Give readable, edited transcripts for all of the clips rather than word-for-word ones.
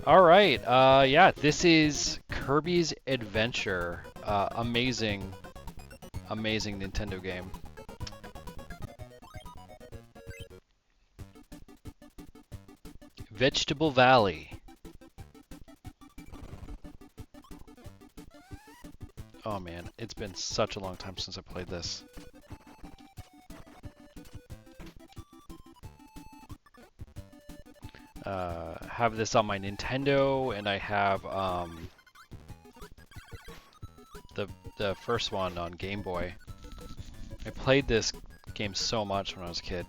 All right. Yeah, this is Kirby's Adventure. Amazing, amazing Nintendo game. Vegetable Valley. Oh man, it's been such a long time since I played this. Have this on my Nintendo, and I have the first one on Game Boy. I played this game so much when I was a kid.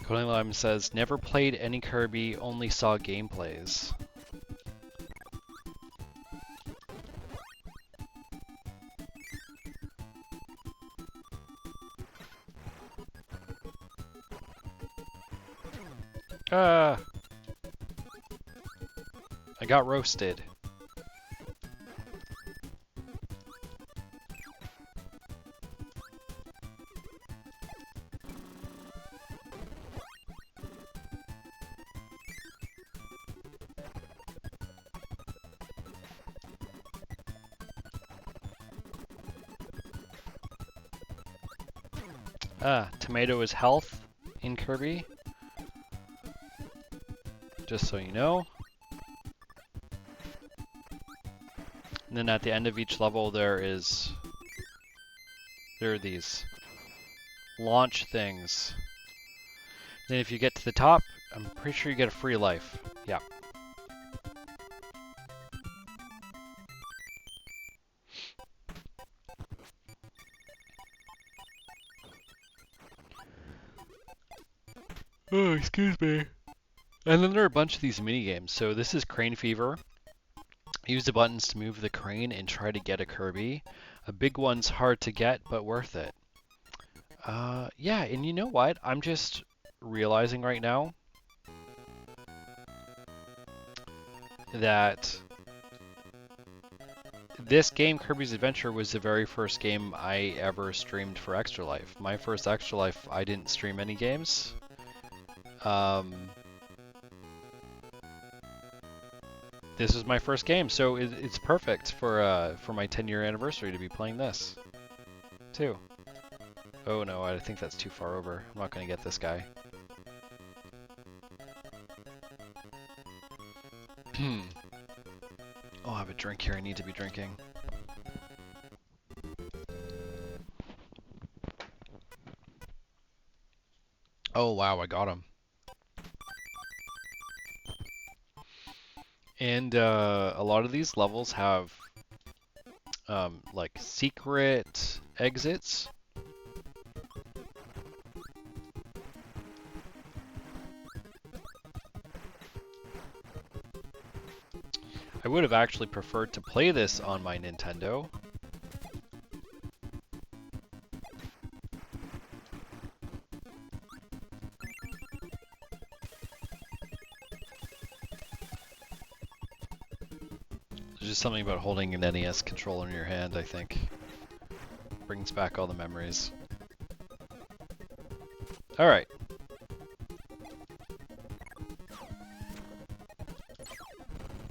Coding Lime says, never played any Kirby, only saw gameplays. I got roasted. Tomato is health in Kirby. Just so you know. And then at the end of each level there are these launch things. Then if you get to the top, I'm pretty sure you get a free life. Yeah. Oh, excuse me. And then there are a bunch of these mini games. So this is Crane Fever. Use the buttons to move the crane and try to get a Kirby. A big one's hard to get, but worth it. Yeah, and you know what? I'm just realizing right now that this game, Kirby's Adventure, was the very first game I ever streamed for Extra Life. My first Extra Life, I didn't stream any games. This is my first game, so it's perfect for my 10-year anniversary to be playing this, too. Oh no, I think that's too far over. I'm not gonna get this guy. Oh, I have a drink here. I need to be drinking. Oh wow, I got him. And a lot of these levels have like secret exits. I would have actually preferred to play this on my Nintendo. There's just something about holding an NES controller in your hand, I think. Brings back all the memories. Alright.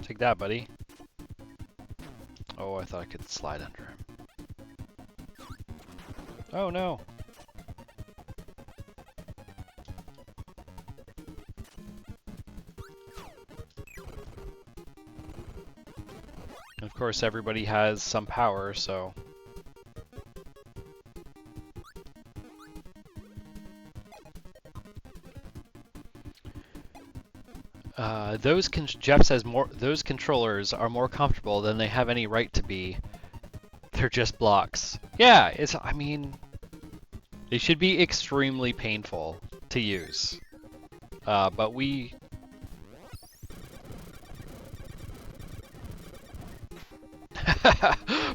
Take that, buddy. Oh, I thought I could slide under him. Oh no! Of course, everybody has some power, so... Jeff says those controllers are more comfortable than they have any right to be. They're just blocks. Yeah, I mean, they should be extremely painful to use. But we...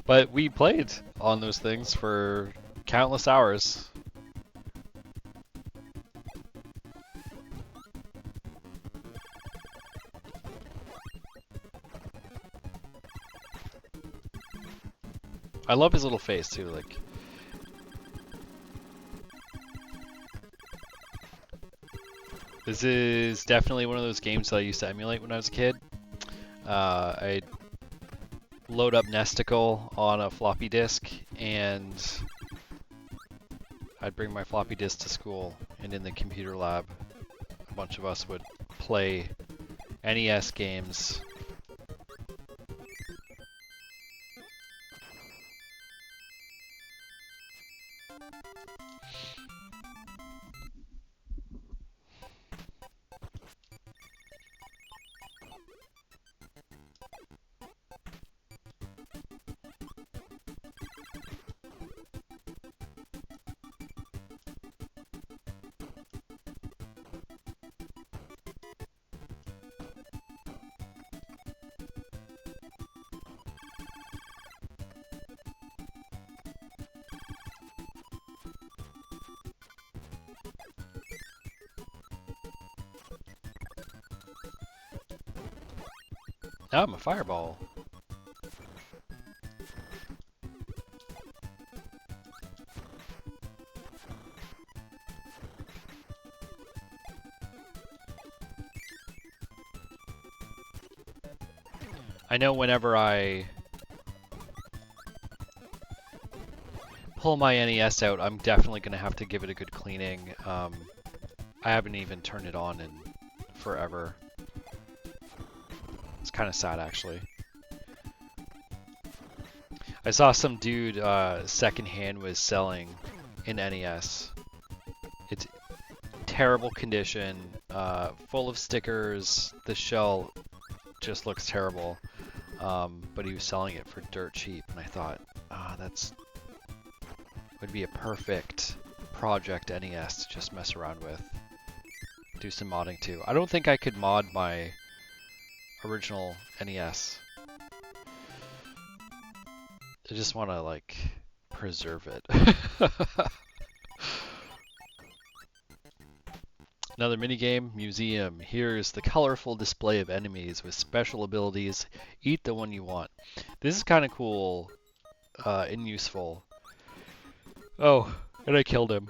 But we played on those things for countless hours. I love his little face too, like. This is definitely one of those games that I used to emulate when I was a kid. I'd load up Nesticle on a floppy disk, and I'd bring my floppy disk to school, and in the computer lab, a bunch of us would play NES games. Now I'm a fireball. I know whenever I pull my NES out, I'm definitely going to have to give it a good cleaning. I haven't even turned it on in forever. It's kind of sad, actually. I saw some dude secondhand was selling an NES. It's terrible condition, full of stickers. The shell just looks terrible. But he was selling it for dirt cheap, and I thought, that's would be a perfect project NES to just mess around with. Do some modding too. I don't think I could mod my original NES. I just want to, like, preserve it. Another minigame, museum. Here's the colorful display of enemies with special abilities. Eat the one you want. This is kind of cool and useful. Oh, and I killed him.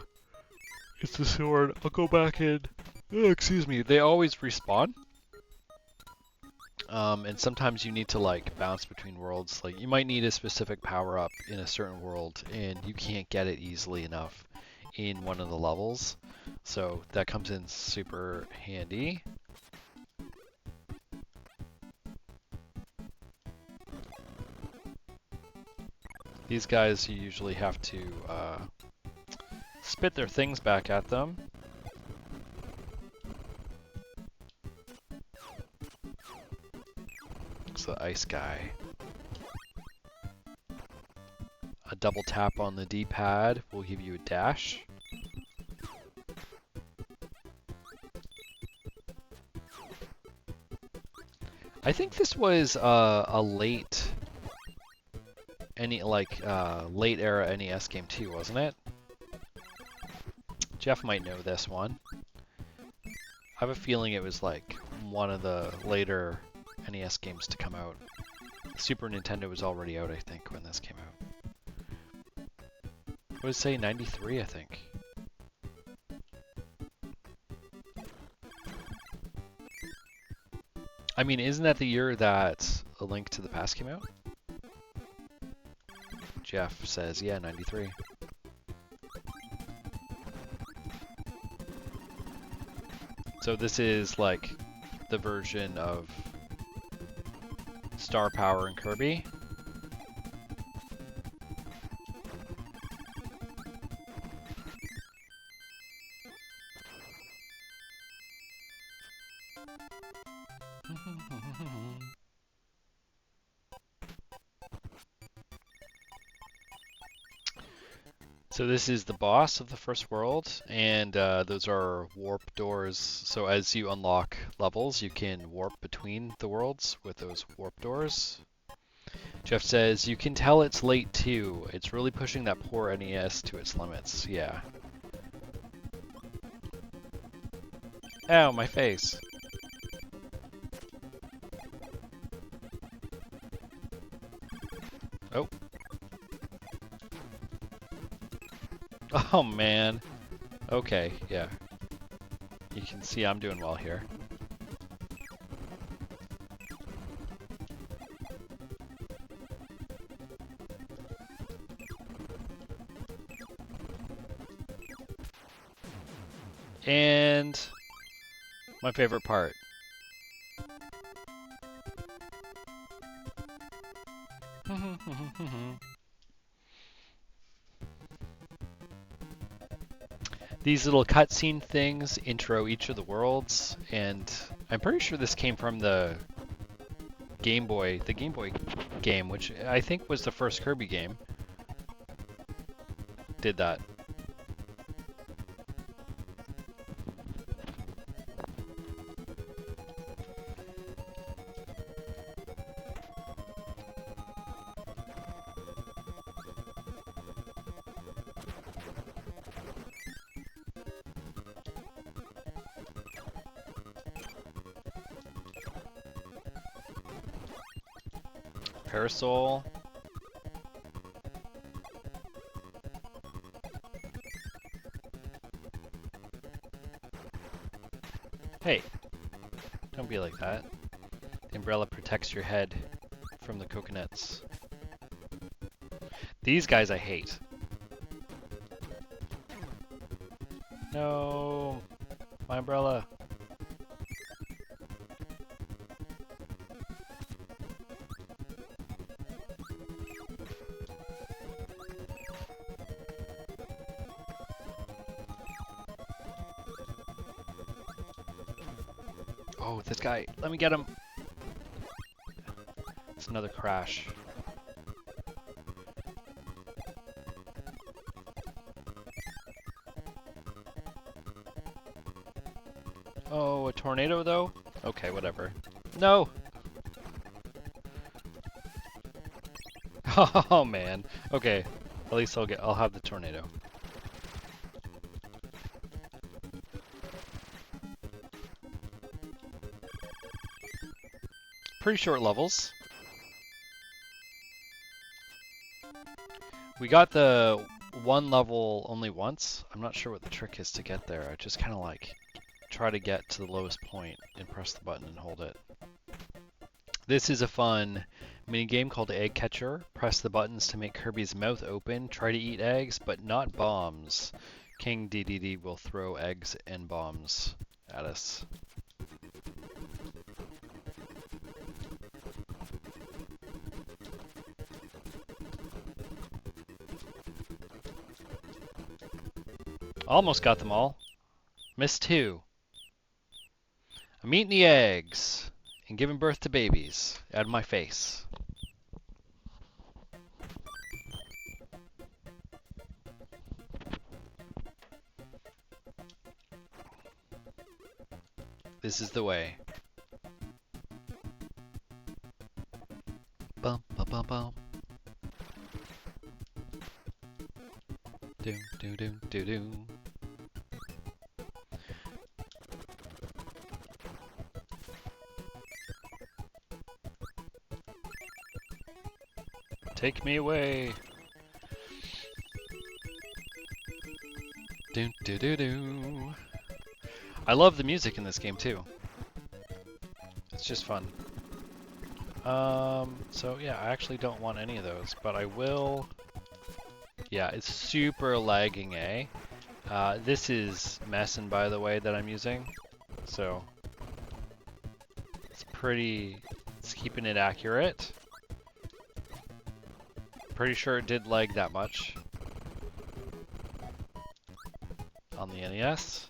It's the sword. I'll go back in. Oh, excuse me. They always respawn. And sometimes you need to, like, bounce between worlds. Like, you might need a specific power-up in a certain world, and you can't get it easily enough in one of the levels. So that comes in super handy. These guys, you usually have to spit their things back at them. It's the ice guy. A double tap on the D-pad will give you a dash. I think this was a late late era NES game too, wasn't it? Jeff might know this one. I have a feeling it was like one of the later NES games to come out. Super Nintendo was already out, I think, when this came out. I would say 93, I think. I mean, isn't that the year that A Link to the Past came out? Jeff says, yeah, 93. So this is like the version of Star Power and Kirby. So this is the boss of the first world, and those are warp doors. So as you unlock levels, you can warp between the worlds with those warp doors. Jeff says, you can tell it's late too. It's really pushing that poor NES to its limits. Yeah. Ow, my face. Oh. Oh man. Okay, yeah. You can see I'm doing well here. And my favorite part. These little cutscene things intro each of the worlds, and I'm pretty sure this came from the Game Boy game, which I think was the first Kirby game. Did that. Parasol. Hey, don't be like that. The umbrella protects your head from the coconuts. These guys I hate. No, my umbrella. Oh, this guy. Let me get him. It's another crash. Oh, a tornado though? Okay, whatever. No! Oh man. Okay. At least I'll have the tornado. Pretty short levels. We got the one level only once. I'm not sure what the trick is to get there. I just kind of like try to get to the lowest point and press the button and hold it. This is a fun mini game called Egg Catcher. Press the buttons to make Kirby's mouth open. Try to eat eggs, but not bombs. King DDD will throw eggs and bombs at us. Almost got them all. Missed two. I'm eating the eggs and giving birth to babies out of my face. This is the way. Bum bum bum bum. Do do do do do. Take me away. Do do do do. I love the music in this game too. It's just fun. So yeah, I actually don't want any of those, but I will. Yeah, it's super lagging, eh? This is Messin, by the way, that I'm using. So it's keeping it accurate. Pretty sure it did lag that much on the NES.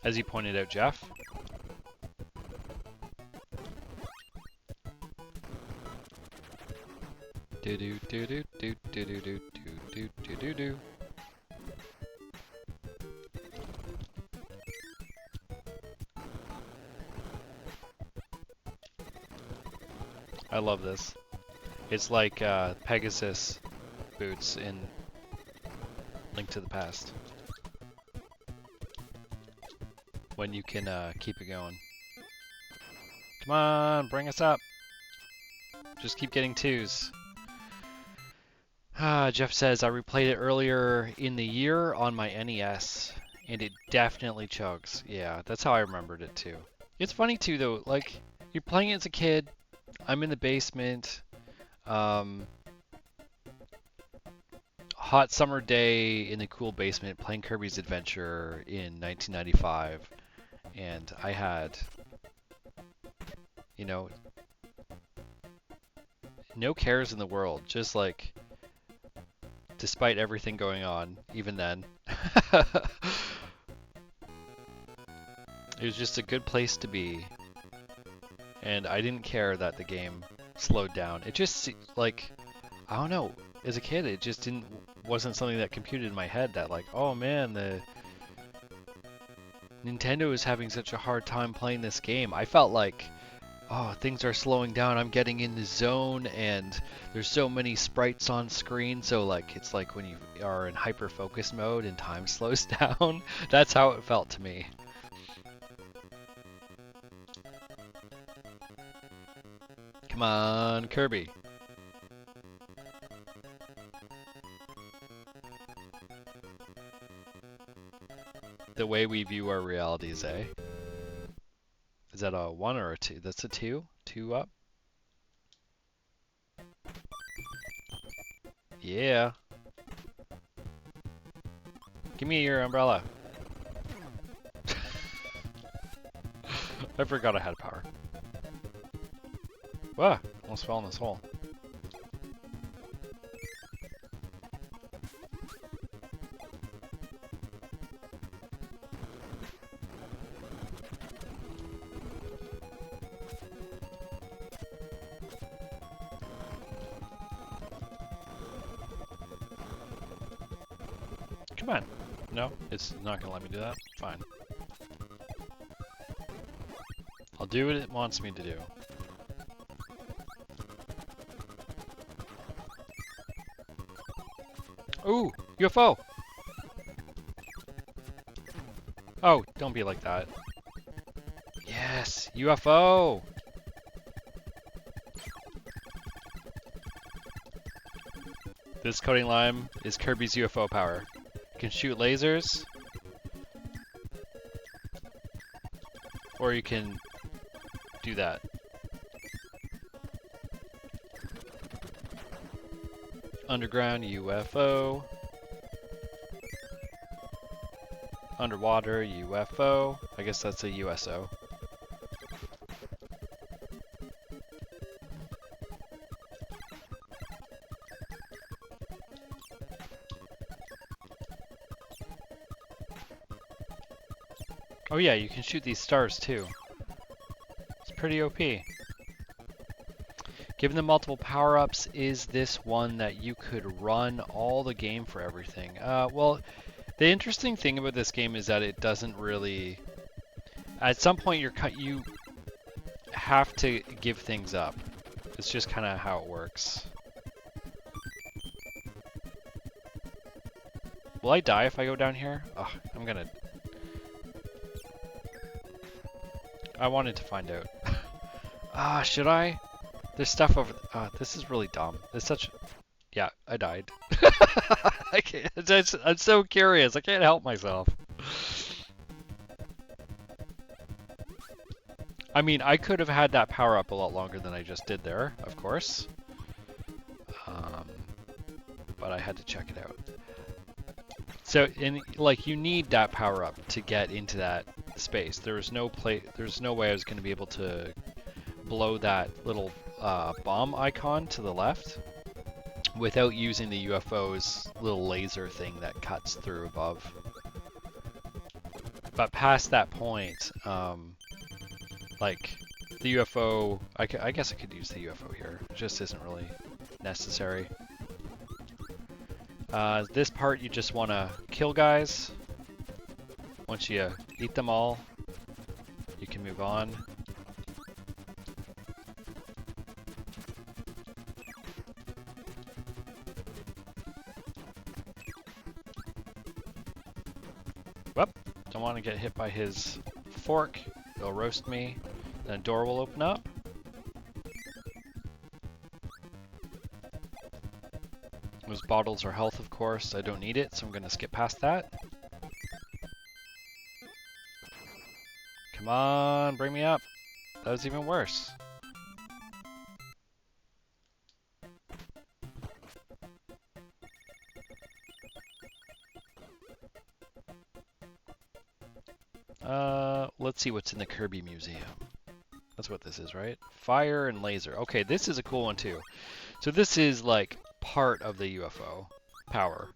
As you pointed out, Jeff. Do do do do do do do do do do do do. I love this. It's like Pegasus boots in Link to the Past. When you can keep it going. Come on, bring us up. Just keep getting twos. Jeff says, I replayed it earlier in the year on my NES, and it definitely chugs. Yeah, that's how I remembered it too. It's funny too, though. Like, you're playing it as a kid. I'm in the basement. Um, hot summer day in the cool basement playing Kirby's Adventure in 1995, and I had, you know, no cares in the world. Just like, despite everything going on, even then. It was just a good place to be, and I didn't care that the game slowed down. It just like, I don't know, as a kid it just wasn't something that computed in my head that like, oh man, the Nintendo is having such a hard time playing this game. I felt like, oh, things are slowing down, I'm getting in the zone, and there's so many sprites on screen, so like it's like when you are in hyper focus mode and time slows down. That's how it felt to me. Come on, Kirby. The way we view our realities, eh? Is that a 1 or a 2? That's a 2? 2 up? Yeah. Give me your umbrella. I forgot I had power. Whoa, almost fell in this hole. Come on. No, it's not gonna let me do that. Fine. I'll do what it wants me to do. Ooh, UFO! Oh, don't be like that. Yes, UFO! This coating lime is Kirby's UFO power. You can shoot lasers, or you can do that. Underground UFO. Underwater UFO. I guess that's a USO. Oh yeah, you can shoot these stars too. It's pretty OP. Given the multiple power-ups, is this one that you could run all the game for everything? Well, the interesting thing about this game is that it doesn't really... At some point, you have to give things up. It's just kind of how it works. Will I die if I go down here? Ugh, I'm gonna... I wanted to find out. Should I? There's stuff over... this is really dumb. It's such... Yeah, I died. I can't... I'm so curious. I can't help myself. I mean, I could have had that power up a lot longer than I just did there, of course. But I had to check it out. So, like, you need that power up to get into that space. There's no way I was going to be able to blow that little bomb icon to the left without using the UFO's little laser thing that cuts through above. But past that point, like the UFO, I guess I could use the UFO here. It just isn't really necessary. This part you just want to kill guys. Once you eat them all, you can move on. Whoop! Don't want to get hit by his fork. It'll roast me. Then a door will open up. It was bottles are health, of course. I don't need it, so I'm going to skip past that. Come on, bring me up. That was even worse. Let's see what's in the Kirby Museum. That's what this is, right? Fire and laser. Okay, this is a cool one too. So this is like part of the UFO power.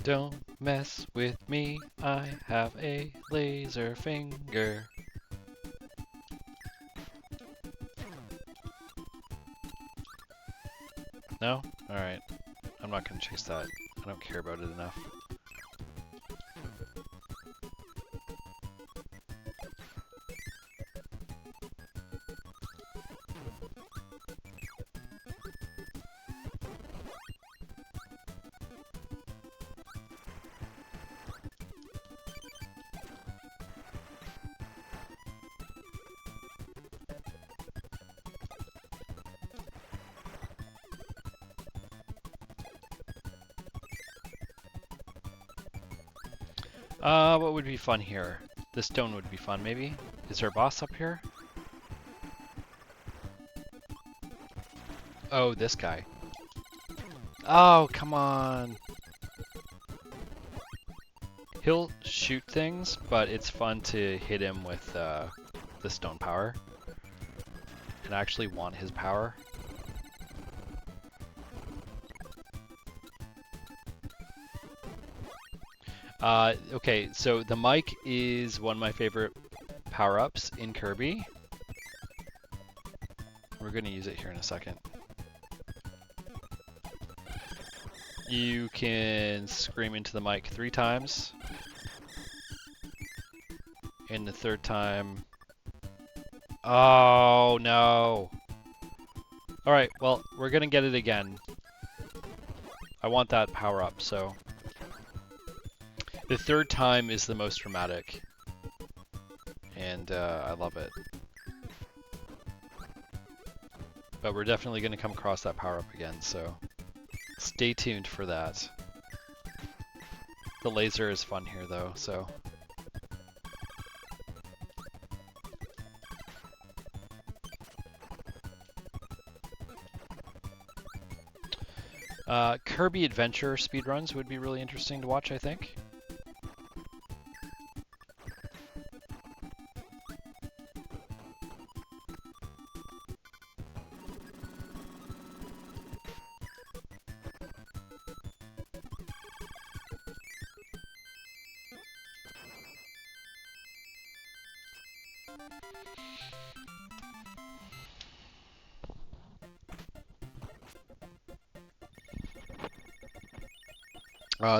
Don't mess with me, I have a laser finger. No? Alright. I'm not gonna chase that. I don't care about it enough. What would be fun here? The stone would be fun, maybe? Is there a boss up here? Oh, this guy. Oh, come on. He'll shoot things, but it's fun to hit him with the stone power. And I actually want his power. Okay, so the mic is one of my favorite power-ups in Kirby. We're gonna use it here in a second. You can scream into the mic 3 times. And the 3rd time... Oh, no! Alright, well, we're gonna get it again. I want that power-up, so... The 3rd time is the most dramatic. And I love it. But we're definitely gonna come across that power-up again, so... Stay tuned for that. The laser is fun here, though, so... Kirby Adventure speedruns would be really interesting to watch, I think.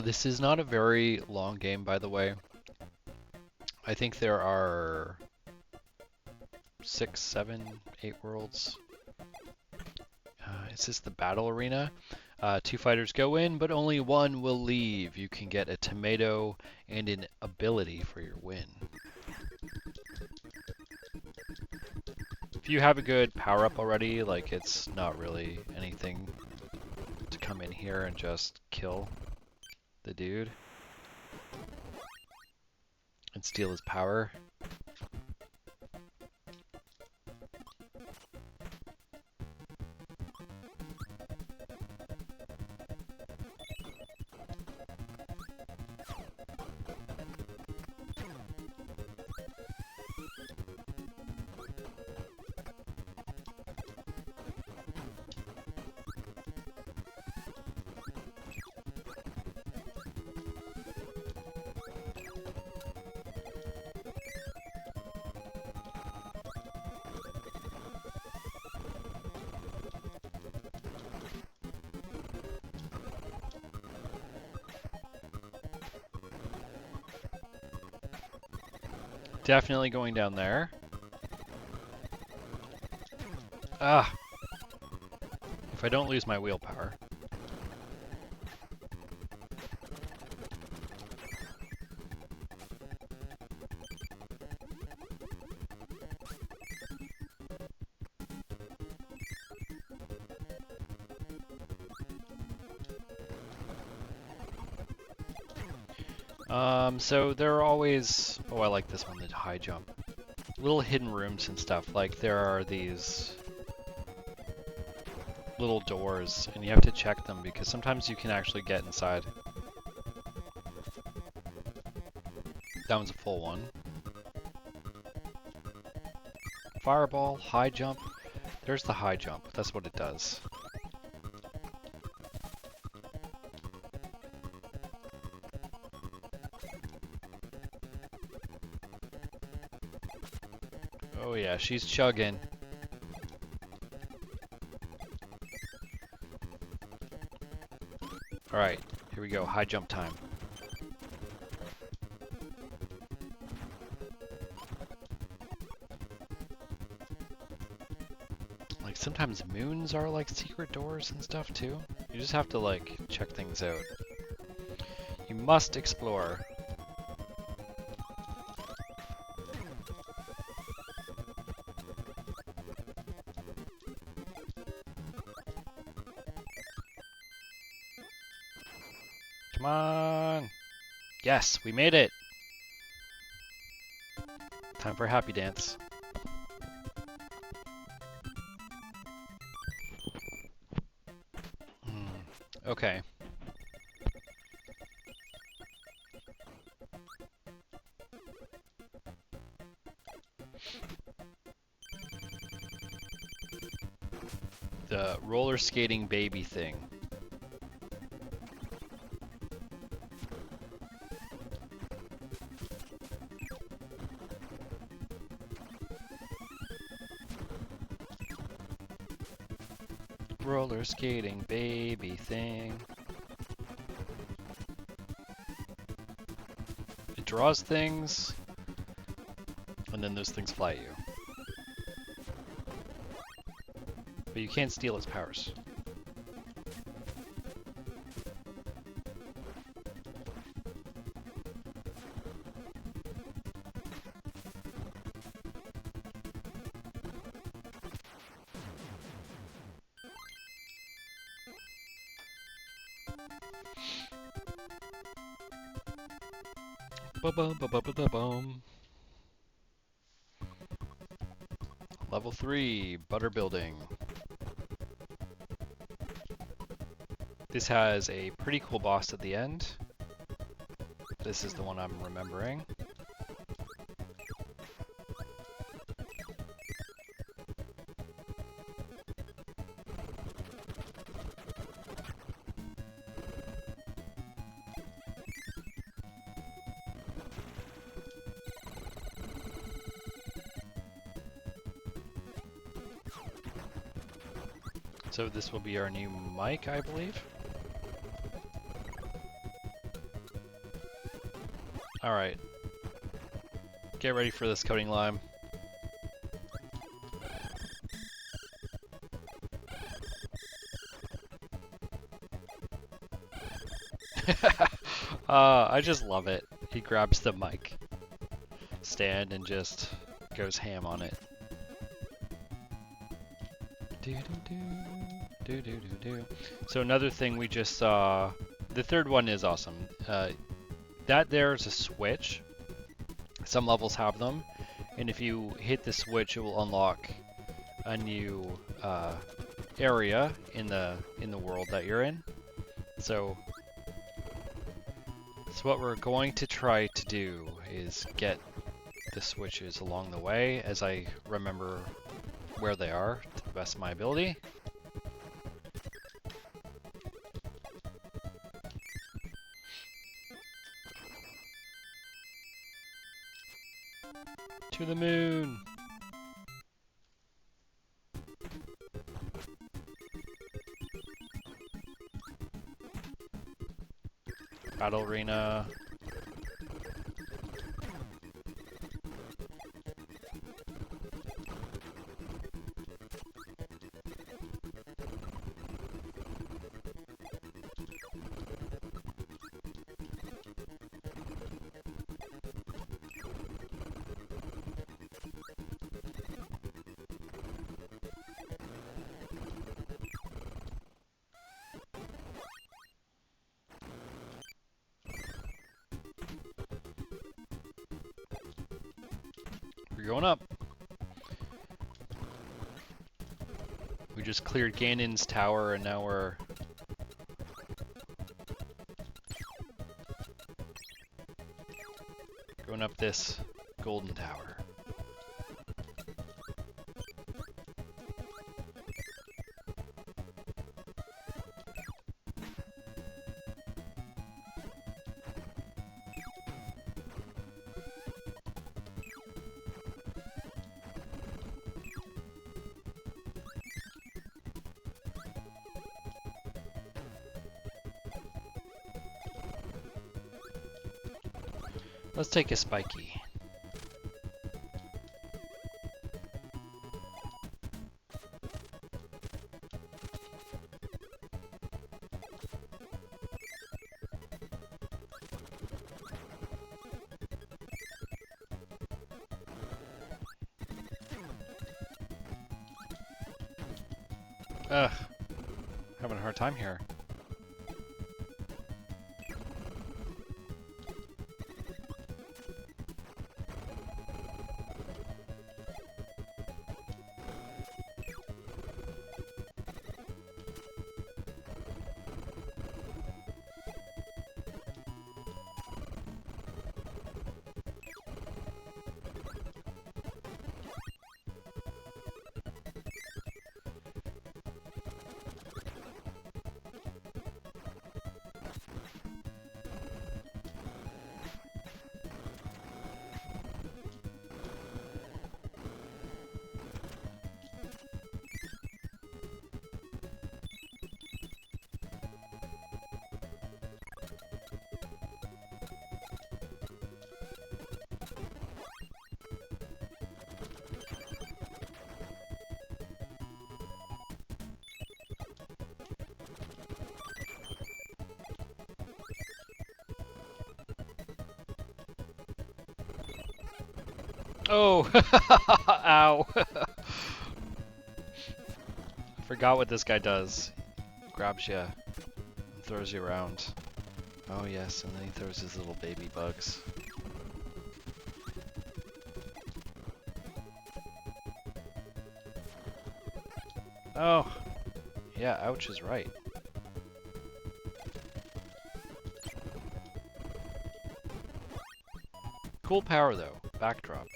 This is not a very long game, by the way. I think there are 6, 7, 8 worlds. Is this the battle arena? 2 fighters go in, but only 1 will leave. You can get a tomato and an ability for your win. If you have a good power-up already, like it's not really anything to come in here and just kill the dude and steal his power. Definitely going down there. Ah! If I don't lose my wheel power. So there are always, oh, I like this one, the high jump. Little hidden rooms and stuff. Like there are these little doors, and you have to check them because sometimes you can actually get inside. That one's a full one. Fireball, high jump. There's the high jump. That's what it does. Oh yeah, she's chugging. Alright, here we go. High jump time. Like sometimes moons are like secret doors and stuff too. You just have to like check things out. You must explore. Come on! Yes, we made it! Time for a happy dance. Okay. The roller skating baby thing. Roller skating baby thing. It draws things, and then those things fly at you. But you can't steal its powers. Ba-bum. Level 3, butter building. This has a pretty cool boss at the end. This is the one I'm remembering. So this will be our new mic, I believe. Alright. Get ready for this coating lime. I just love it. He grabs the mic stand and just goes ham on it. So another thing we just saw, the third one is awesome. That there's a switch. Some levels have them, and if you hit the switch, it will unlock a new area in the world that you're in. So what we're going to try to do is get the switches along the way, as I remember where they are to the best of my ability. To the moon! Battle arena. We're going up. We just cleared Ganon's tower and now we're... going up this golden tower. Let's take a spiky. Ugh, having a hard time here. Oh! Ow! Forgot what this guy does. Grabs you and throws you around. Oh yes, and then he throws his little baby bugs. Oh! Yeah, ouch is right. Cool power though. Backdrop.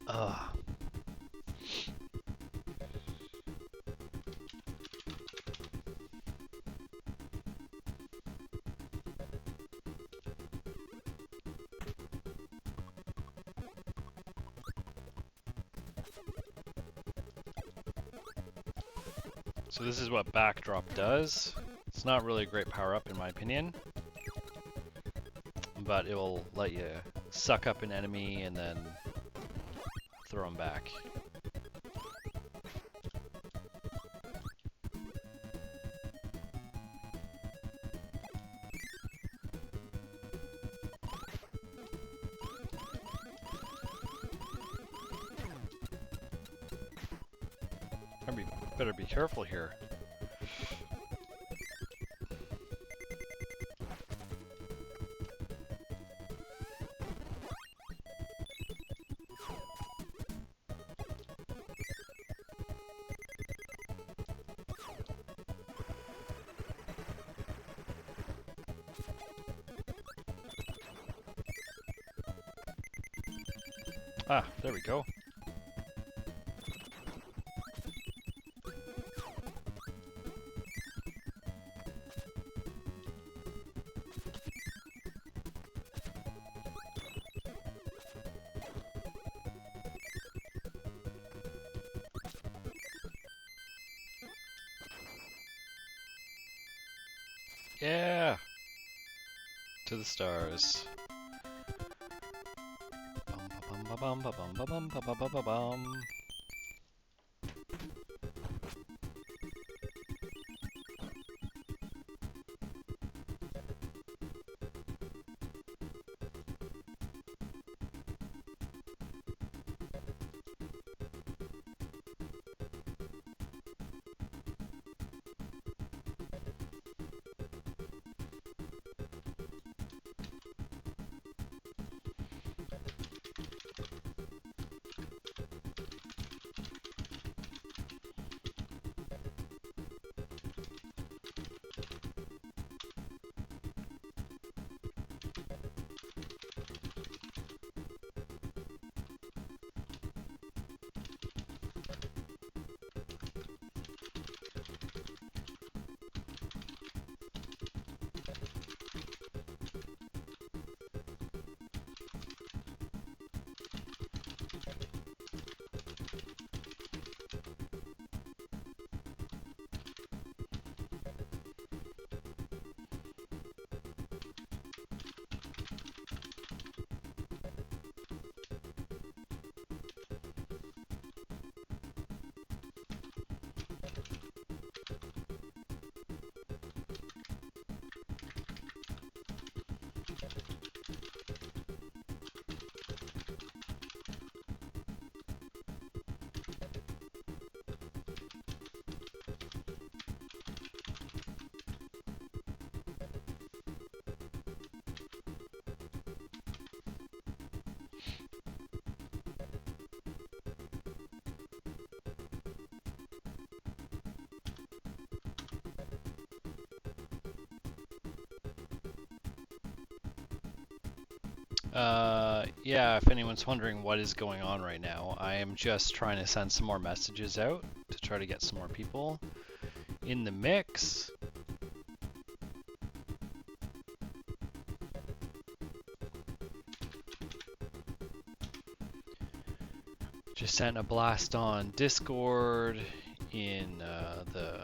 Ugh. So this is what backdrop does. It's not really a great power up in my opinion, but it will let you suck up an enemy and then throw them back. Better be careful here. Ah, there we go. Yeah! To the stars. Bum ba bum ba bum ba bum ba ba ba ba bum. Yeah, if anyone's wondering what is going on right now, I am just trying to send some more messages out to try to get some more people in the mix. Just sent a blast on Discord in the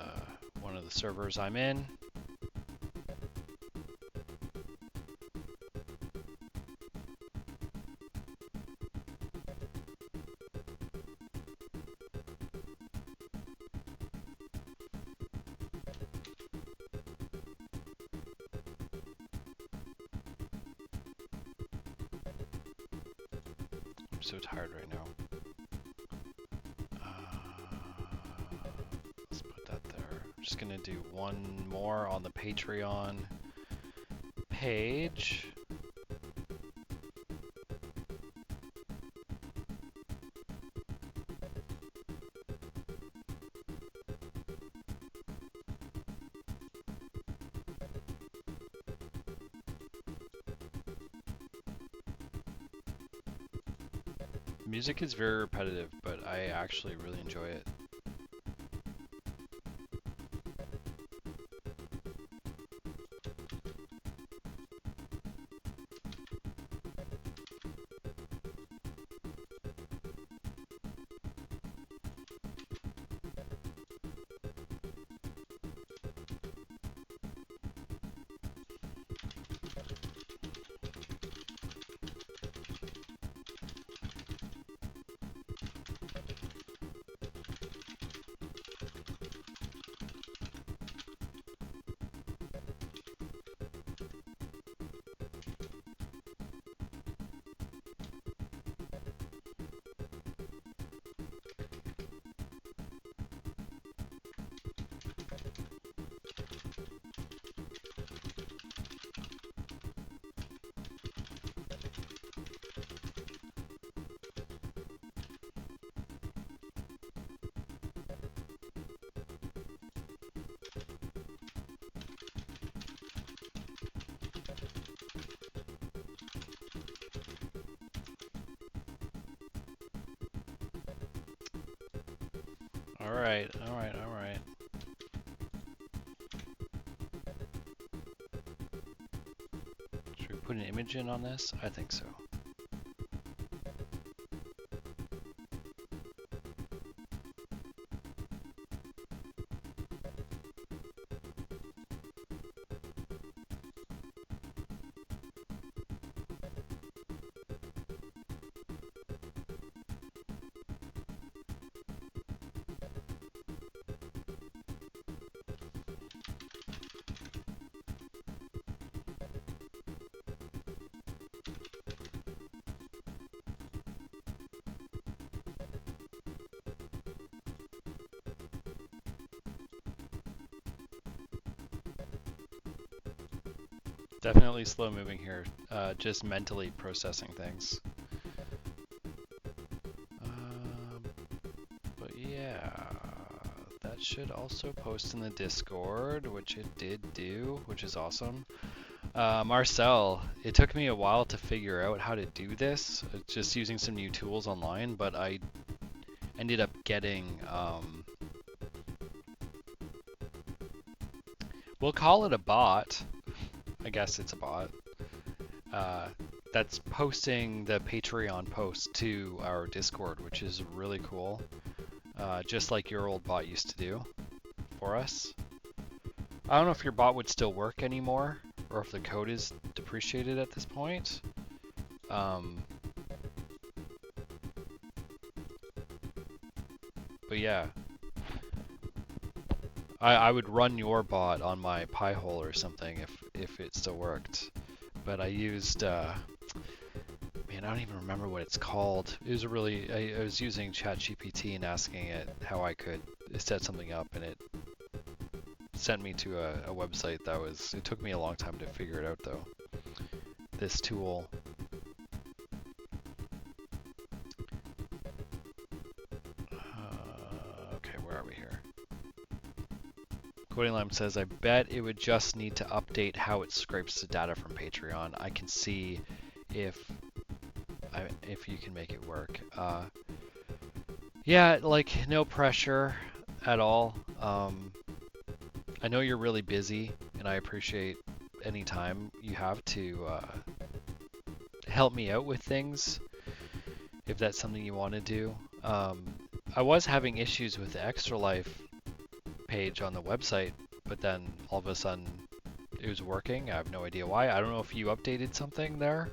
one of the servers I'm in. I'm so tired right now. Let's put that there. I'm just gonna do one more on the Patreon page. Music is very repetitive, but I actually really enjoy it. Alright. Should we put an image in on this? I think so. Definitely slow moving here, just mentally processing things. But yeah, that should also post in the Discord, which it did do, which is awesome. Marcel, it took me a while to figure out how to do this, just using some new tools online, but I ended up getting, we'll call it a bot. I guess it's a bot. That's posting the Patreon post to our Discord, which is really cool. Just like your old bot used to do for us. I don't know if your bot would still work anymore, or if the code is depreciated at this point. But yeah, I would run your bot on my Pi-hole or something if it still worked. But I used, man, I don't even remember what it's called. It was I was using ChatGPT and asking it how I could set something up, and it sent me to a website that was, it took me a long time to figure it out though. This tool. Okay, where are we here? Coding Lime says, I bet it would just need to update how it scrapes the data from Patreon. I can see if if you can make it work. Yeah, like no pressure at all. I know you're really busy, and I appreciate any time you have to help me out with things, if that's something you want to do. I was having issues with the Extra Life page on the website, but then all of a sudden it was working. I have no idea why. I don't know if you updated something there.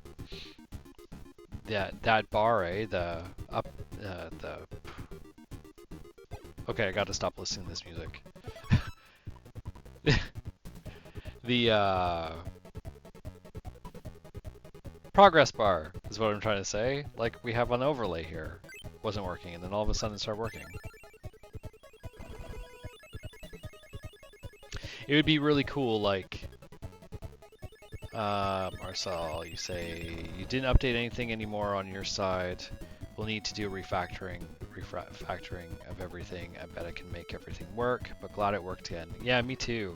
That bar, the up, the. Okay, I got to stop listening to this music. The progress bar is what I'm trying to say. Like we have an overlay here, wasn't working, and then all of a sudden it started working. It would be really cool, like, Marcel, you say you didn't update anything anymore on your side. We'll need to do a refactoring of everything. I bet I can make everything work, but glad it worked again. Yeah, me too.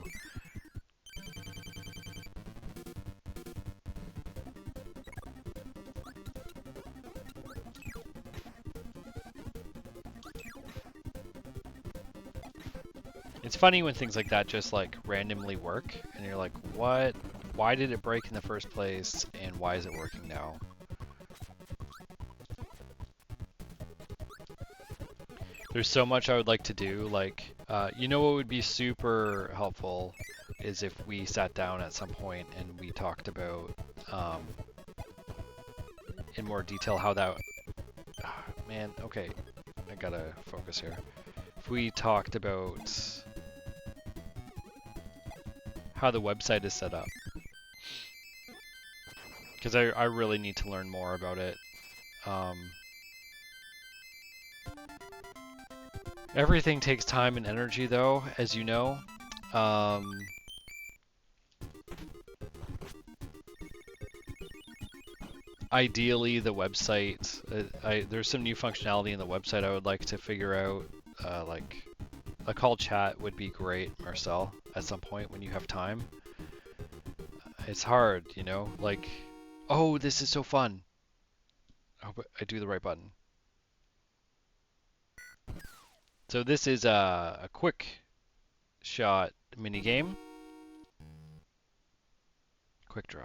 It's funny when things like that just like randomly work, and you're like, what? Why did it break in the first place, and why is it working now? There's so much I would like to do, like, you know what would be super helpful is if we sat down at some point and we talked about, in more detail how that... man, okay, I gotta focus here. If we talked about how the website is set up. Because I really need to learn more about it. Everything takes time and energy, though, as you know. Ideally, the website, there's some new functionality in the website I would like to figure out. Like, a call chat would be great, Marcel, at some point when you have time. It's hard, you know? Like, oh, this is so fun. I hope I do the right button. So this is a quick shot mini game. Quick draw.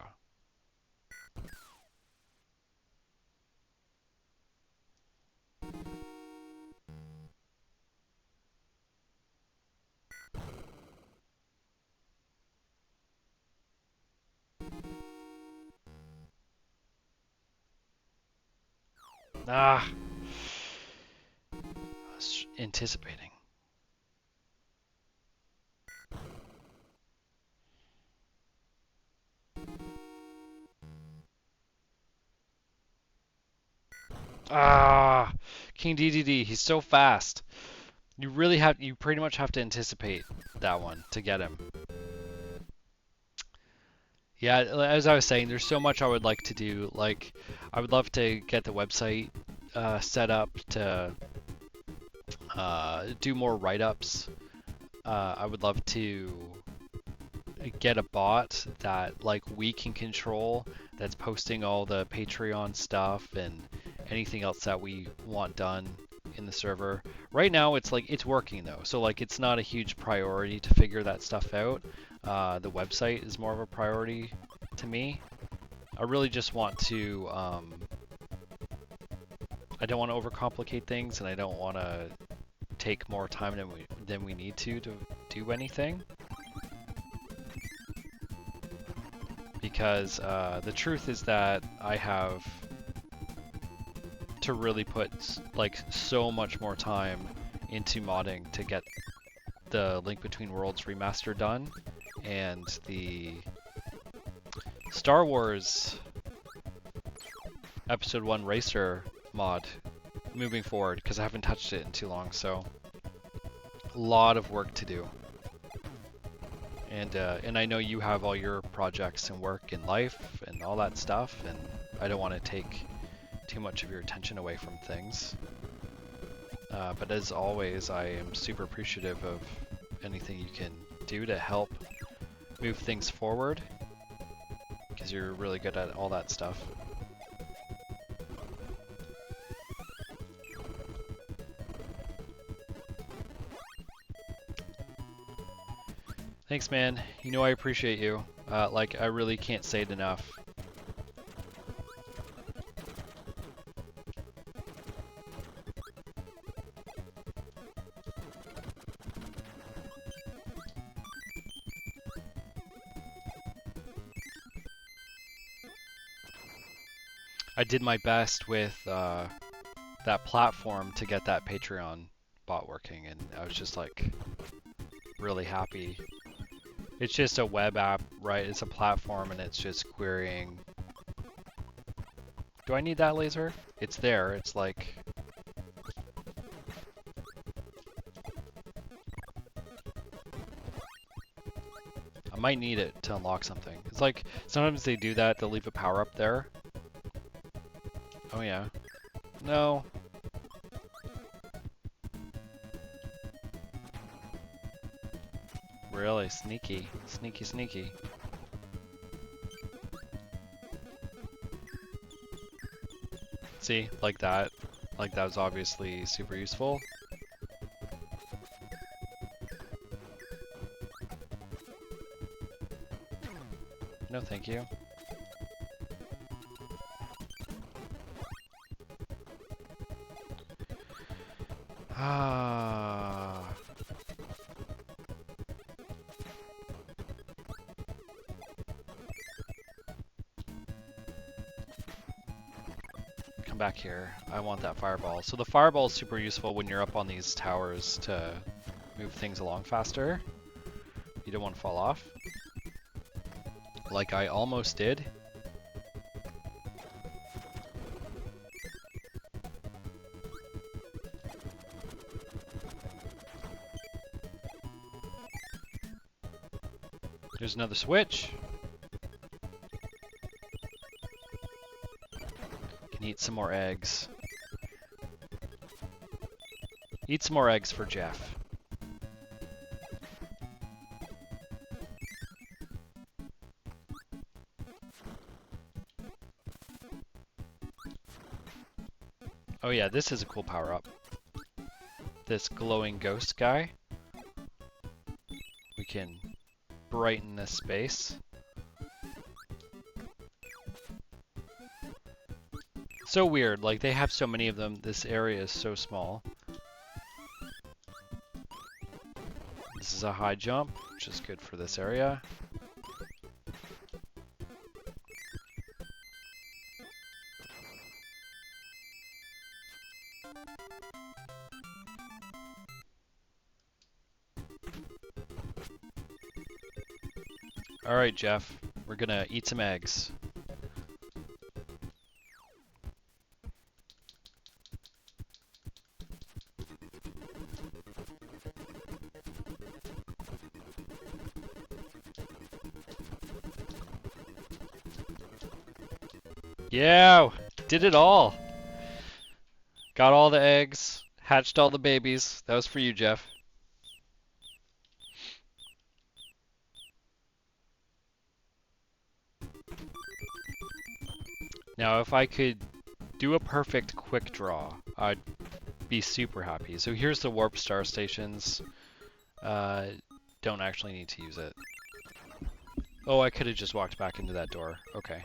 Ah, I was anticipating. Ah, King DDD, he's so fast. You pretty much have to anticipate that one to get him. Yeah, as I was saying, there's so much I would like to do. Like, I would love to get the website set up to do more write-ups. I would love to get a bot that like we can control, that's posting all the Patreon stuff and anything else that we want done in the server. Right now it's like it's working though, so like it's not a huge priority to figure that stuff out. The website is more of a priority to me. I really just want to I don't want to overcomplicate things, and I don't want to take more time than we need to do anything. Because the truth is that I have to really put like so much more time into modding to get the Link Between Worlds remaster done, and the Star Wars Episode 1 Racer mod moving forward, because I haven't touched it in too long, so a lot of work to do. And I know you have all your projects and work and life and all that stuff, and I don't want to take too much of your attention away from things. But as always, I am super appreciative of anything you can do to help move things forward, because you're really good at all that stuff. Thanks, man. You know I appreciate you. Like, I really can't say it enough. I did my best with that platform to get that Patreon bot working, and I was just like really happy. It's just a web app, right? It's a platform, and it's just querying. Do I need that laser? It's there. It's like... I might need it to unlock something. It's like, sometimes they do that, they'll leave a power up there. Oh yeah. No. Really sneaky. Sneaky, sneaky. See, like that. Like that was obviously super useful. No, thank you. Ah. Come back here. I want that fireball. So the fireball is super useful when you're up on these towers to move things along faster. You don't want to fall off. Like I almost did. There's another switch. Can eat some more eggs. Eat some more eggs for Jeff. Oh yeah, this is a cool power-up. This glowing ghost guy. We can brighten this space. So weird, like they have so many of them. This area is so small. This is a high jump, which is good for this area. Alright, Jeff, we're gonna eat some eggs. Yeah, did it all. Got all the eggs, hatched all the babies. That was for you, Jeff. Now, if I could do a perfect quick draw, I'd be super happy. So here's the warp star stations. Don't actually need to use it. Oh, I could have just walked back into that door. Okay.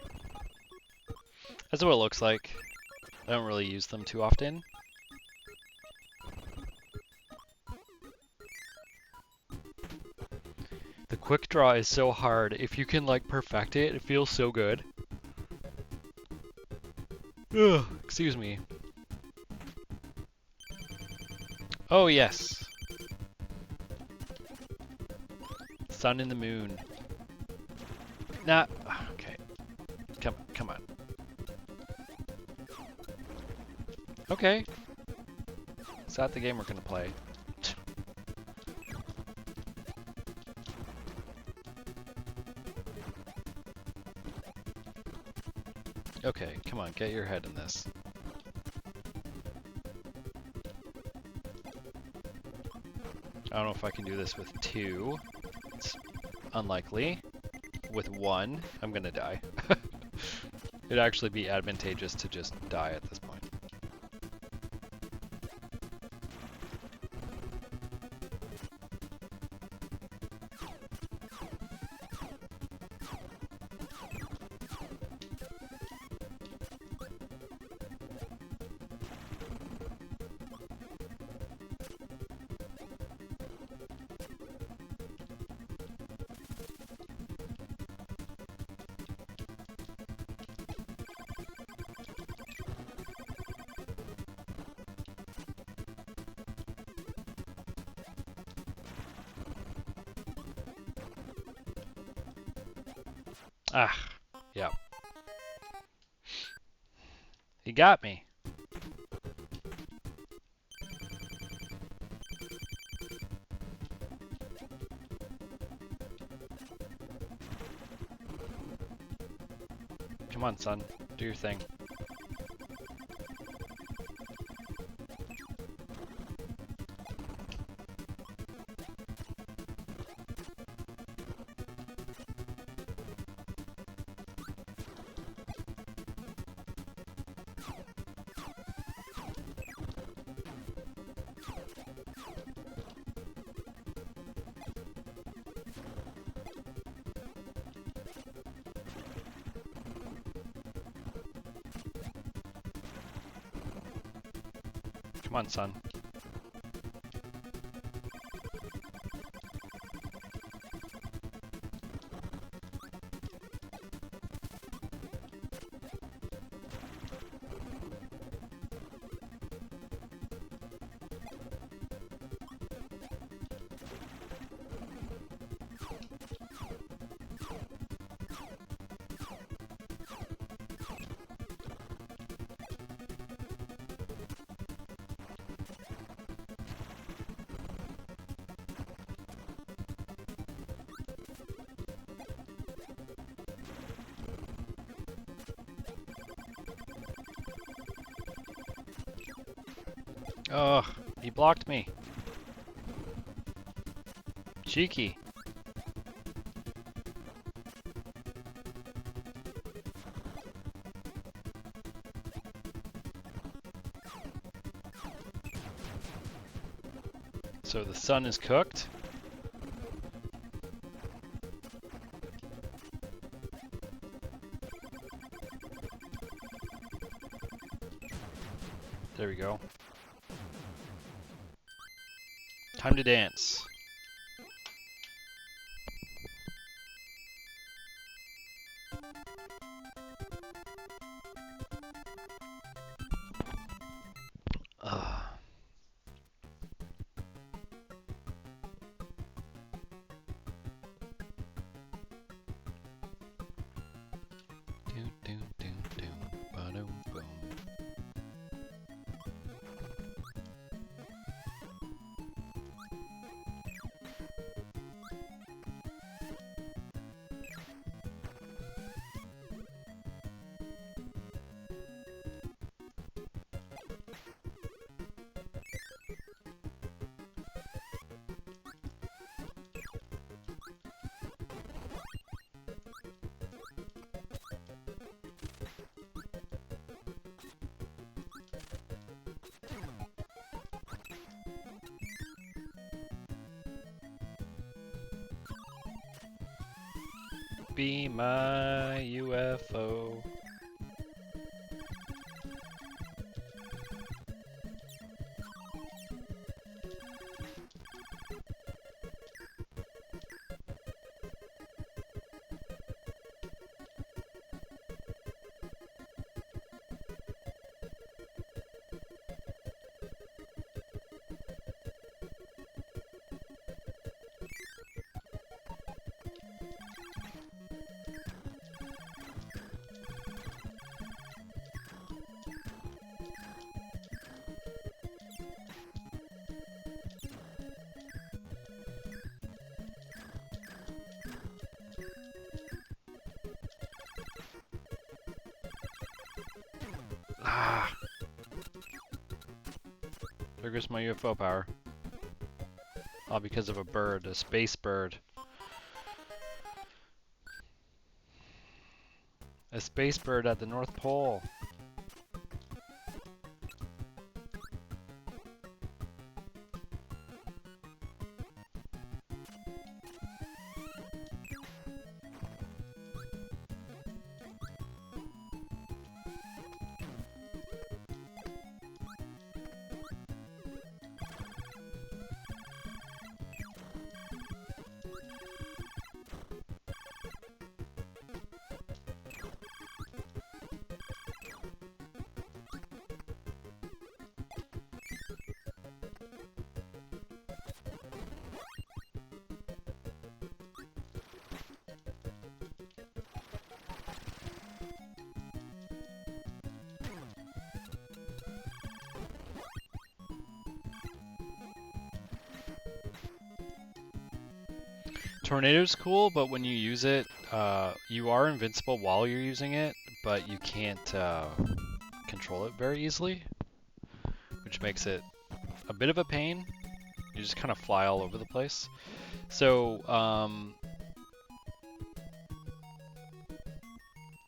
That's what it looks like. I don't really use them too often. The quick draw is so hard. If you can like perfect it, it feels so good. Ugh, excuse me. Oh yes. Sun and the moon. Nah, okay. Come on. Okay. Is that the game we're gonna play? Okay, come on, get your head in this. I don't know if I can do this with 2. It's unlikely. With 1, I'm gonna die. It'd actually be advantageous to just die at this point. Ah, yeah. He got me. Come on, son. Do your thing. Come on, son. Ugh, he blocked me. Cheeky. So the sun is cooked. There we go. Time to dance. Ugh. Ba-dum, boom. Be my UFO. Ah. There goes my UFO power. All because of a bird, a space bird. A space bird at the North Pole. Tornado's cool, but when you use it, you are invincible while you're using it, but you can't control it very easily, which makes it a bit of a pain. You just kind of fly all over the place. So,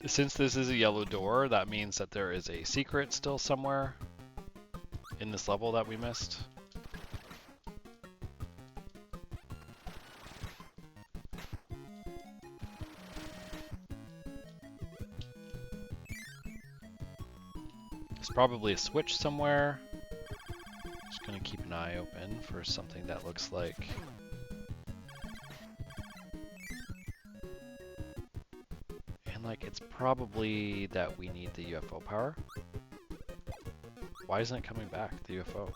since this is a yellow door, that means that there is a secret still somewhere in this level that we missed. There's probably a switch somewhere. Just gonna keep an eye open for something that looks like... And like, it's probably that we need the UFO power. Why isn't it coming back, the UFO?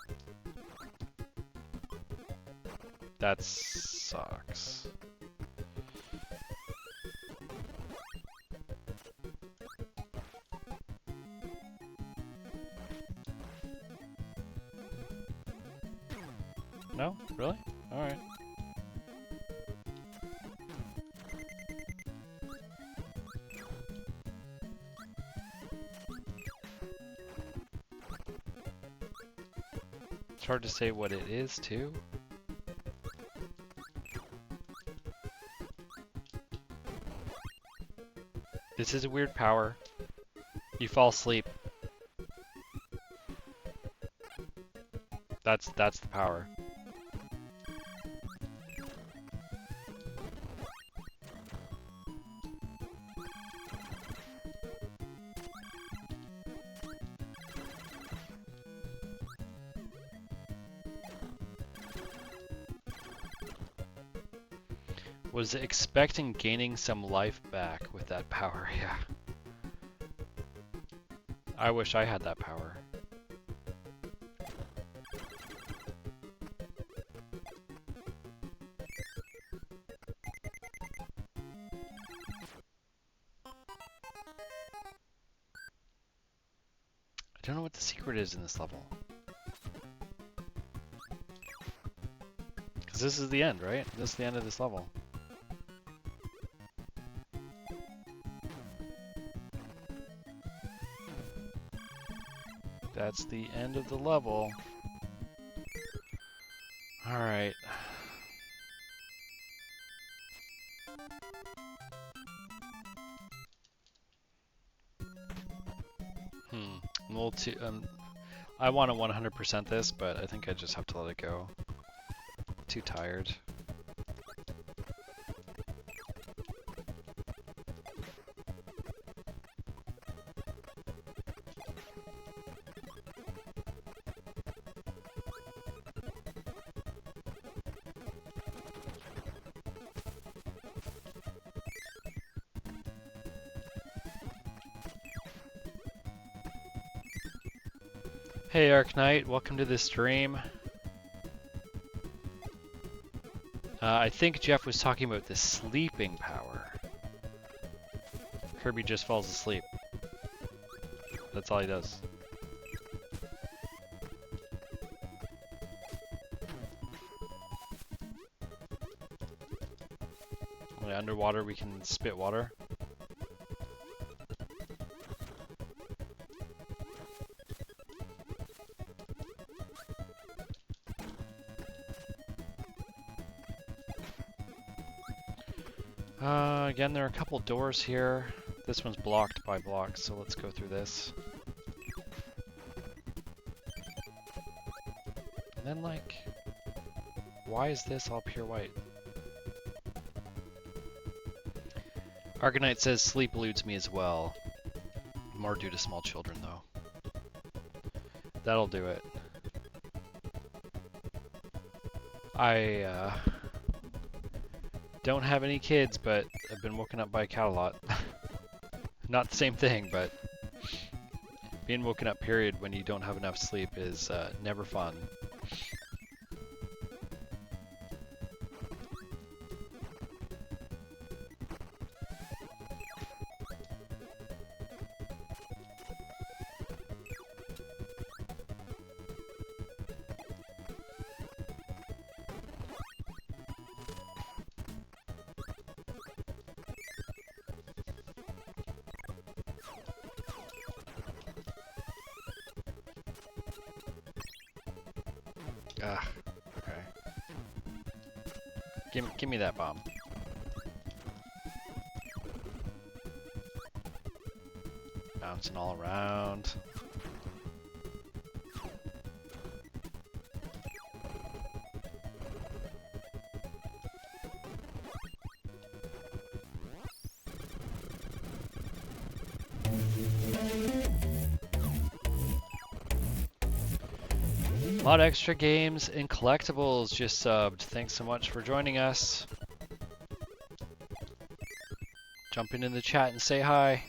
That sucks. No? Really? Alright. It's hard to say what it is, too. This is a weird power. You fall asleep. That's the power. Was expecting gaining some life back with that power, yeah. I wish I had that power. I don't know what the secret is in this level. Because this is the end, right? This is the end of this level. That's the end of the level. Alright. I'm a little too... I want to 100% this, but I think I just have to let it go. Too tired. Hey Arc Knight, welcome to the stream. I think Jeff was talking about the sleeping power. Kirby just falls asleep. That's all he does. When underwater we can spit water. Again, there are a couple doors here. This one's blocked by blocks, so let's go through this. And then, like, why is this all pure white? Arcanite says sleep eludes me as well. More due to small children, though. That'll do it. I, don't have any kids, but I've been woken up by a cat a lot. Not the same thing, but being woken up, period, when you don't have enough sleep is never fun. Ugh. Okay. Give me that bomb. Bouncing all around. Mod Extra Games and Collectibles just subbed. Thanks so much for joining us. Jump into the chat and say hi.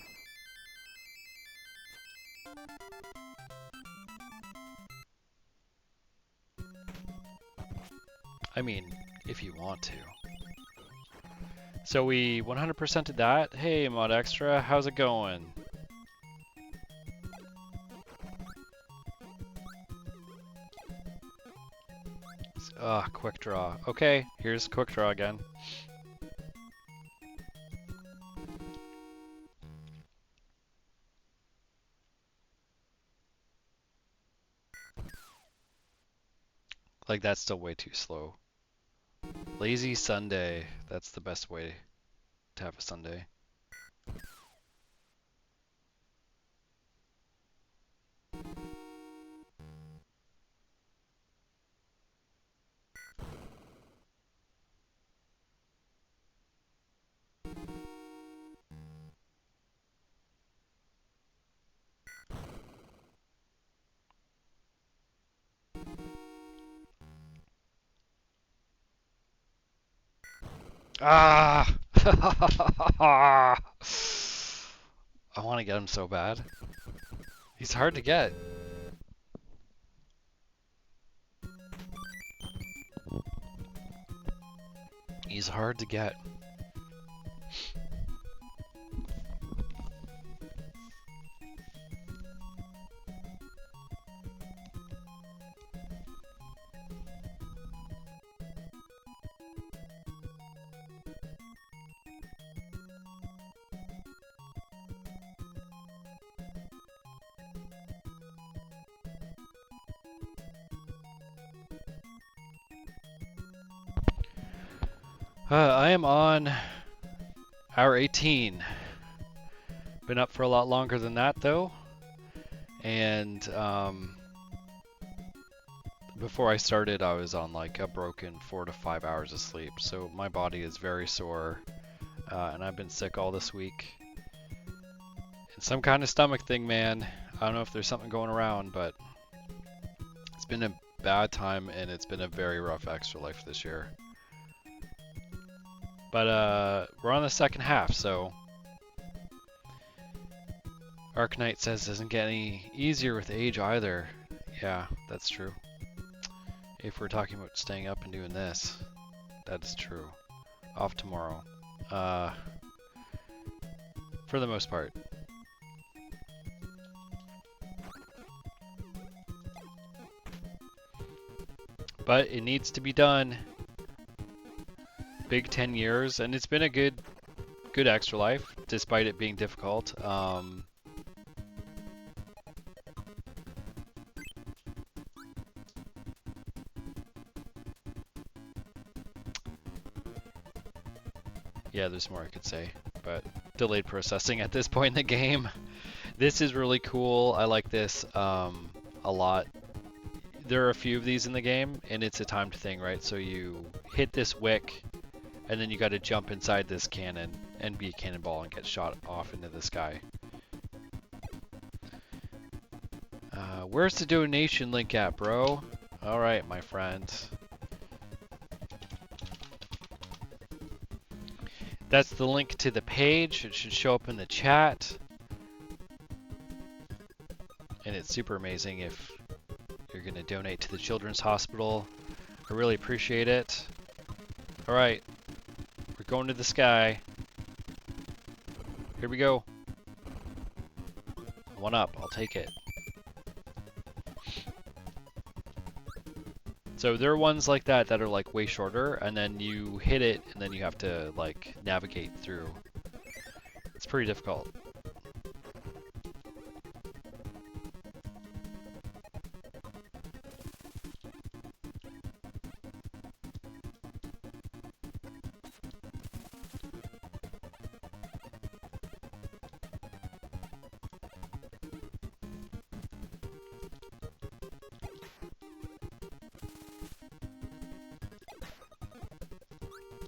I mean, if you want to. So we 100%ed that. Hey, Mod Extra, how's it going? Quick draw. Okay, here's quick draw again. Like, that's still way too slow. Lazy Sunday. That's the best way to have a Sunday. Ah! I want to get him so bad. He's hard to get. He's hard to get. I am on hour 18. Been up for a lot longer than that though. And before I started, I was on like a broken 4 to 5 hours of sleep. So my body is very sore. And I've been sick all this week. It's some kind of stomach thing, man. I don't know if there's something going around, but it's been a bad time and it's been a very rough extra life this year. But we're on the second half, so Arknight says doesn't get any easier with age either. Yeah, that's true. If we're talking about staying up and doing this, that is true. Off tomorrow. For the most part. But it needs to be done. Big 10 years, and it's been a good extra life, despite it being difficult. Yeah, there's more I could say, but delayed processing at this point in the game. This is really cool. I like this a lot. There are a few of these in the game, and it's a timed thing, right? So you hit this wick, and then you got to jump inside this cannon and be a cannonball and get shot off into the sky. Where's the donation link at, bro? All right, my friend. That's the link to the page. It should show up in the chat. And it's super amazing if you're going to donate to the Children's Hospital. I really appreciate it. All right. We're going to the sky. Here we go. One up. I'll take it. So there are ones like that that are like way shorter, and then you hit it, and then you have to like navigate through. It's pretty difficult.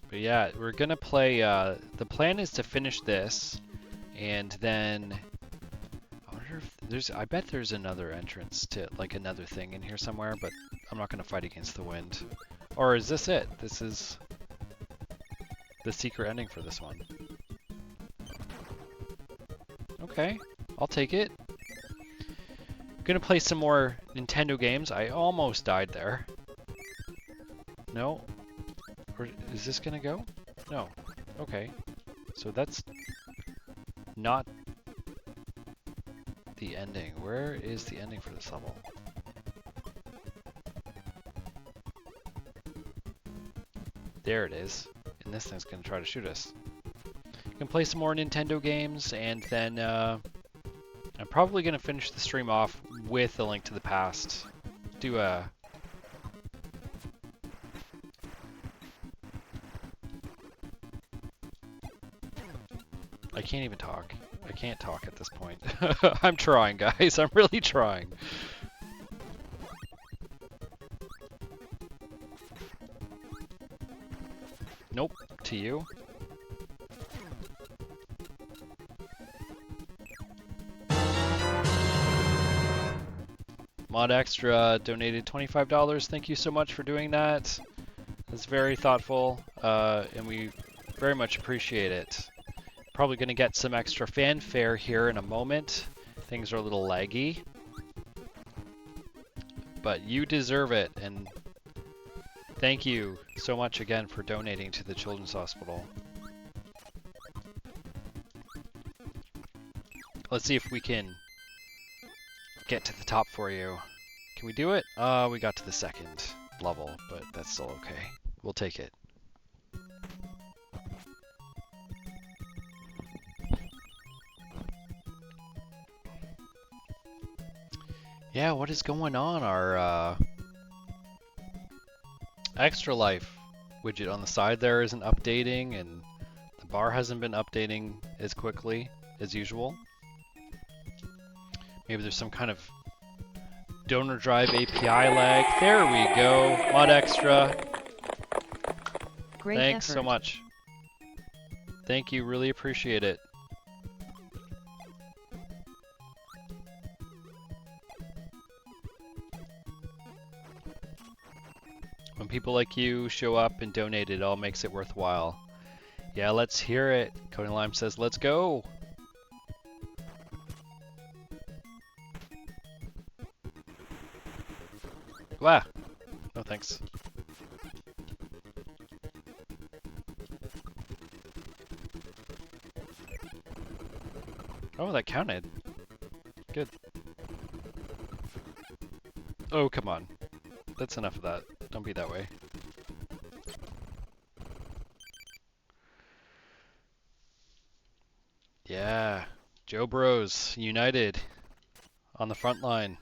But yeah, we're gonna play, the plan is to finish this, and then, I wonder if there's, I bet there's another entrance to, like, another thing in here somewhere, but I'm not gonna fight against the wind. Or is this it? This is the secret ending for this one. Okay, I'll take it. Gonna play some more Nintendo games. I almost died there. No? Or is this gonna go? No. Okay. So that's not the ending. Where is the ending for this level? There it is. And this thing's gonna try to shoot us. Can play some more Nintendo games, and then I'm probably gonna finish the stream off with A Link to the Past. Do a I can't even talk. I can't talk at this point. I'm trying, guys. I'm really trying. Nope. To you. Mod Extra donated $25. Thank you so much for doing that. That's very thoughtful, and we very much appreciate it. Probably going to get some extra fanfare here in a moment. Things are a little laggy. But you deserve it, and thank you so much again for donating to the Children's Hospital. Let's see if we can get to the top for you. Can we do it? We got to the second level, but that's still okay. We'll take it. Yeah, what is going on? Our Extra Life widget on the side there isn't updating, and the bar hasn't been updating as quickly as usual. Maybe there's some kind of donor drive API lag. There we go. Mod Extra. Great Thanks effort. so much. Thank you, really appreciate it. When people like you show up and donate, it all makes it worthwhile. Yeah, let's hear it. Cody Lime says, let's go. Wow. No thanks. Oh, that counted. Good. Oh, come on. That's enough of that. Don't be that way. Yeah. Joe Bros. United. On the front line.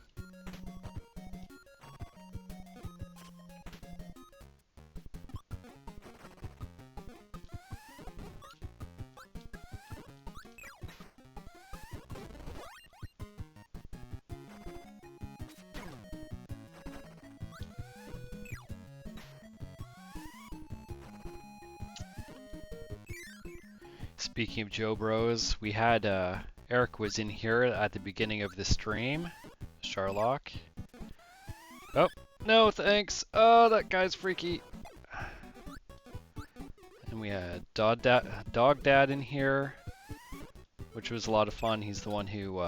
Speaking of Joe Bros, we had Eric was in here at the beginning of the stream. Sharlock. Oh, no thanks. Oh, that guy's freaky. And we had Dog Dad in here, which was a lot of fun. He's the one who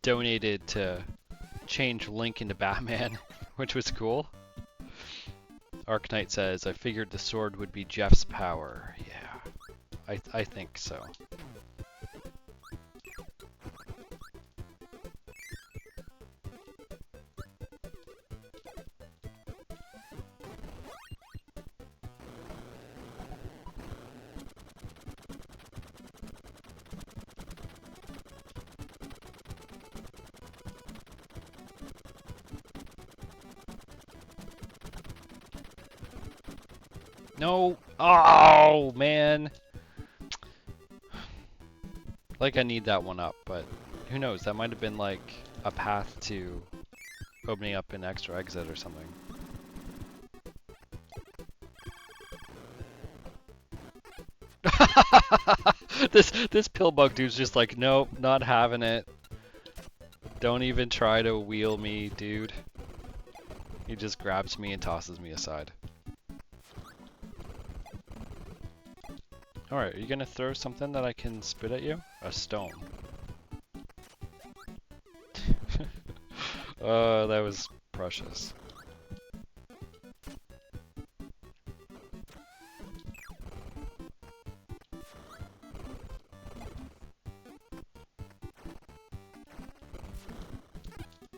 donated to change Link into Batman, which was cool. Arknight says, I figured the sword would be Jeff's power. Yeah. I think so. No! Oh, man! Like, I need that one up, but who knows? That might have been, like, a path to opening up an extra exit or something. This pill bug dude's just like, nope, not having it. Don't even try to wheel me, dude. He just grabs me and tosses me aside. Alright, are you gonna throw something that I can spit at you? A stone. Oh, that was precious.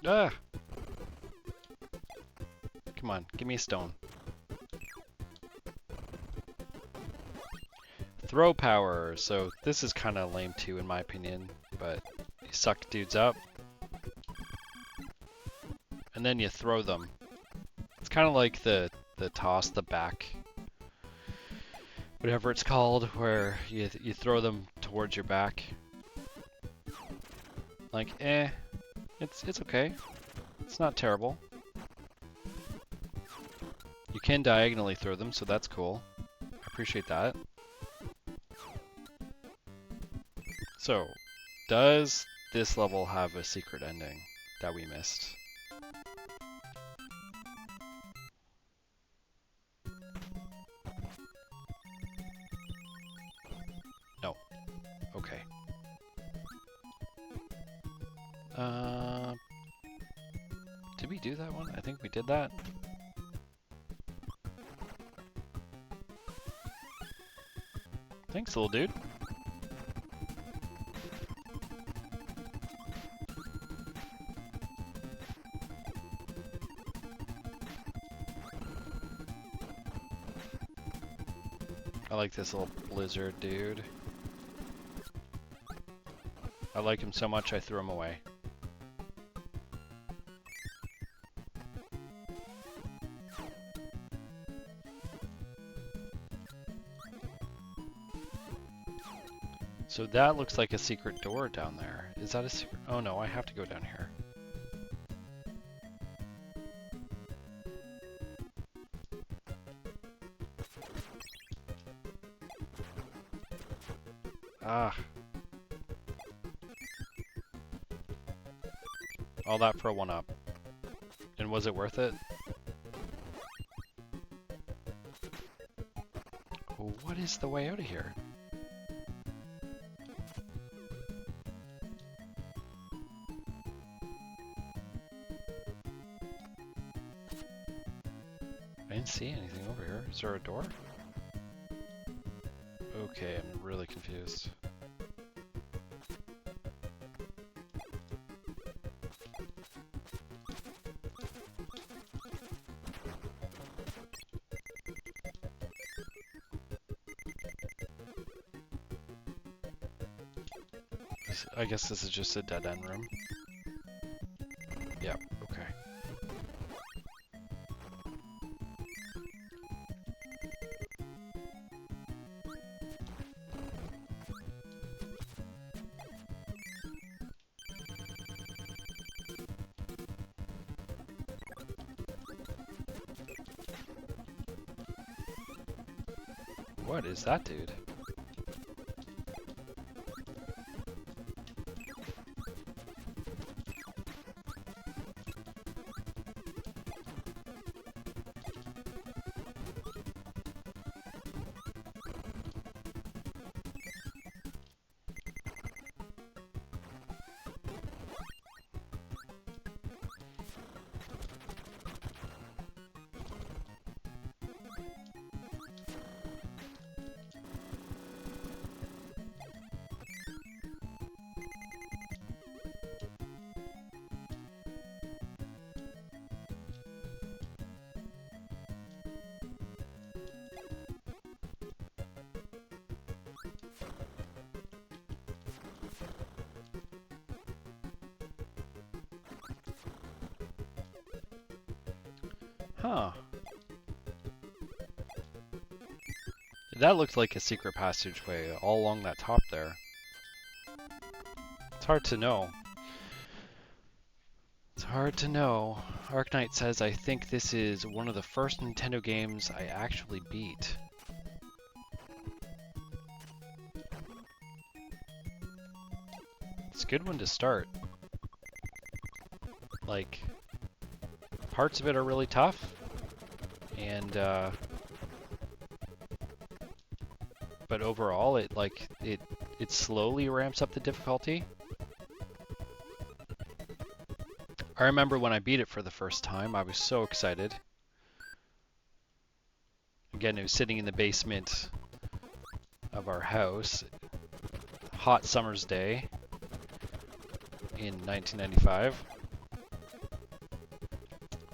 Ah! Come on, give me a stone. Throw power. So this is kind of lame too, in my opinion. But you suck dudes up, and then you throw them. It's kind of like the toss, the back, whatever it's called, where you throw them towards your back. Like, it's okay. It's not terrible. You can diagonally throw them, so that's cool. I appreciate that. So, does this level have a secret ending that we missed? No. Okay. Did we do that one? I think we did that. Thanks, little dude. I like this little blizzard dude. I like him so much I threw him away. So that looks like a secret door down there. Is that a secret? Oh no, I have to go down here. Ah. All that for a 1-up. And was it worth it? Oh, what is the way out of here? I didn't see anything over here. Is there a door? Okay, I'm really confused. I guess this is just a dead-end room. Yeah, okay. What is that, dude? Huh. That looked like a secret passageway all along that top there. It's hard to know. It's hard to know. Arknight says, I think this is one of the first Nintendo games I actually beat. It's a good one to start. Like, parts of it are really tough, and but overall, it slowly ramps up the difficulty. I remember when I beat it for the first time, I was so excited. Again, it was sitting in the basement of our house, hot summer's day in 1995.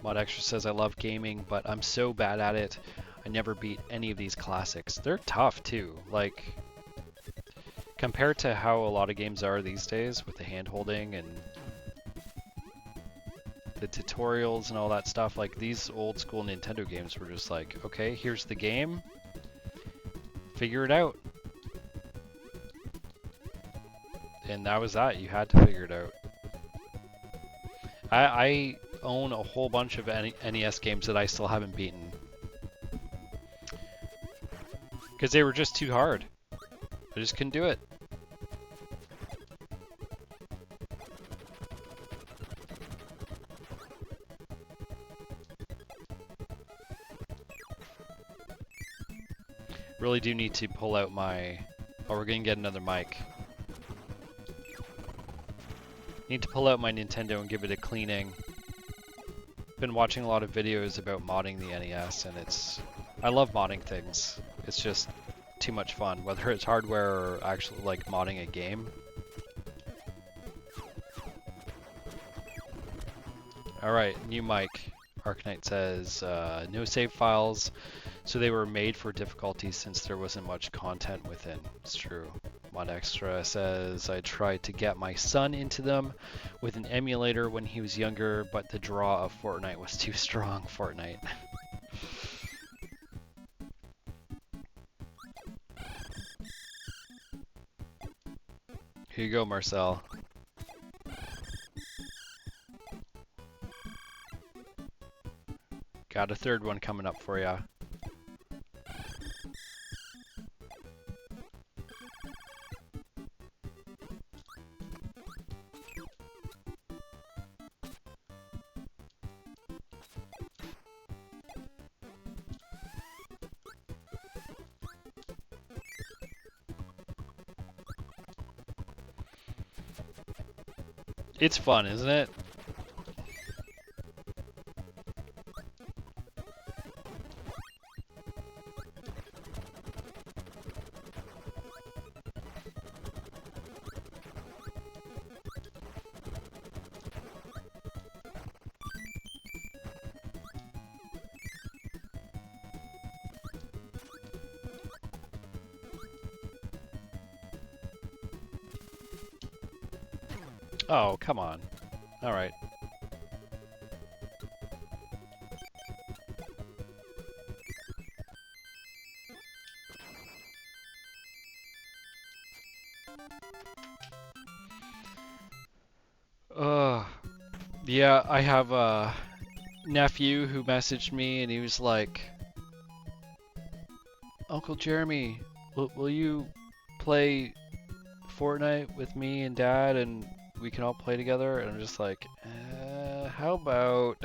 Mod Extra says, I love gaming, but I'm so bad at it. I never beat any of these classics. They're tough too. Like, compared to how a lot of games are these days with the hand-holding and the tutorials and all that stuff, like these old school Nintendo games were just like, okay, here's the game, figure it out. And that was that. You had to figure it out. I own a whole bunch of NES games that I still haven't beaten. Because they were just too hard. I just couldn't do it. Really do need to pull out my... Oh, we're gonna get another mic. Need to pull out my Nintendo and give it a cleaning. Been watching a lot of videos about modding the NES, and I love modding things. It's just too much fun, whether it's hardware or actually like modding a game. Alright, new mic. Arknight says, no save files, so they were made for difficulty since there wasn't much content within. It's true. Mod Extra says, I tried to get my son into them with an emulator when he was younger, but the draw of Fortnite was too strong. Fortnite. Here you go, Marcel. Got a third one coming up for ya. It's fun, isn't it? Oh, come on. All right. Yeah, I have a nephew who messaged me and he was like, Uncle Jeremy, will you play Fortnite with me and Dad and we can all play together? And I'm just like, how about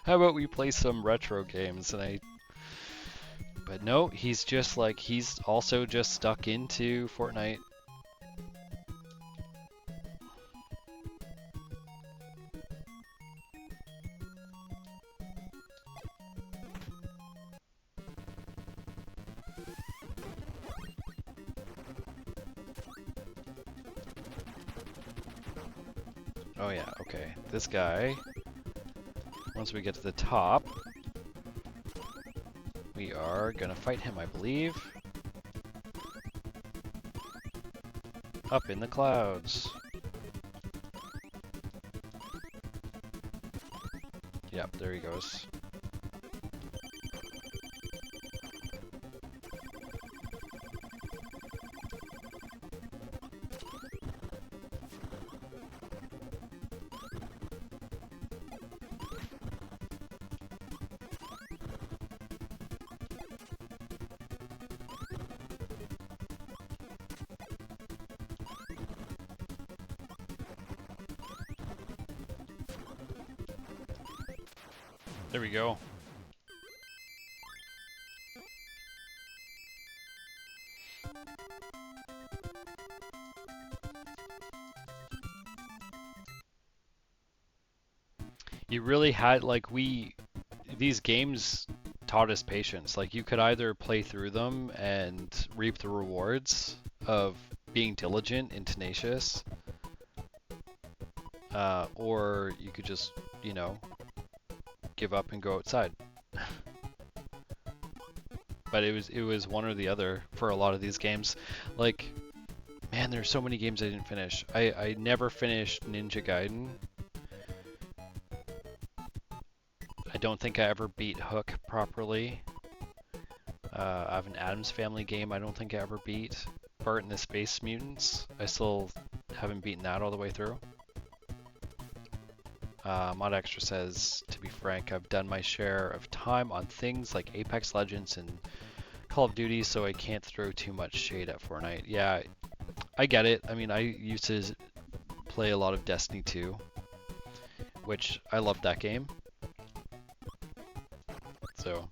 how about we play some retro games? But no, he's just like, he's also just stuck into Fortnite. Oh yeah, okay. This guy, once we get to the top, we are gonna fight him, I believe. Up in the clouds. Yep, there he goes. There we go. You really had, like, these games taught us patience. Like, you could either play through them and reap the rewards of being diligent and tenacious, or you could just, you know, give up and go outside. But it was one or the other for a lot of these games. Like, man, there's so many games I didn't finish. I never finished Ninja Gaiden. I don't think I ever beat Hook properly. I have an Addams Family game I don't think I ever beat. Bart and the Space Mutants. I still haven't beaten that all the way through. Mod Extra says, to be frank, I've done my share of time on things like Apex Legends and Call of Duty, so I can't throw too much shade at Fortnite. Yeah, I get it. I mean, I used to play a lot of Destiny 2, which I love that game. So.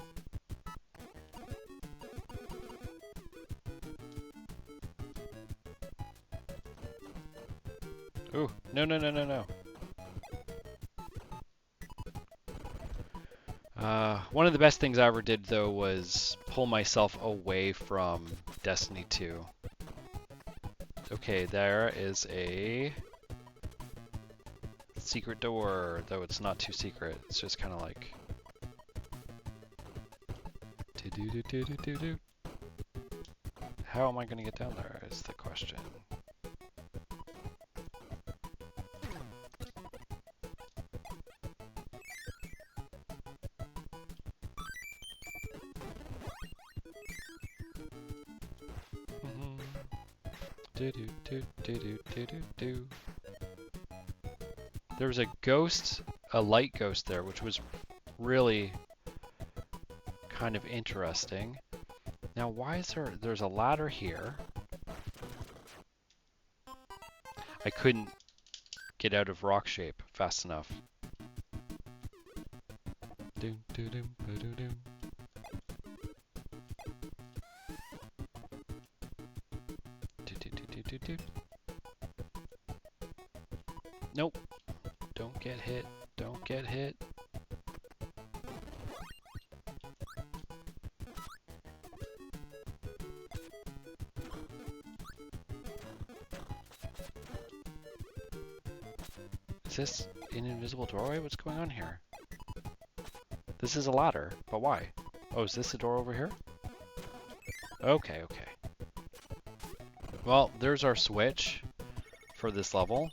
Ooh, no, no, no, no, no. One of the best things I ever did, though, was pull myself away from Destiny 2. Okay, there is a secret door, though it's not too secret. It's just kind of like... How am I going to get down there is the question. There was a ghost, a light ghost there, which was really kind of interesting. Now, why is there's a ladder here? I couldn't get out of rock shape fast enough. Nope. Don't get hit. Don't get hit. Is this an invisible doorway? What's going on here? This is a ladder, but why? Oh, is this a door over here? Okay, okay. Well, there's our switch for this level.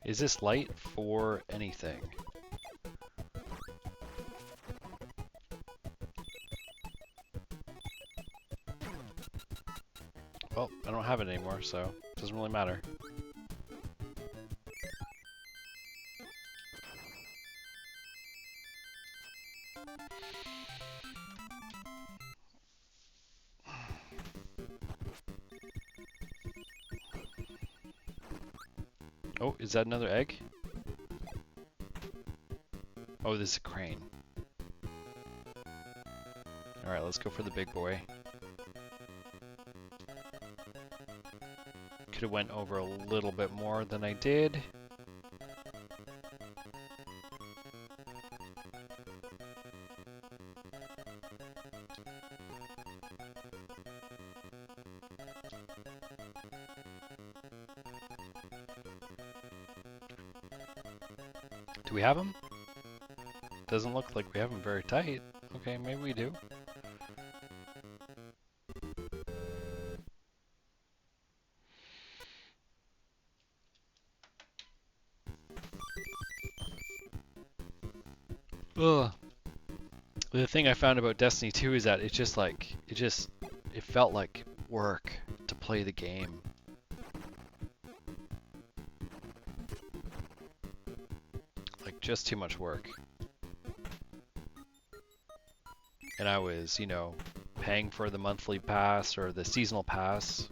Is this light for anything? Well, I don't have it anymore, so it doesn't really matter. Oh, is that another egg? Oh, this is a crane. Alright, let's go for the big boy. Could have went over a little bit more than I did. Do we have them? Doesn't look like we have them very tight. Okay, maybe we do. Ugh. The thing I found about Destiny 2 is that it's just like, it felt like work to play the game. Like, just too much work. And I was, you know, paying for the monthly pass or the seasonal pass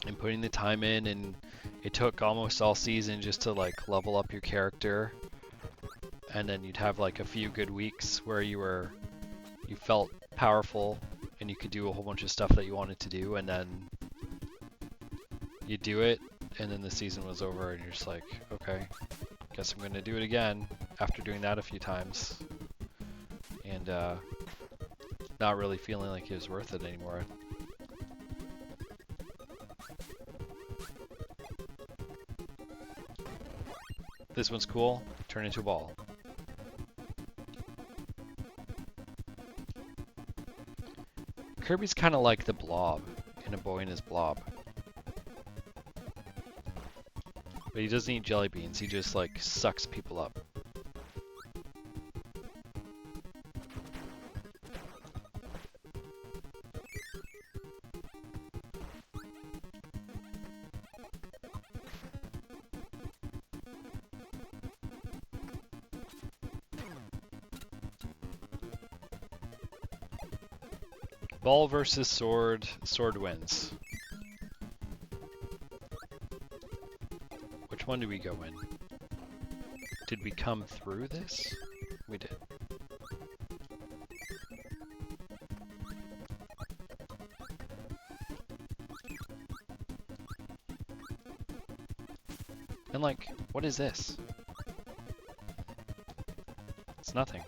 and putting the time in, and it took almost all season just to like level up your character, and then you'd have like a few good weeks where you felt powerful and you could do a whole bunch of stuff that you wanted to do, and then you do it and then the season was over and you're just like, okay, guess I'm gonna do it again after doing that a few times, and not really feeling like it was worth it anymore. This one's cool. Turn into a ball. Kirby's kind of like the Blob in A Boy and His Blob. But he doesn't eat jelly beans, he just like sucks people up. Ball versus sword. Sword wins. Which one do we go in? Did we come through this? We did. And like, what is this? It's nothing.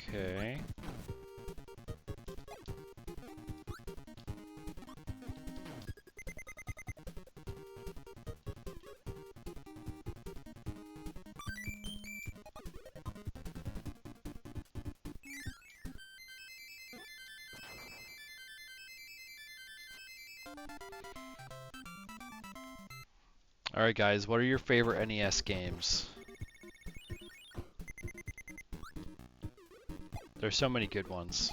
Okay. Alright guys, what are your favorite NES games? There's so many good ones.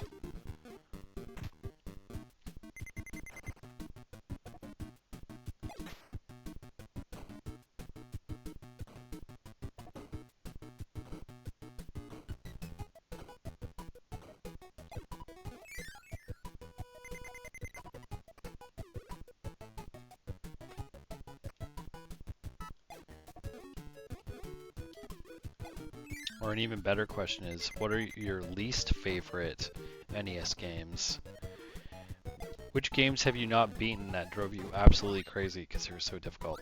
Or an even better question is, what are your least favorite NES games? Which games have you not beaten that drove you absolutely crazy because they were so difficult?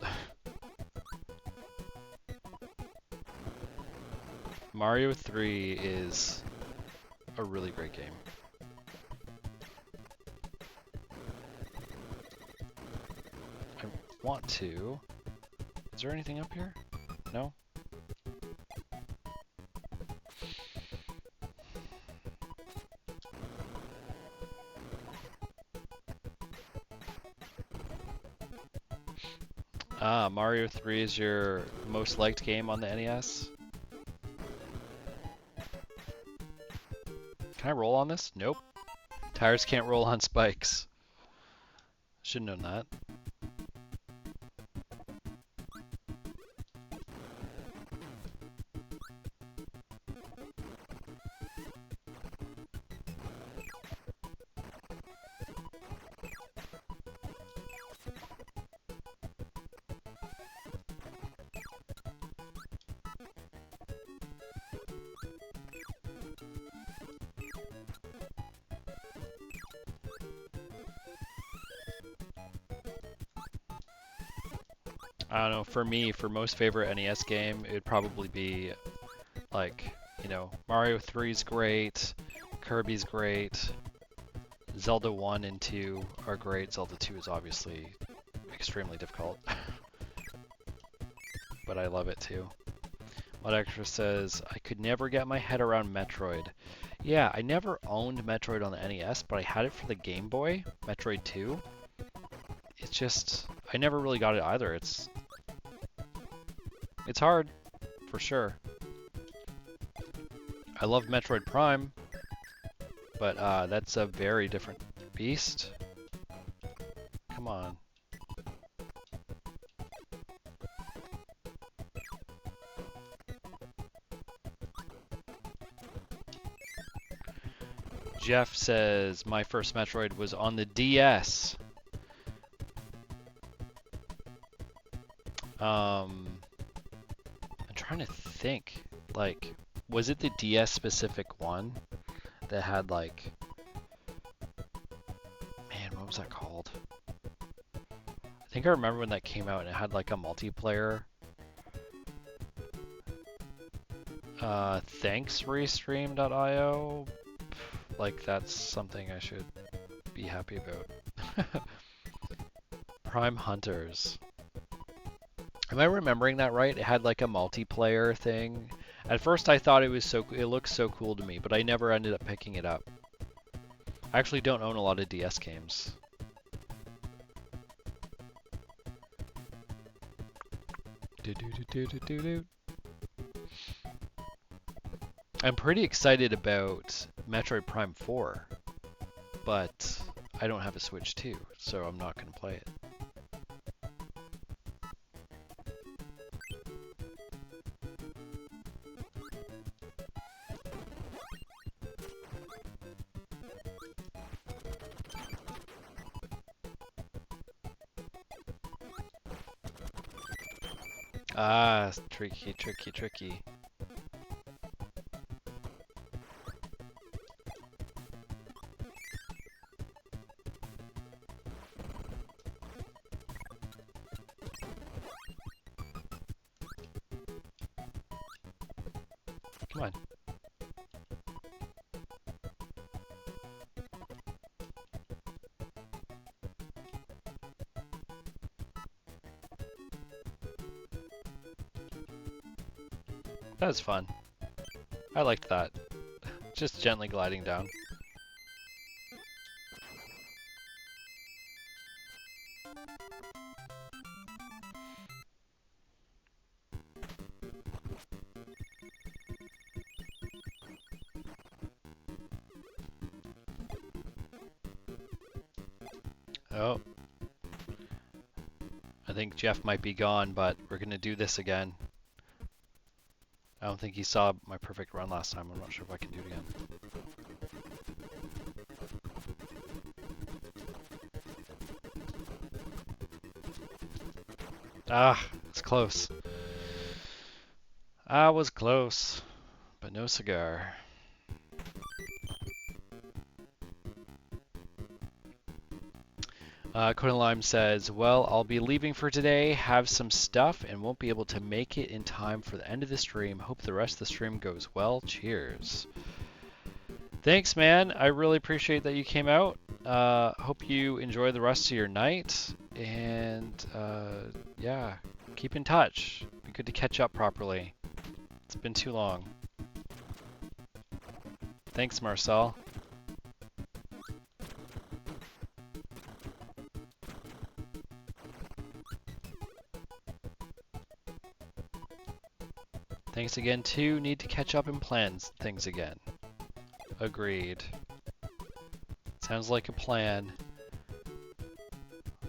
Mario 3 is a really great game. I want to... Is there anything up here? No? Ah, Mario 3 is your most liked game on the NES? Can I roll on this? Nope. Tires can't roll on spikes. Should've known that. I don't know, for me, for most favorite NES game, it would probably be like, you know, Mario 3's great, Kirby's great, Zelda 1 and 2 are great. Zelda 2 is obviously extremely difficult, but I love it too. What Extra says, I could never get my head around Metroid. Yeah, I never owned Metroid on the NES, but I had it for the Game Boy, Metroid 2. It's just, I never really got it either. It's hard, for sure. I love Metroid Prime, but that's a very different beast. Come on. Jeff says, my first Metroid was on the DS. I'm trying to think, like, was it the DS specific one that had like, man, what was that called? I think I remember when that came out and it had like a multiplayer. Thanks Restream.io. Like that's something I should be happy about. Prime Hunters. Am I remembering that right? It had like a multiplayer thing. At first I thought it looked so cool to me, but I never ended up picking it up. I actually don't own a lot of DS games. I'm pretty excited about Metroid Prime 4, but I don't have a Switch 2, so I'm not going to play it. Ah, tricky, tricky, tricky. Come on. That was fun. I liked that. Just gently gliding down. Oh. I think Jeff might be gone, but we're going to do this again. I don't think he saw my perfect run last time. I'm not sure if I can do it again. Ah, it's close. I was close, but no cigar. Conan Lime says, well, I'll be leaving for today, have some stuff, and won't be able to make it in time for the end of the stream. Hope the rest of the stream goes well. Cheers. Thanks, man. I really appreciate that you came out. Hope you enjoy the rest of your night. And, yeah, keep in touch. Be good to catch up properly. It's been too long. Thanks, Marcel. Thanks again, too. Need to catch up and plan things again. Agreed. Sounds like a plan.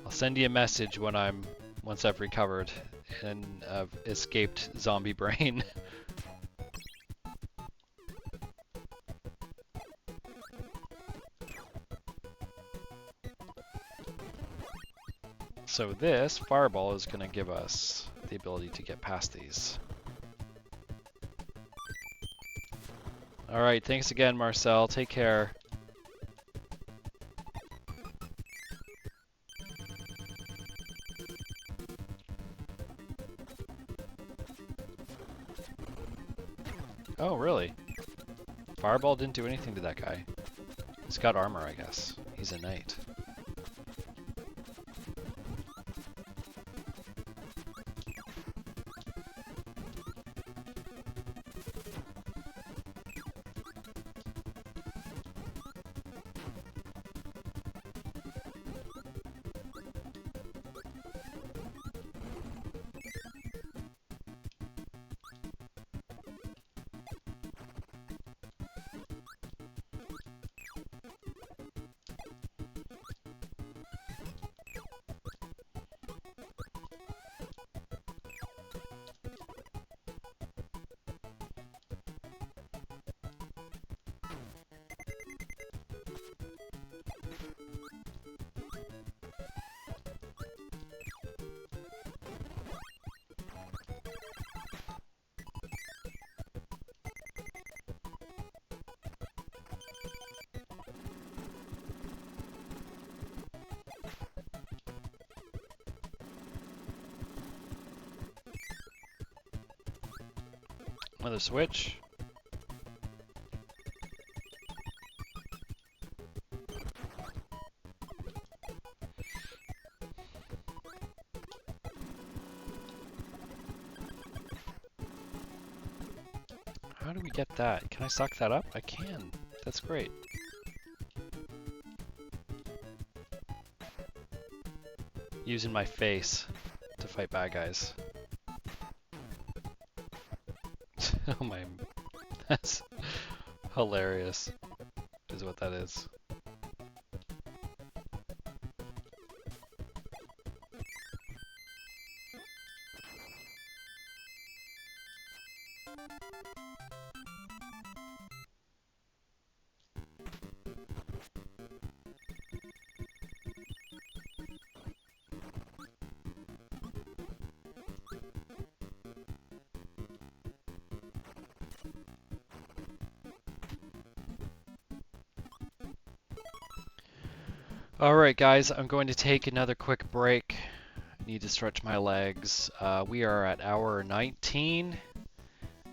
I'll send you a message once I've recovered and I've escaped zombie brain. So this fireball is going to give us the ability to get past these. Alright, thanks again, Marcel. Take care. Fireball didn't do anything to that guy. He's got armor, I guess. He's a knight. Another switch. How do we get that? Can I suck that up? I can. That's great. Using my face to fight bad guys. Oh my, that's hilarious, is what that is. Alright guys, I'm going to take another quick break. I need to stretch my legs. We are at hour 19,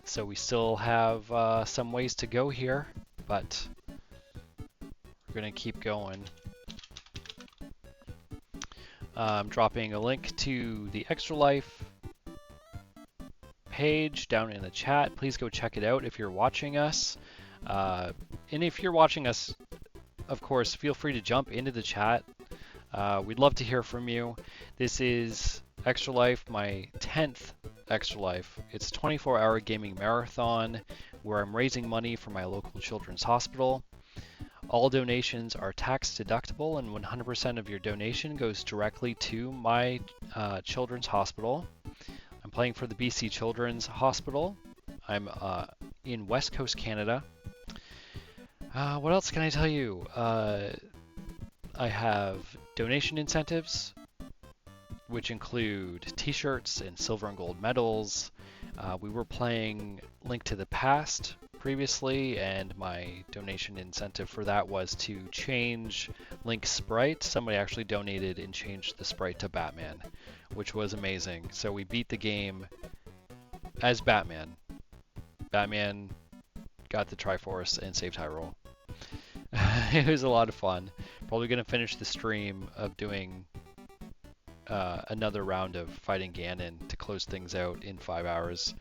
so we still have some ways to go here, but we're going to keep going. I'm dropping a link to the Extra Life page down in the chat. Please go check it out if you're watching us. And if you're watching us, of course, feel free to jump into the chat. We'd love to hear from you. This is Extra Life, my 10th Extra Life. It's a 24-hour gaming marathon where I'm raising money for my local children's hospital. All donations are tax deductible, and 100% of your donation goes directly to my children's hospital. I'm playing for the BC Children's Hospital. I'm in West Coast, Canada. What else can I tell you? I have donation incentives, which include t-shirts and silver and gold medals. We were playing Link to the Past previously, and my donation incentive for that was to change Link's sprite. Somebody actually donated and changed the sprite to Batman, which was amazing. So we beat the game as Batman. Batman got the Triforce and saved Hyrule. It was a lot of fun. Probably going to finish the stream of doing another round of fighting Ganon to close things out in 5 hours.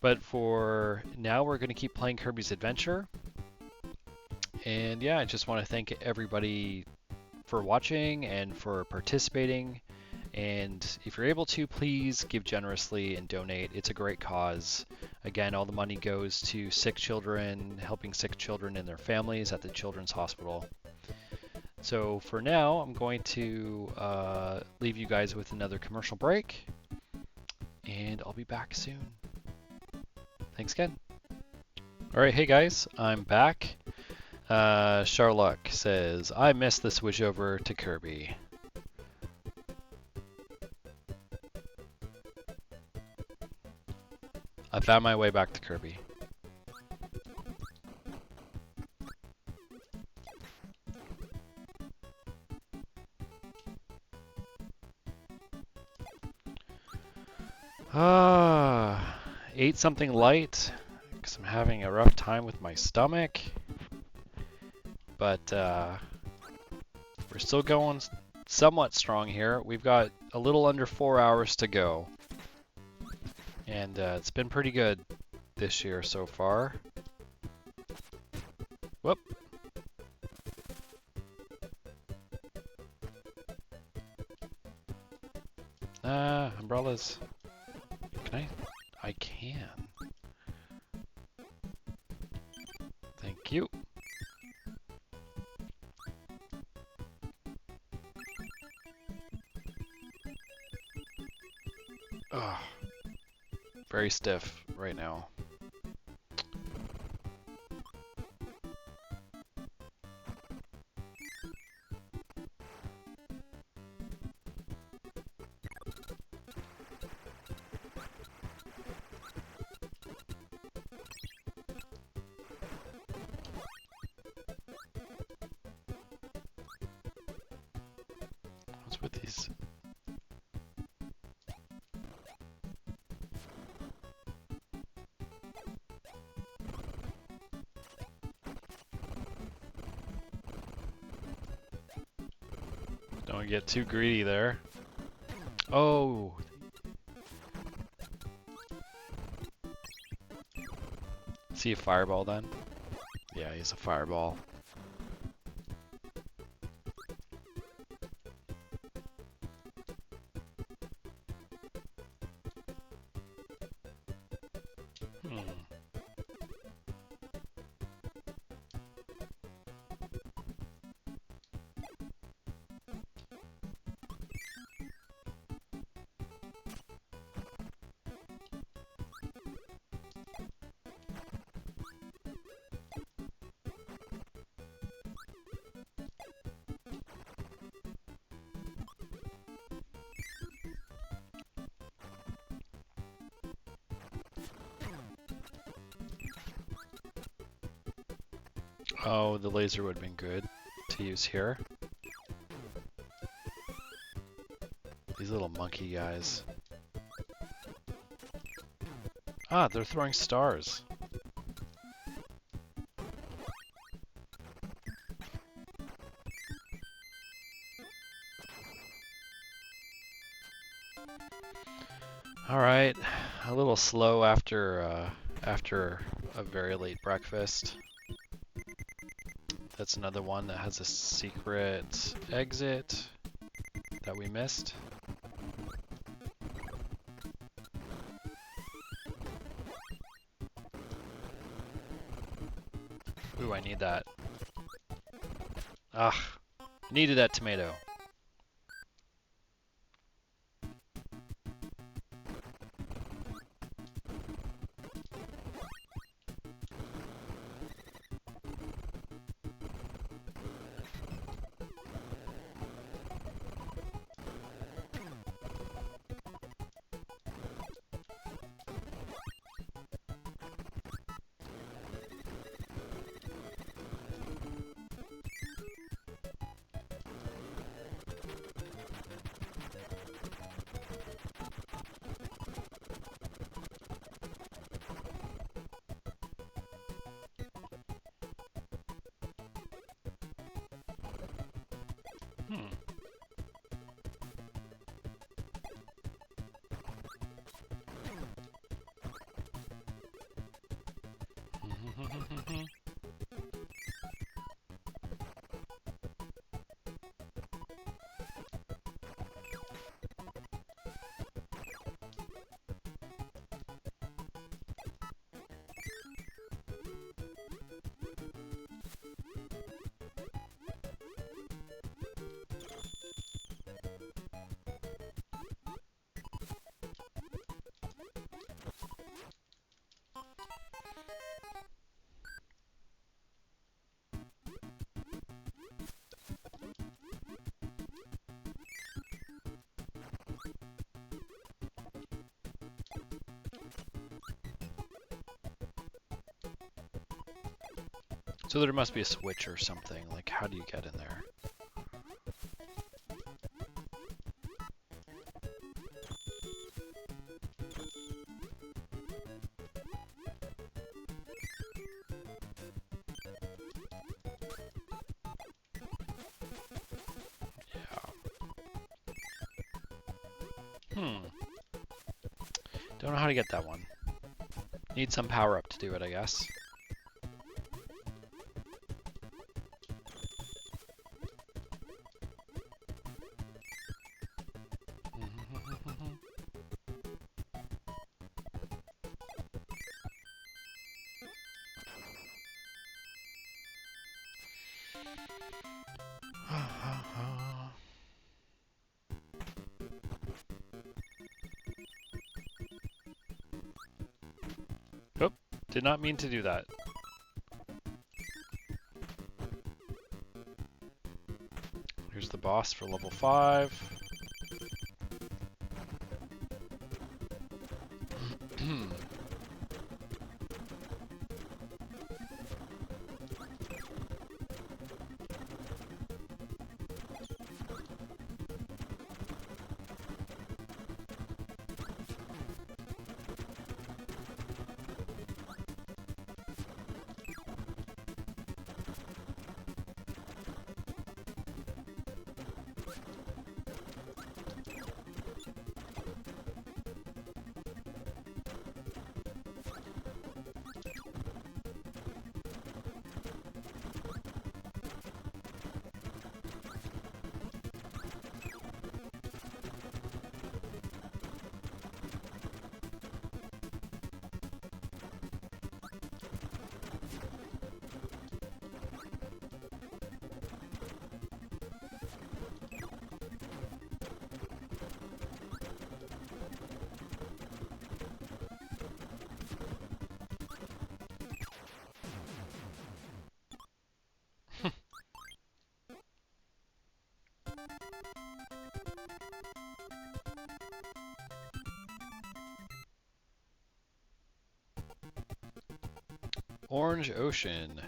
But for now, we're going to keep playing Kirby's Adventure. And yeah, I just want to thank everybody for watching and for participating. And if you're able to, please give generously and donate. It's a great cause. Again, all the money goes to sick children, helping sick children and their families at the Children's Hospital. So for now, I'm going to leave you guys with another commercial break, and I'll be back soon. Thanks again. All right, hey guys, I'm back. Charlotte says, I missed the switch over to Kirby. I found my way back to Kirby. Ate something light, because I'm having a rough time with my stomach. But we're still going somewhat strong here. We've got a little under 4 hours to go. And it's been pretty good this year so far. Whoop. Umbrellas. Can I? I can. Thank you. Ugh. Very stiff right now. What's with these? Don't get too greedy there. Oh! Is he a fireball then? Yeah, he's a fireball. Oh, the laser would have been good to use here. These little monkey guys. Ah, they're throwing stars. Alright, a little slow after a very late breakfast. That's another one that has a secret exit that we missed. Ooh, I need that. Ah, needed that tomato. So there must be a switch or something. Like, how do you get in there? Don't know how to get that one. Need some power up to do it, I guess. Oh, did not mean to do that. Here's the boss for level 5. Orange Ocean.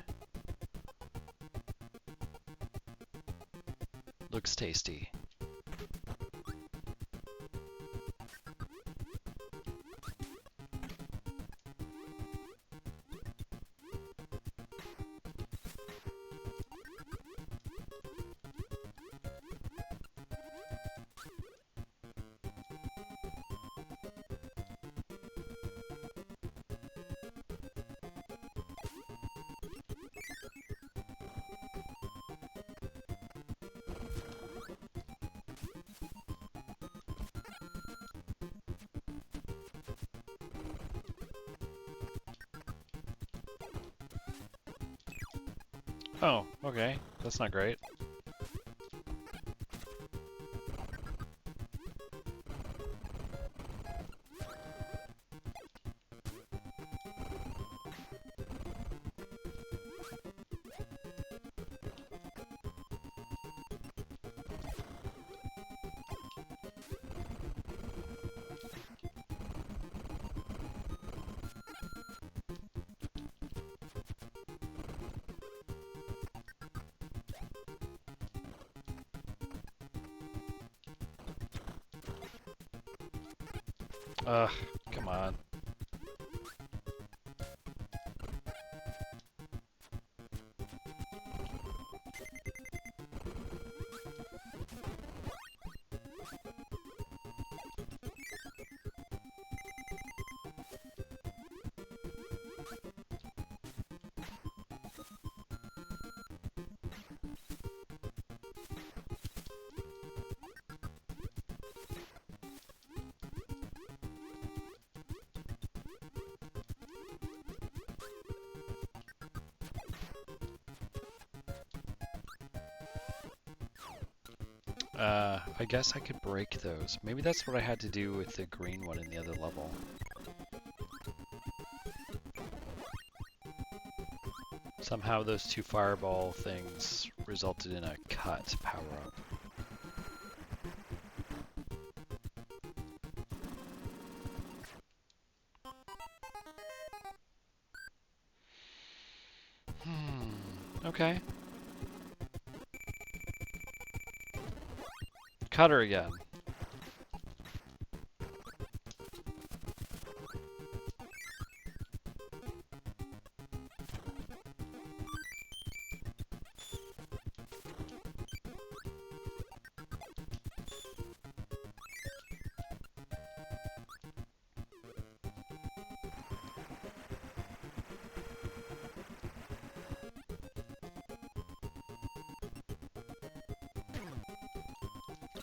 Looks tasty. Oh, okay. That's not great. Ugh, come on. I guess I could break those. Maybe that's what I had to do with the green one in the other level. Somehow those two fireball things resulted in a cut power-up. Okay. Cut her again.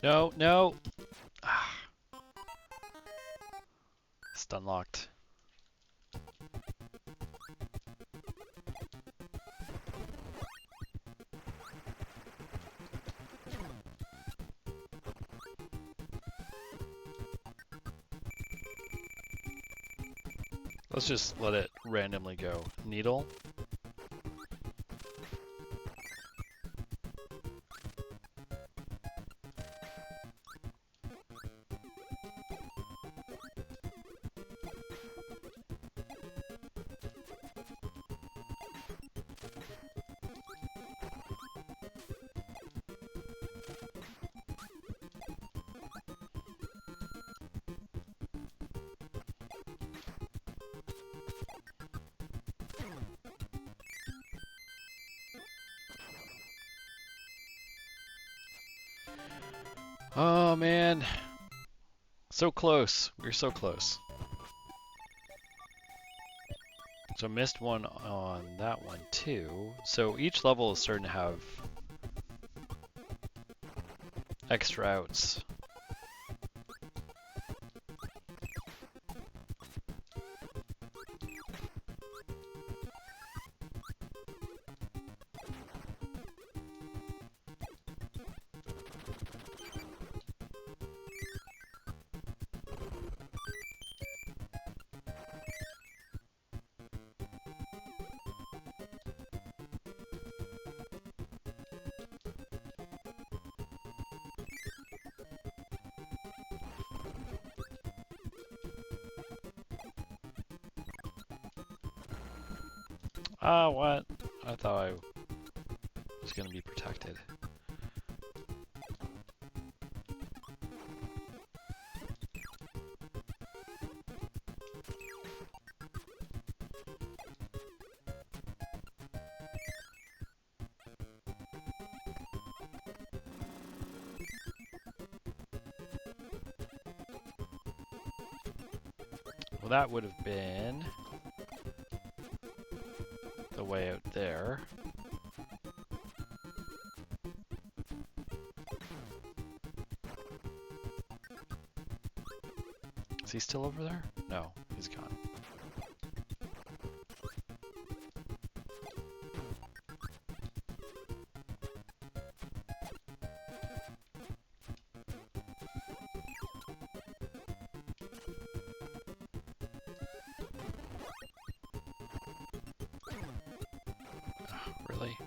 No, no! Ah, stun locked. Let's just let it randomly go. Needle. Oh man. So close. We were so close. So missed one on that one too. So each level is starting to have extra outs. Ah, what? I thought I was gonna be protected. Well, that would have been the way out there. Is he still over there? No, he's gone. Really?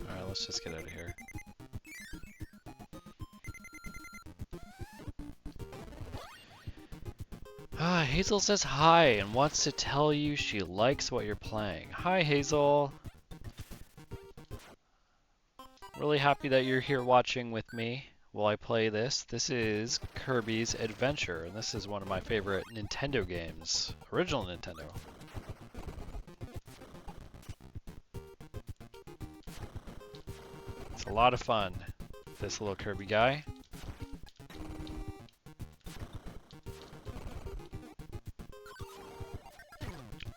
Alright, let's just get out of here. Ah, Hazel says hi and wants to tell you she likes what you're playing. Hi, Hazel. Really happy that you're here watching with me while I play this. This is Kirby's Adventure, and this is one of my favorite Nintendo games. Original Nintendo. It's a lot of fun, this little Kirby guy.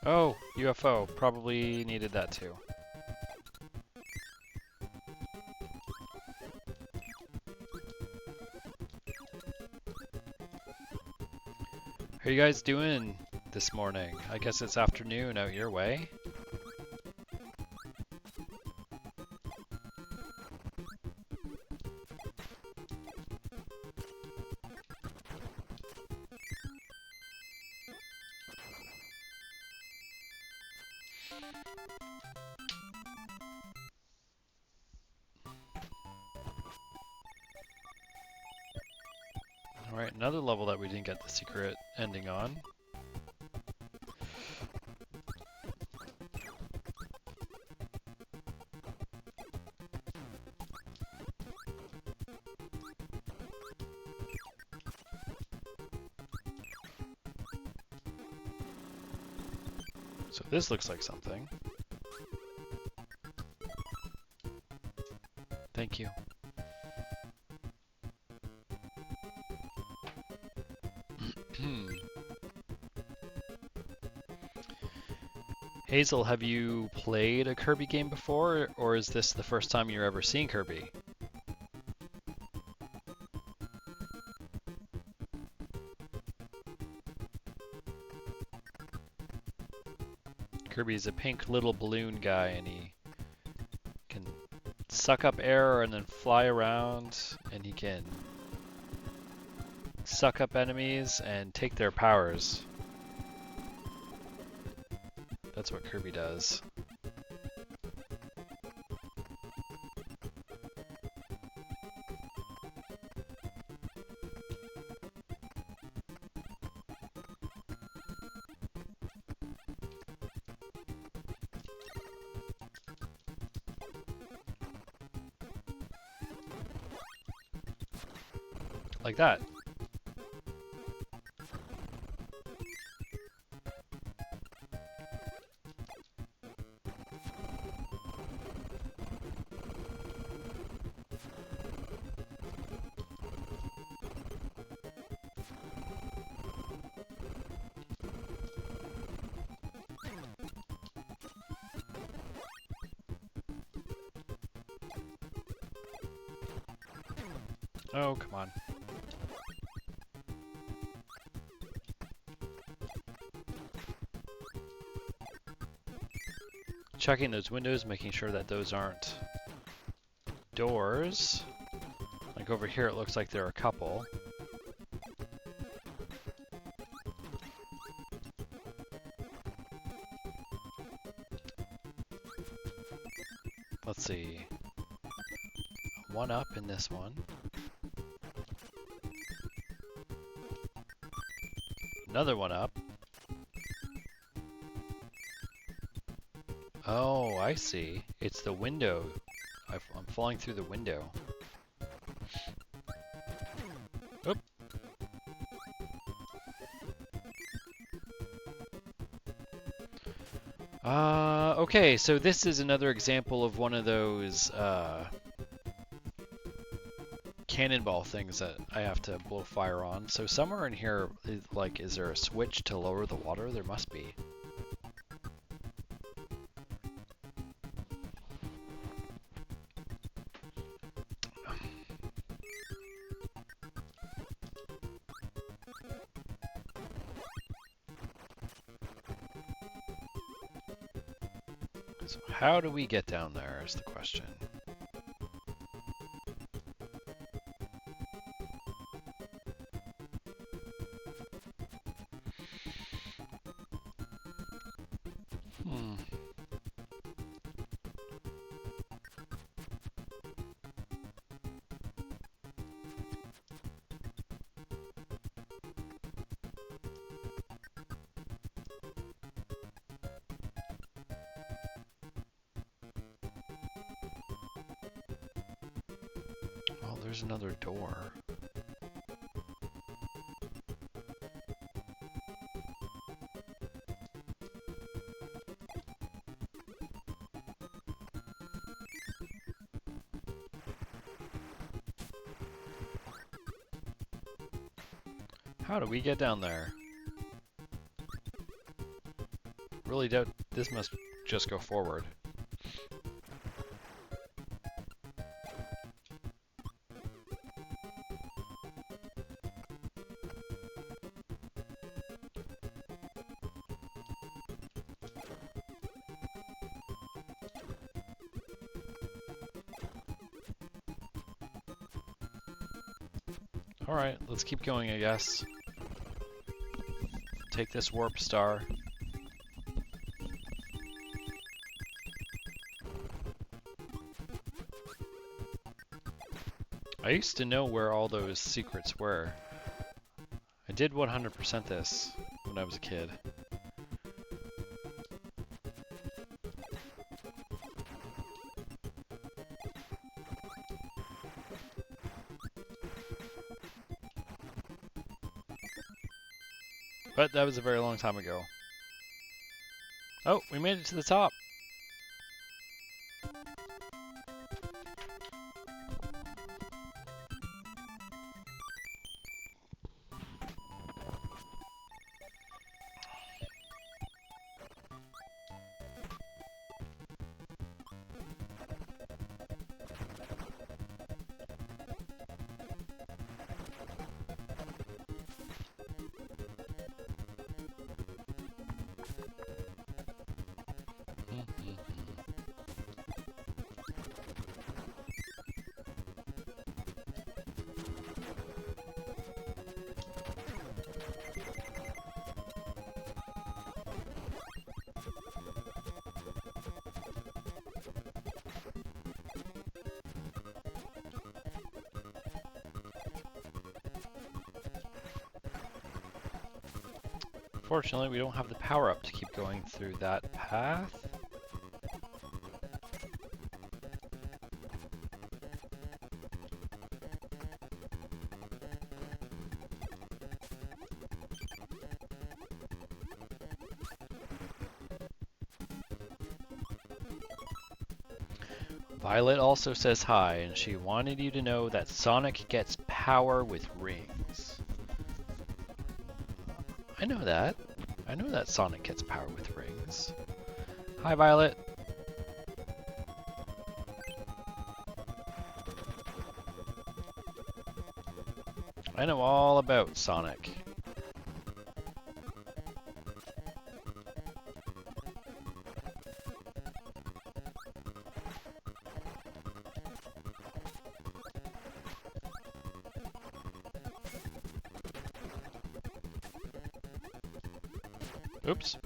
Oh, UFO. Probably needed that too. How are you guys doing this morning? I guess it's afternoon out your way. Alright, another level that we didn't get the secret ending on. So this looks like something. Thank you. Hazel, have you played a Kirby game before, or is this the first time you're ever seeing Kirby? Kirby's a pink little balloon guy, and he can suck up air and then fly around, and he can suck up enemies and take their powers. That's what Kirby does. Like that. Oh, come on. Checking those windows, making sure that those aren't doors. Like over here, it looks like there are a couple. Let's see. One up in this one. Another one up. Oh, I see. It's the window. I'm falling through the window. Oop. Okay, so this is another example of one of those cannonball things that I have to blow fire on. So somewhere in here, like, is there a switch to lower the water? There must be. So how do we get down there is the question. Oh, there's another door. How do we get down there? Really doubt this must just go forward. Alright, let's keep going, I guess. Take this warp star. I used to know where all those secrets were. I did 100% this when I was a kid. But that was a very long time ago. Oh, we made it to the top. Unfortunately, we don't have the power up to keep going through that path. Violet also says hi, and she wanted you to know that Sonic gets power with rings. I know that. I know that Sonic gets power with rings. Hi, Violet. I know all about Sonic. Oops.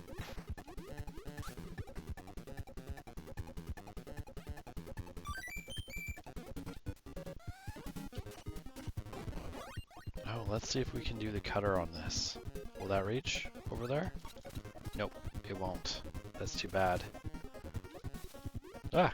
Oh, let's see if we can do the cutter on this. Will that reach over there? Nope, it won't. That's too bad. Ah!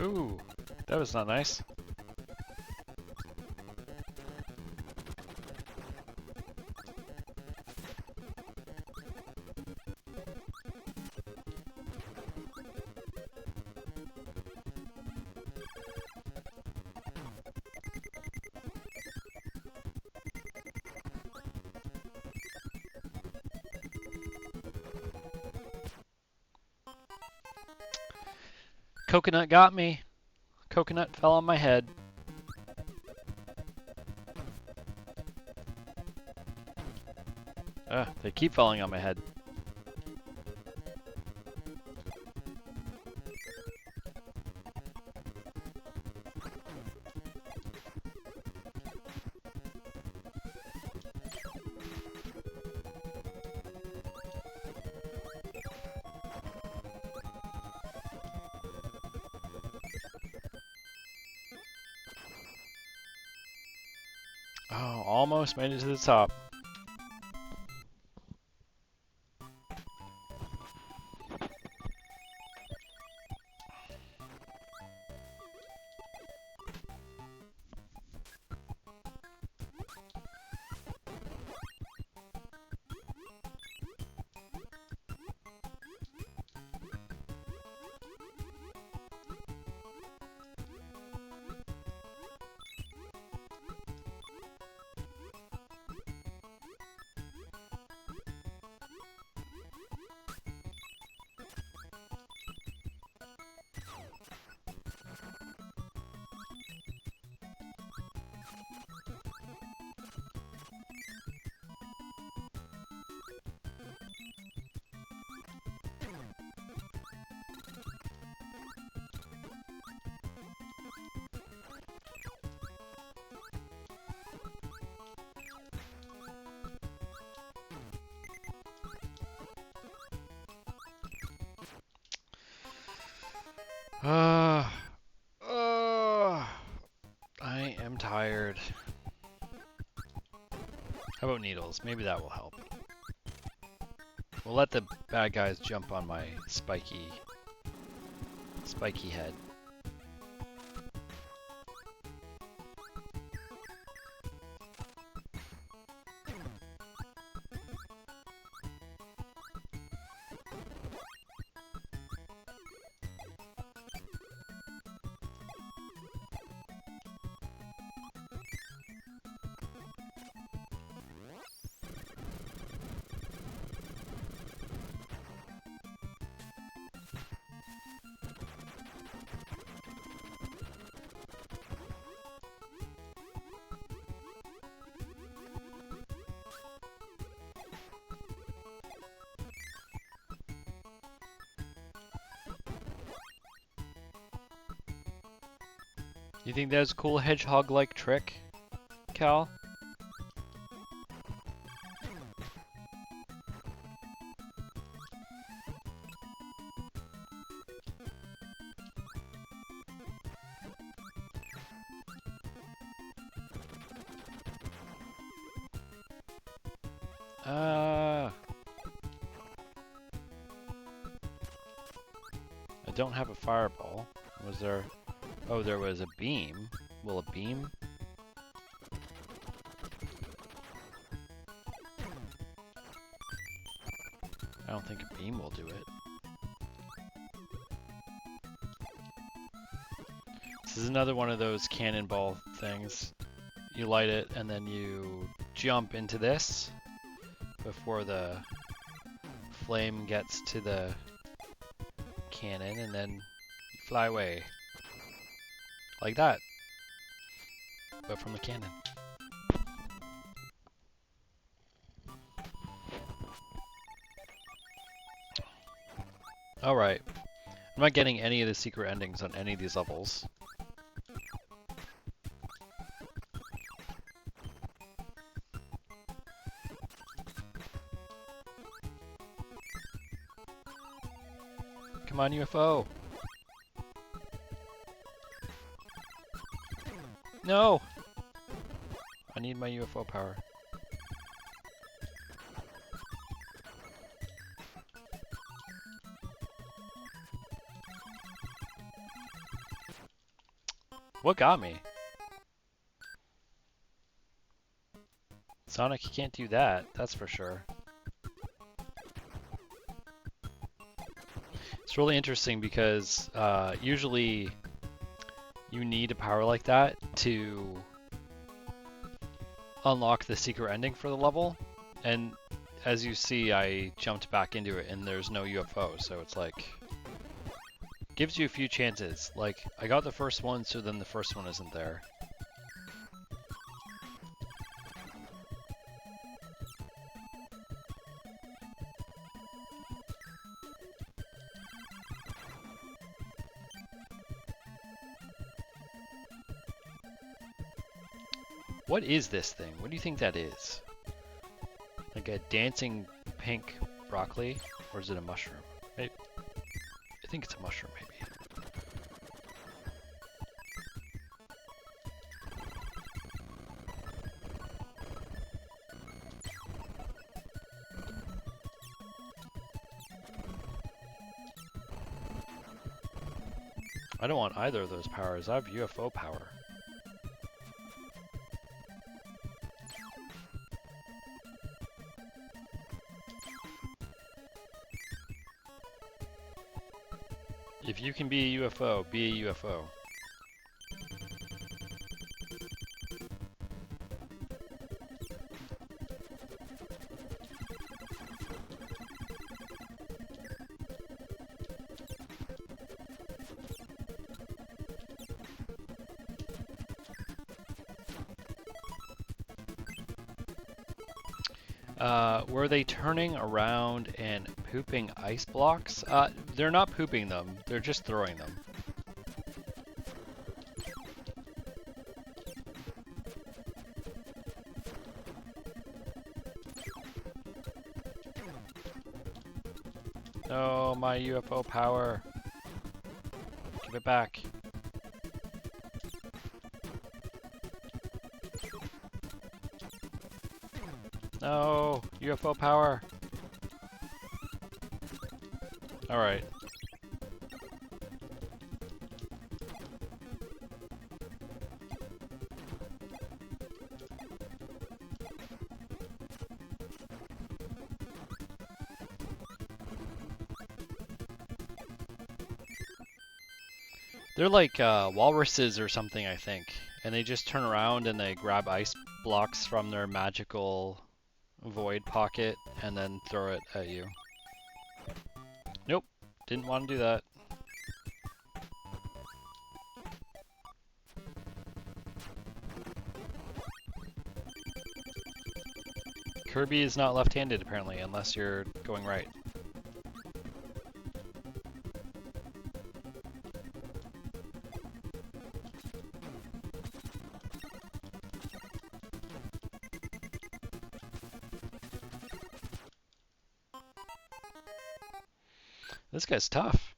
Ooh, that was not nice. Coconut got me. Coconut fell on my head. They keep falling on my head. Oh, almost made it to the top. I am tired. How about needles? Maybe that will help. We'll let the bad guys jump on my spiky head. You think that's a cool hedgehog-like trick, Cal? I don't have a fireball. Was there... Oh, there was a beam. Will a beam? I don't think a beam will do it. This is another one of those cannonball things. You light it and then you jump into this before the flame gets to the cannon, and then you fly away. Like that. But from the cannon. Alright. I'm not getting any of the secret endings on any of these levels. Come on, UFO! No! I need my UFO power. What got me? Sonic, you can't do that, that's for sure. It's really interesting because usually you need a power like that to unlock the secret ending for the level, and as you see, I jumped back into it and there's no UFO, so it's like gives you a few chances. Like, I got the first one, so then the first one isn't there. What is this thing? What do you think that is? Like a dancing pink broccoli? Or is it a mushroom? Maybe. I think it's a mushroom, maybe. I don't want either of those powers. I have UFO power. If you can be a UFO, be a UFO. Were they turning around and pooping ice blocks? They're not pooping them, they're just throwing them. Oh, my UFO power. Give it back. No, UFO power. All right. They're like walruses or something, I think. And they just turn around and they grab ice blocks from their magical void pocket and then throw it at you. Nope, didn't want to do that. Kirby is not left-handed apparently, unless you're going right. This guy's tough.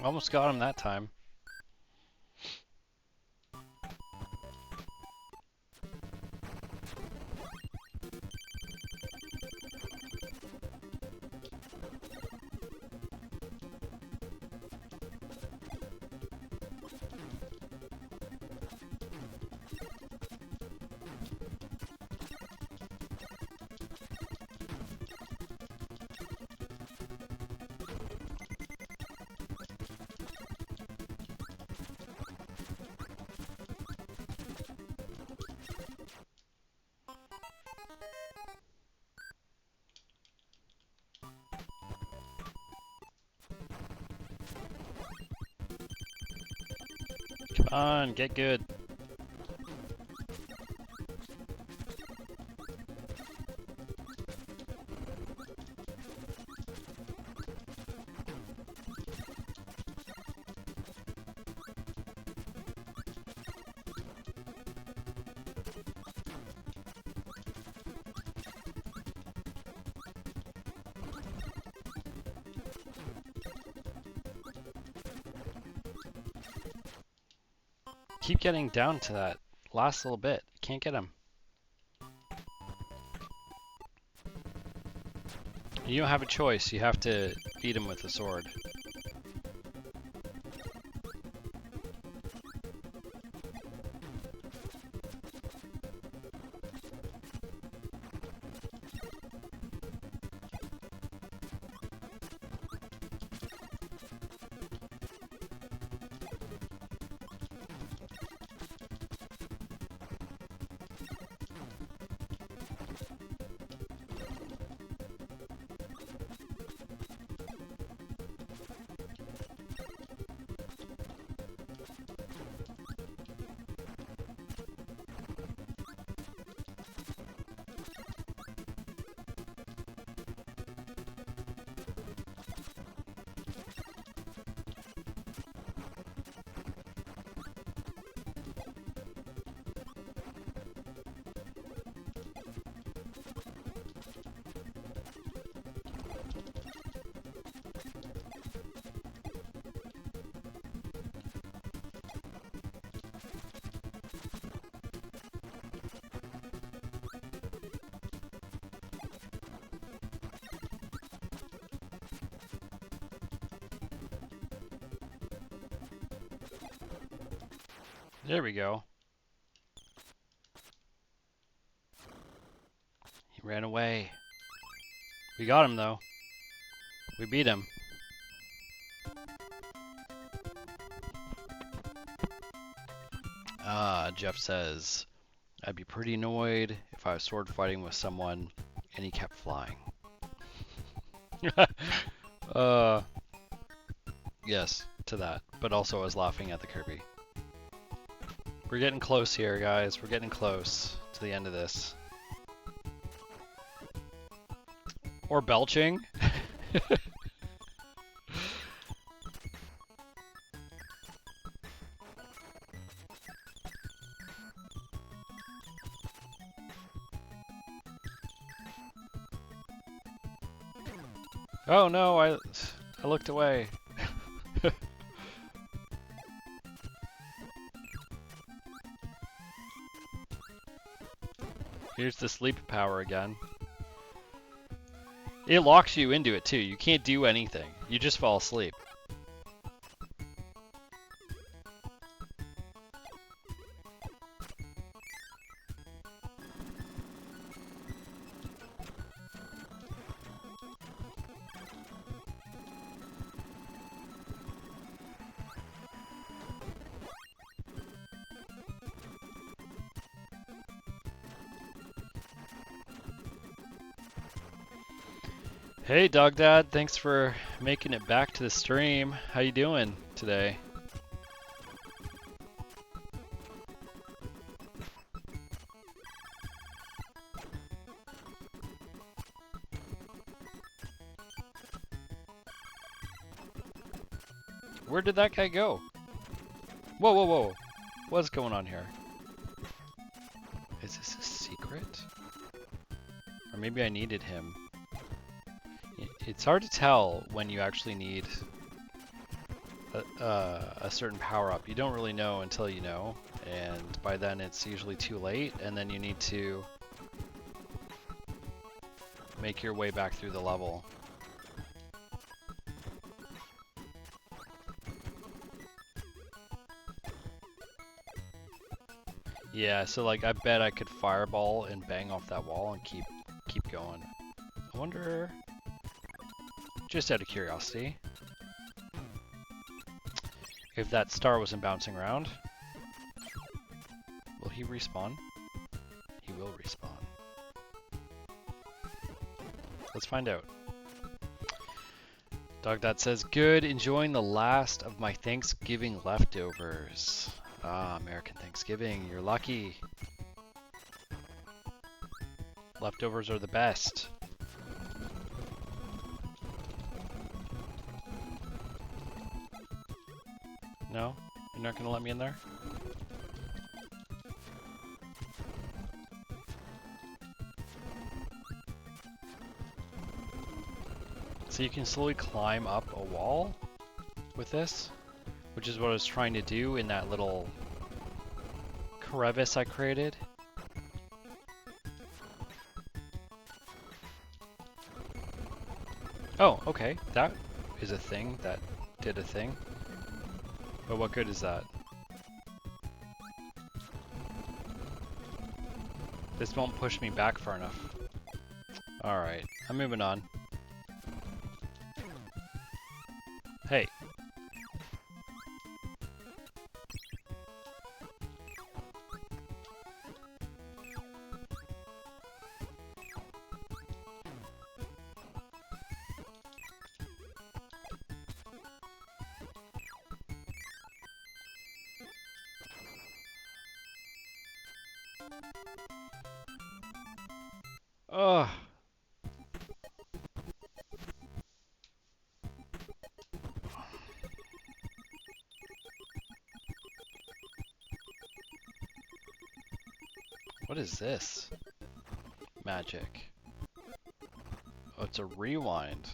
Almost got him that time. Come on, get good. Keep getting down to that last little bit. Can't get him. You don't have a choice. You have to beat him with the sword. There we go. He ran away. We got him though. We beat him. Jeff says, I'd be pretty annoyed if I was sword fighting with someone and he kept flying. Yes, to that. But also I was laughing at the Kirby. We're getting close here, guys. We're getting close to the end of this. Or belching. Oh no, I looked away. Here's the sleep power again. It locks you into it too. You can't do anything. You just fall asleep. Hey Dog Dad, thanks for making it back to the stream. How you doing today? Where did that guy go? Whoa, whoa, whoa. What's going on here? Is this a secret? Or maybe I needed him. It's hard to tell when you actually need a certain power-up. You don't really know until you know, and by then it's usually too late, and then you need to make your way back through the level. Yeah, so like I bet I could fireball and bang off that wall and keep going. I wonder, just out of curiosity, if that star wasn't bouncing around. Will he respawn? He will respawn. Let's find out. Dog Dad says, good, enjoying the last of my Thanksgiving leftovers. Ah, American Thanksgiving, you're lucky. Leftovers are the best. No? You're not gonna let me in there? So you can slowly climb up a wall with this, which is what I was trying to do in that little crevice I created. Oh, okay. That is a thing that did a thing. But what good is that? This won't push me back far enough. Alright, I'm moving on. Hey. Ugh. What is this? Magic. Oh, it's a rewind.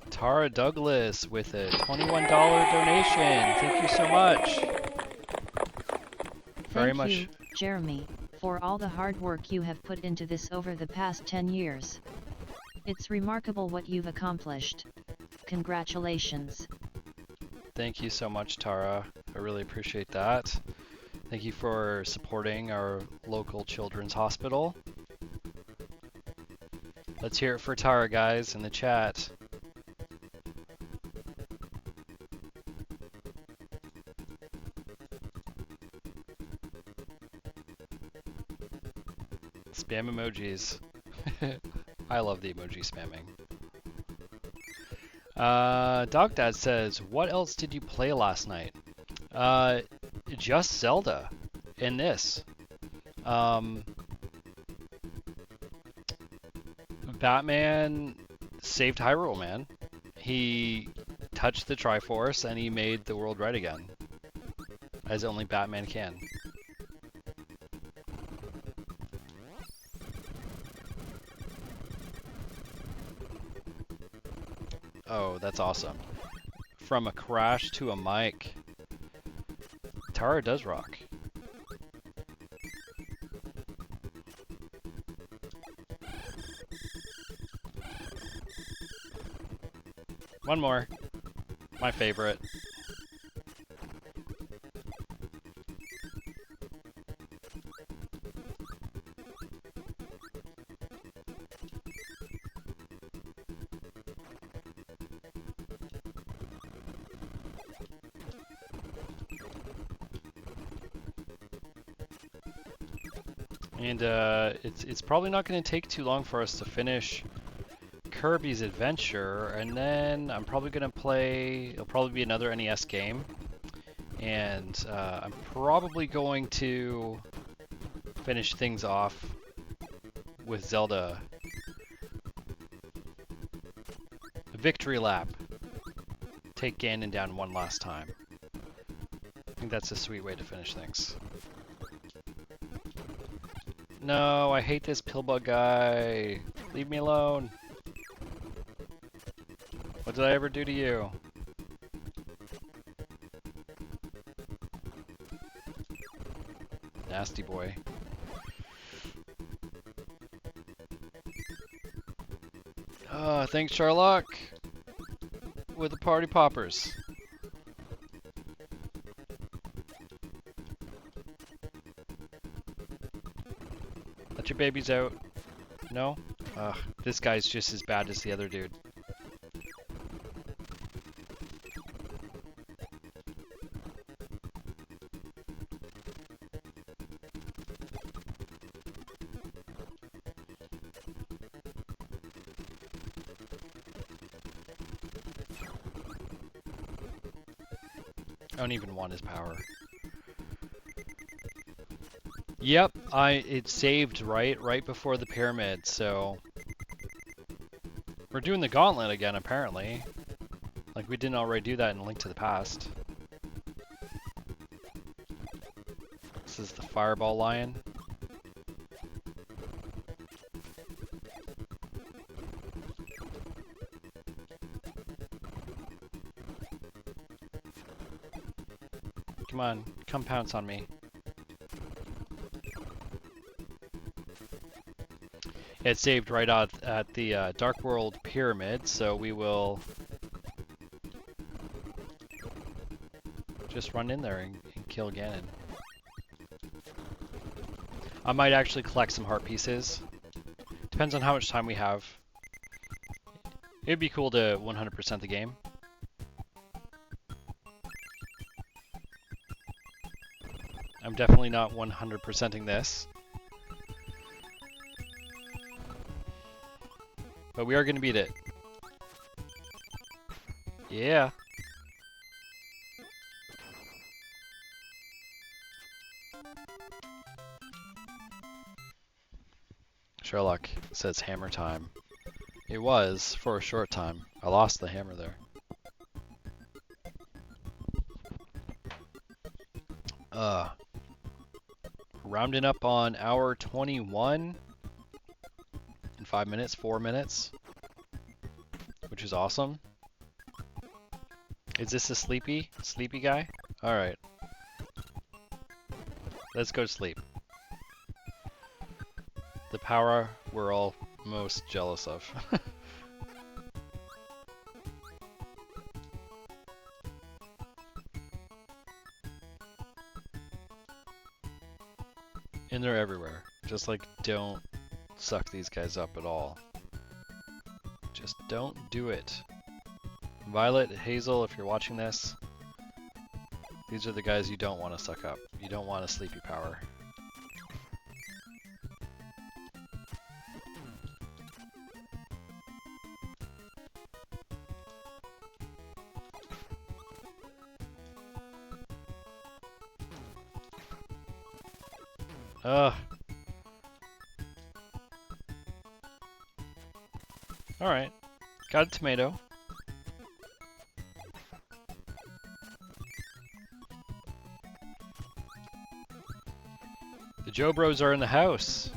Tara Douglas with a $21 donation. Thank you so much. Thank you, Jeremy, for all the hard work you have put into this over the past 10 years. It's remarkable what you've accomplished. Congratulations. Thank you so much, Tara. I really appreciate that. Thank you for supporting our local children's hospital. Let's hear it for Tara, guys, in the chat. Spam emojis. I love the emoji spamming. Dog Dad says, what else did you play last night? Just Zelda and this. Batman saved Hyrule, man. He touched the Triforce and he made the world right again. As only Batman can. Oh, that's awesome. From a crash to a mic. Tara does rock. One more. My favorite. And it's probably not going to take too long for us to finish Kirby's Adventure, and then I'm probably going to play, it'll probably be another NES game, and I'm probably going to finish things off with Zelda. A victory lap. Take Ganon down one last time. I think that's a sweet way to finish things. No, I hate this pillbug guy. Leave me alone. What did I ever do to you? Nasty boy. Thanks, Sherlock. With the party poppers. Let your babies out. No? Ugh, this guy's just as bad as the other dude. I don't even want his power. Yep, it saved right before the pyramid, so we're doing the gauntlet again apparently. Like we didn't already do that in Link to the Past. This is the Fireball Lion. Come on, come pounce on me. It saved right out at the Dark World Pyramid, so we will just run in there and kill Ganon. I might actually collect some heart pieces. Depends on how much time we have. It'd be cool to 100% the game. I'm definitely not 100%ing this. But we are going to beat it. Yeah. Sherlock says hammer time. It was for a short time. I lost the hammer there. Rounding up on hour 21 in 5 minutes, 4 minutes, which is awesome. Is this a sleepy guy? All right. Let's go to sleep. The power we're all most jealous of. And they're everywhere. Just like, don't suck these guys up at all. Just don't do it. Violet, Hazel, if you're watching this, these are the guys you don't want to suck up. You don't want a sleepy power. Ugh. Alright. Got a tomato. The Joe Bros are in the house.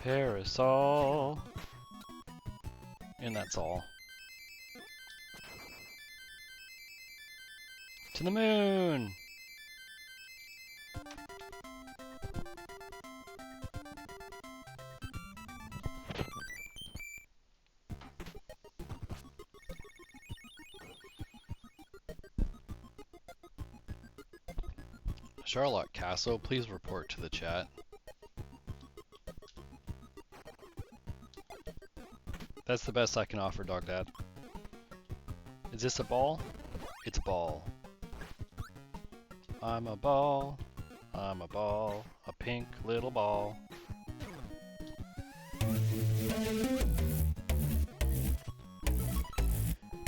Parasol. And that's all. To the moon! Charlotte Castle, please report to the chat. That's the best I can offer, Dog Dad. Is this a ball? It's a ball. I'm a ball. I'm a ball. A pink little ball.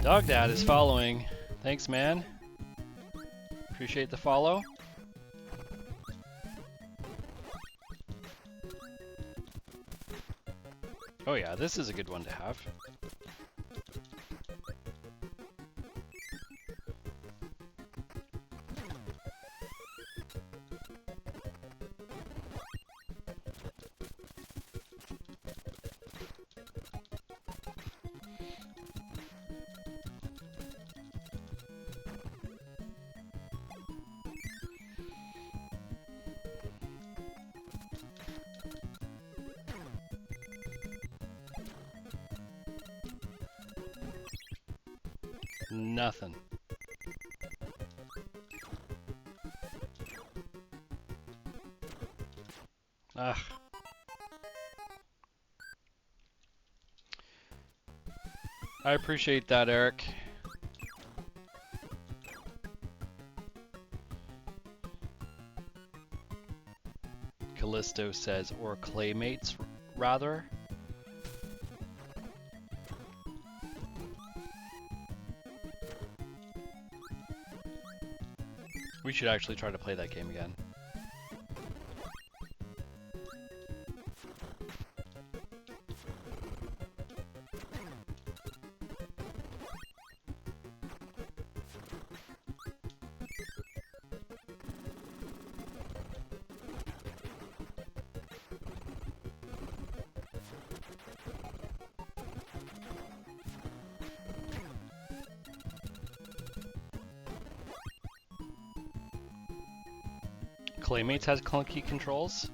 Dog Dad is following. Thanks, man. Appreciate the follow. Oh yeah, this is a good one to have. Nothing. Ugh. I appreciate that, Eric. Callisto says, or Claymates, rather. We should actually try to play that game again. Claymates has clunky controls.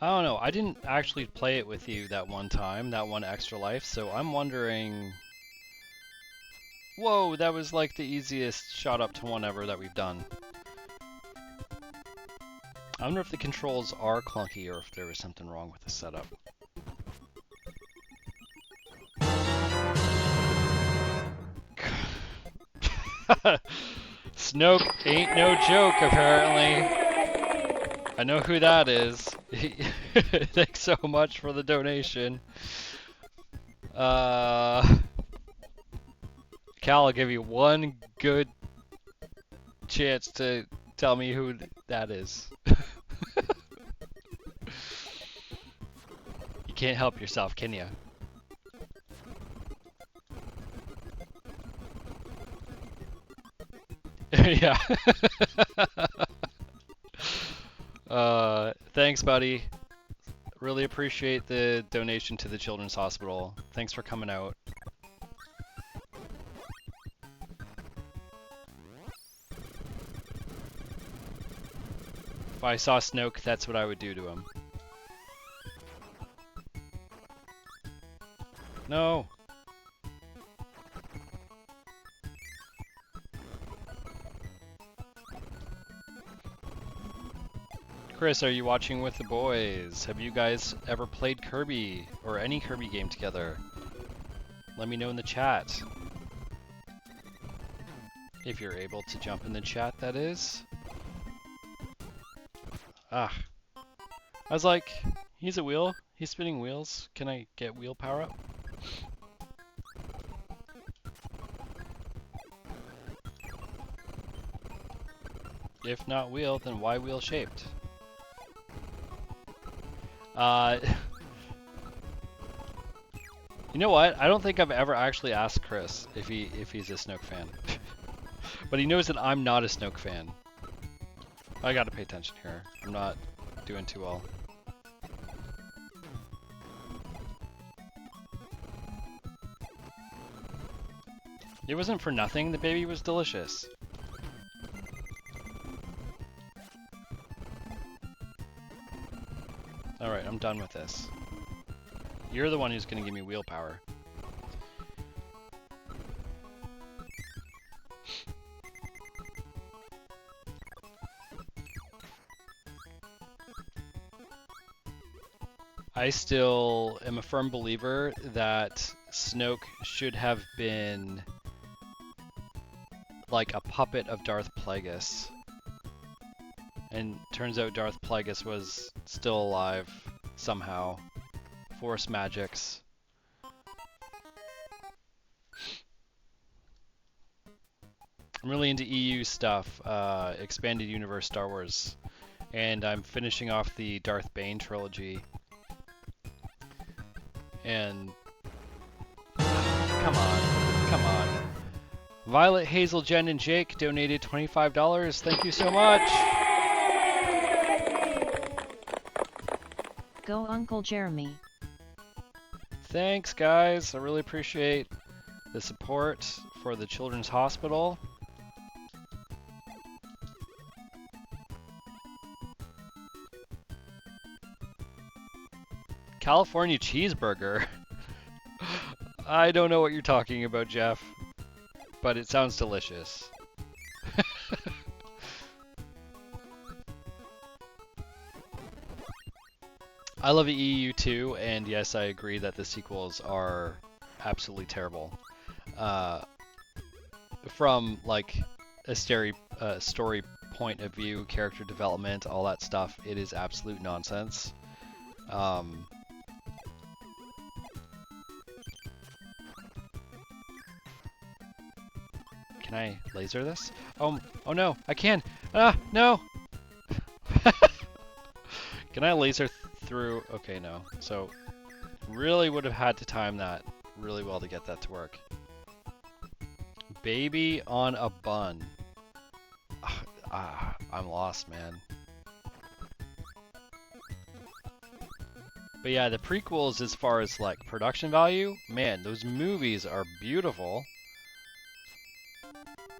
I don't know, I didn't actually play it with you that one time, that one extra life, so I'm wondering... Whoa, that was like the easiest shot up to one ever that we've done. I wonder if the controls are clunky or if there was something wrong with the setup. Snoke ain't no joke, apparently. I know who that is. Thanks so much for the donation. Cal, I'll give you one good chance to tell me who that is. You can't help yourself, can you? Yeah. Thanks, buddy. Really appreciate the donation to the Children's Hospital. Thanks for coming out. If I saw Snoke, that's what I would do to him. No! Chris, are you watching with the boys? Have you guys ever played Kirby or any Kirby game together? Let me know in the chat. If you're able to jump in the chat, that is. Ah. I was like, he's a wheel. He's spinning wheels. Can I get wheel power up? If not wheel, then why wheel shaped? You know what? I don't think I've ever actually asked Chris if he's a Snoke fan. But he knows that I'm not a Snoke fan. I gotta pay attention here. I'm not doing too well. It wasn't for nothing, the baby was delicious. Alright, I'm done with this. You're the one who's gonna give me wheel power. I still am a firm believer that Snoke should have been like a puppet of Darth Plagueis. And turns out Darth Plagueis was still alive somehow. Force magics. I'm really into EU stuff, expanded universe Star Wars. And I'm finishing off the Darth Bane trilogy. And come on. Violet, Hazel, Jen, and Jake donated $25. Thank you so much. Go Uncle Jeremy. Thanks, guys. I really appreciate the support for the Children's Hospital. California cheeseburger. I don't know what you're talking about, Jeff, but it sounds delicious. I love the EU too, and yes, I agree that the sequels are absolutely terrible. From like a story point of view, character development, all that stuff, it is absolute nonsense. Can I laser this? Oh no, I can! Ah, no! Can I laser through? Okay, no. So, really would have had to time that really well to get that to work. Baby on a bun. I'm lost, man. But yeah, the prequels, as far as like production value, man, those movies are beautiful.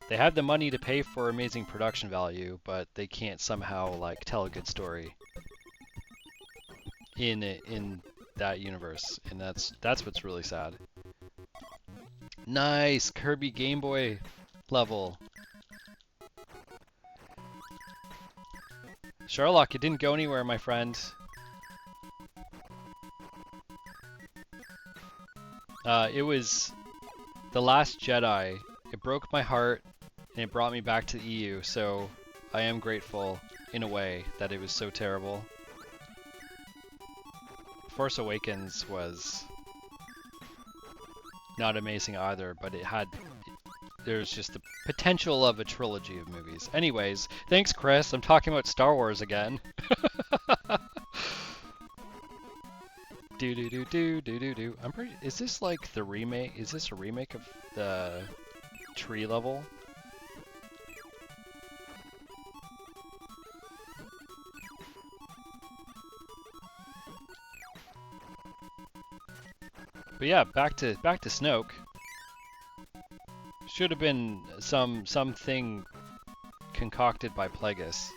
They have the money to pay for amazing production value, but they can't somehow like tell a good story in that universe, and that's what's really sad. Nice Kirby Game Boy level. Sherlock, it didn't go anywhere, my friend. It was The Last Jedi. It broke my heart, and it brought me back to the EU, so I am grateful, in a way, that it was so terrible. Force Awakens was not amazing either, but there's just the potential of a trilogy of movies. Anyways, thanks Chris, I'm talking about Star Wars again. Do. Is this like the remake? Is this a remake of the tree level? But yeah, back to Snoke. Should have been something concocted by Plagueis.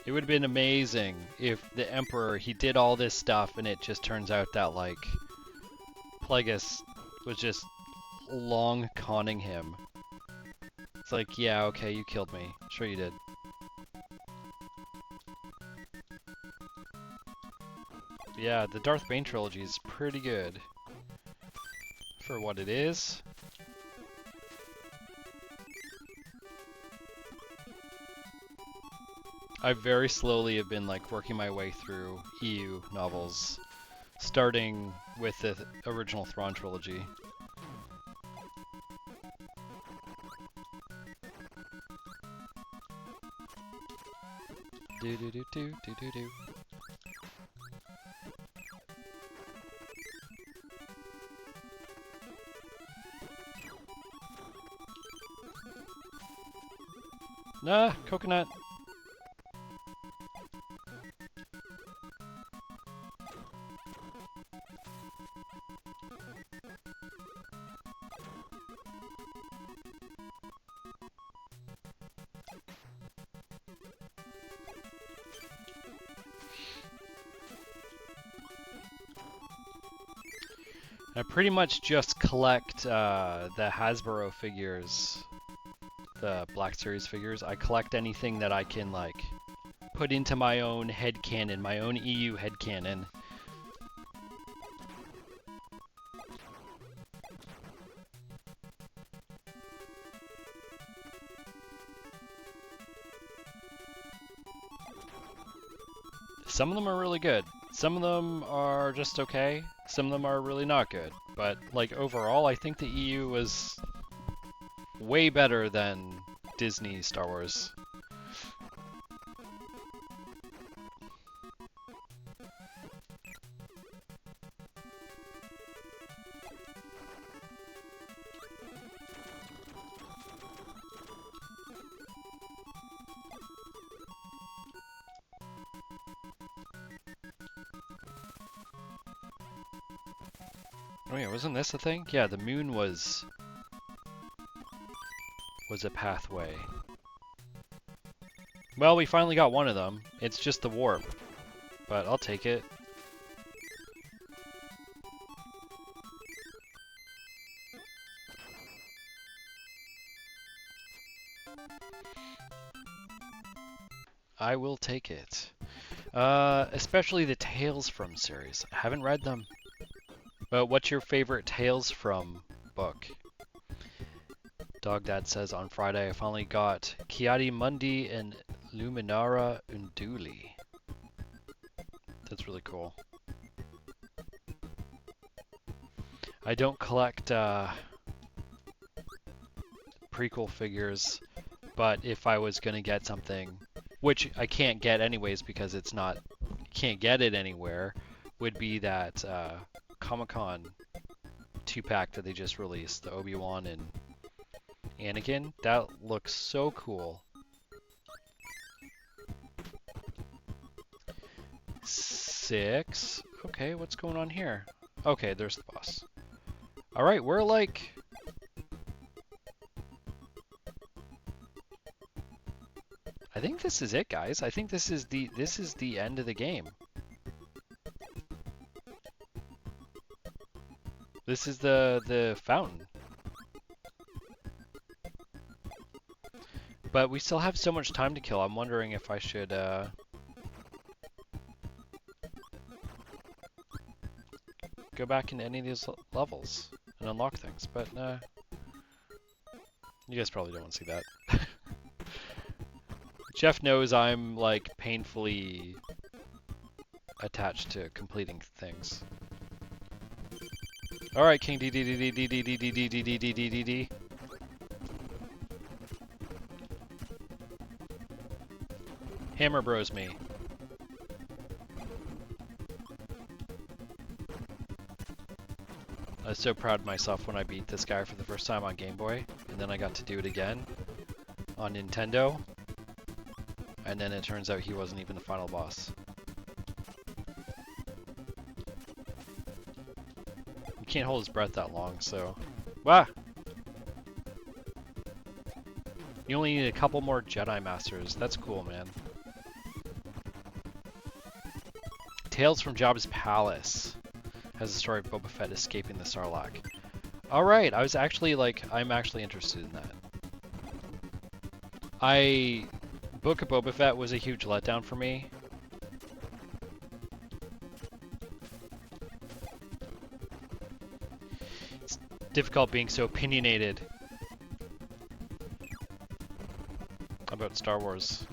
It would have been amazing if the Emperor, he did all this stuff and it just turns out that like Plagueis was just long conning him. It's like, yeah, okay, you killed me. Sure you did. Yeah, the Darth Bane trilogy is pretty good for what it is. I very slowly have been like working my way through EU novels, starting with the original Thrawn trilogy. Do. Nah, coconut. I pretty much just collect the Hasbro figures, the Black Series figures. I collect anything that I can like put into my own headcanon, my own EU headcanon. Some of them are really good. Some of them are just okay. Some of them are really not good. But like overall, I think the EU was way better than Disney Star Wars. Oh yeah, wasn't this a thing? Yeah, the moon was a pathway. Well, we finally got one of them. It's just the warp. But I'll take it. I will take it. Especially the Tales From series. I haven't read them. But what's your favorite Tales From book? Dog Dad says on Friday I finally got Chiari Mundi and Luminara Unduli. That's really cool. I don't collect prequel figures, but if I was gonna get something, which I can't get anyways because it's not, can't get it anywhere, would be that Comic-Con 2-pack that they just released, the Obi-Wan and Anakin. That looks so cool. 6. Okay, what's going on here? Okay, there's the boss. Alright, we're like... I think this is it, guys. I think this is the end of the game. This is the fountain. But we still have so much time to kill. I'm wondering if I should go back into any of these levels and unlock things, but you guys probably don't want to see that. Jeff knows I'm like painfully attached to completing things. All right, King D. Hammer Bros me. I was so proud of myself when I beat this guy for the first time on Game Boy, and then I got to do it again on Nintendo, and then it turns out he wasn't even the final boss. You can't hold his breath that long, so... Wah! You only need a couple more Jedi Masters. That's cool, man. Tales from Jabba's Palace has a story of Boba Fett escaping the Sarlacc. Alright, I'm actually interested in that. Book of Boba Fett was a huge letdown for me. It's difficult being so opinionated about Star Wars.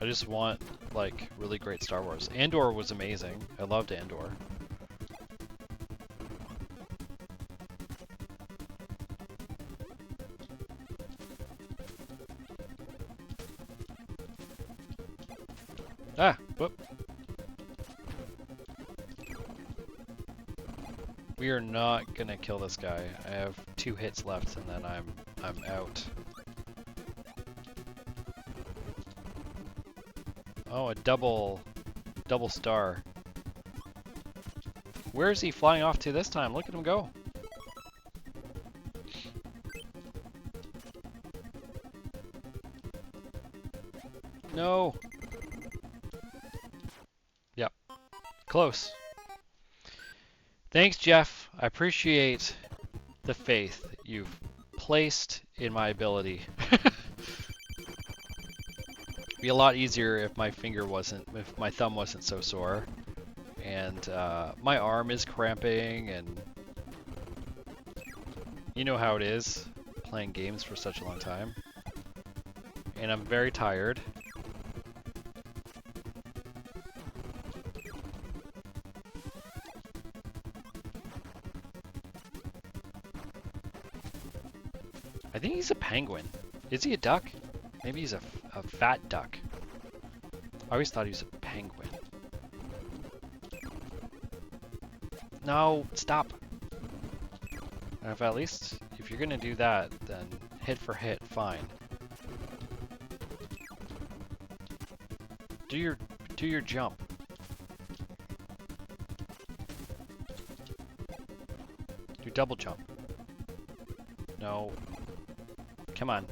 I just want, like, really great Star Wars. Andor was amazing. I loved Andor. Ah, whoop. We are not gonna kill this guy. I have 2 hits left and then I'm out. Oh, a double star. Where is he flying off to this time? Look at him go. No. Yep. Close. Thanks, Jeff. I appreciate the faith you've placed in my ability. Be a lot easier if my thumb wasn't so sore. And my arm is cramping, and you know how it is playing games for such a long time. And I'm very tired. I think he's a penguin. Is he a duck? Maybe he's a fat duck. I always thought he was a penguin. No, stop. If at least, if you're gonna do that, then hit for hit, fine. Do your jump. Do double jump. No. Come on.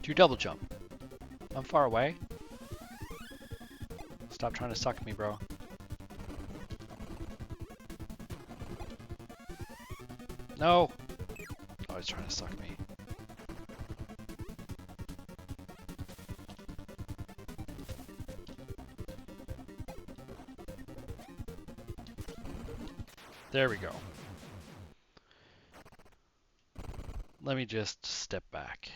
Do double jump. I'm far away. Stop trying to suck me, bro. No! Oh, he's trying to suck me. There we go. Let me just step back.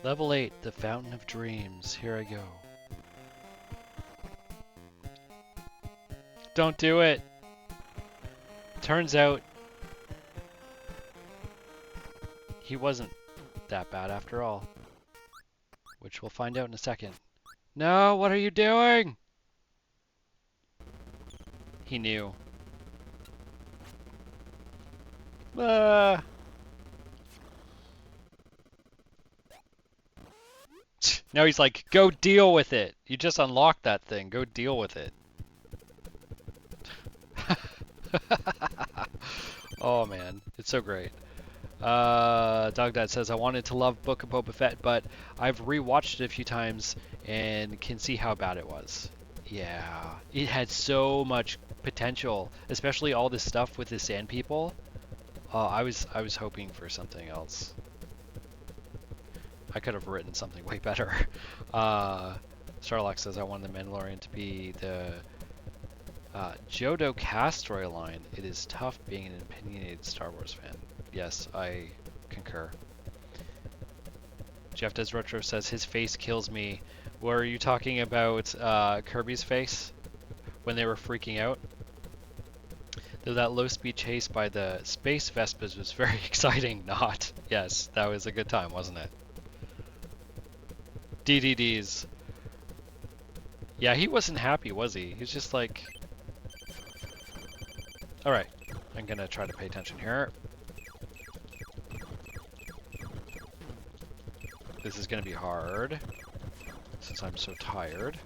Level 8, the Fountain of Dreams. Here I go. Don't do it! Turns out he wasn't that bad after all. Which we'll find out in a second. No, what are you doing? He knew. Now he's like, go deal with it. You just unlocked that thing. Go deal with it. Oh man, it's so great. Dog Dad says, I wanted to love Book of Boba Fett, but I've rewatched it a few times and can see how bad it was. Yeah, it had so much potential, especially all this stuff with the Sand People. I was hoping for something else. I could have written something way better. Starlock says, I want the Mandalorian to be the Jodo cast storyline. It is tough being an opinionated Star Wars fan. Yes, I concur. Jeff Does Retro says, his face kills me. Were you talking about Kirby's face when they were freaking out? Though that low-speed chase by the space Vespas was very exciting. Not. Yes, that was a good time, wasn't it? DDDs. Yeah, he wasn't happy, was he? He was just like... Alright, I'm gonna try to pay attention here. This is gonna be hard, since I'm so tired.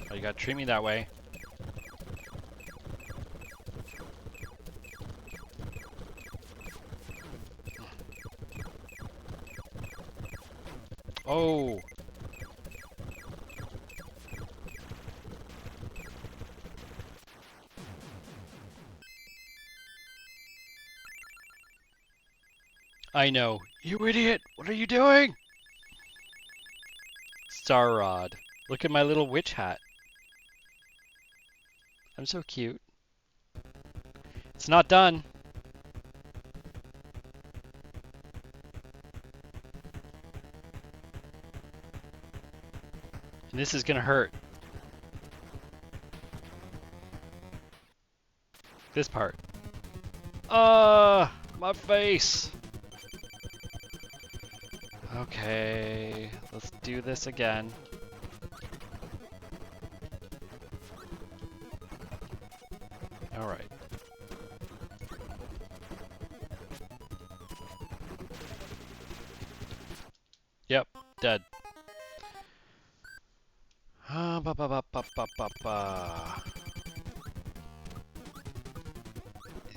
Oh, you gotta treat me that way. Oh! I know. You idiot! What are you doing? Star Rod. Look at my little witch hat. I'm so cute. It's not done. And this is gonna hurt. This part. My face. Okay, let's do this again. Alright. Yep, dead. Ba ba ba ba ba ba ba.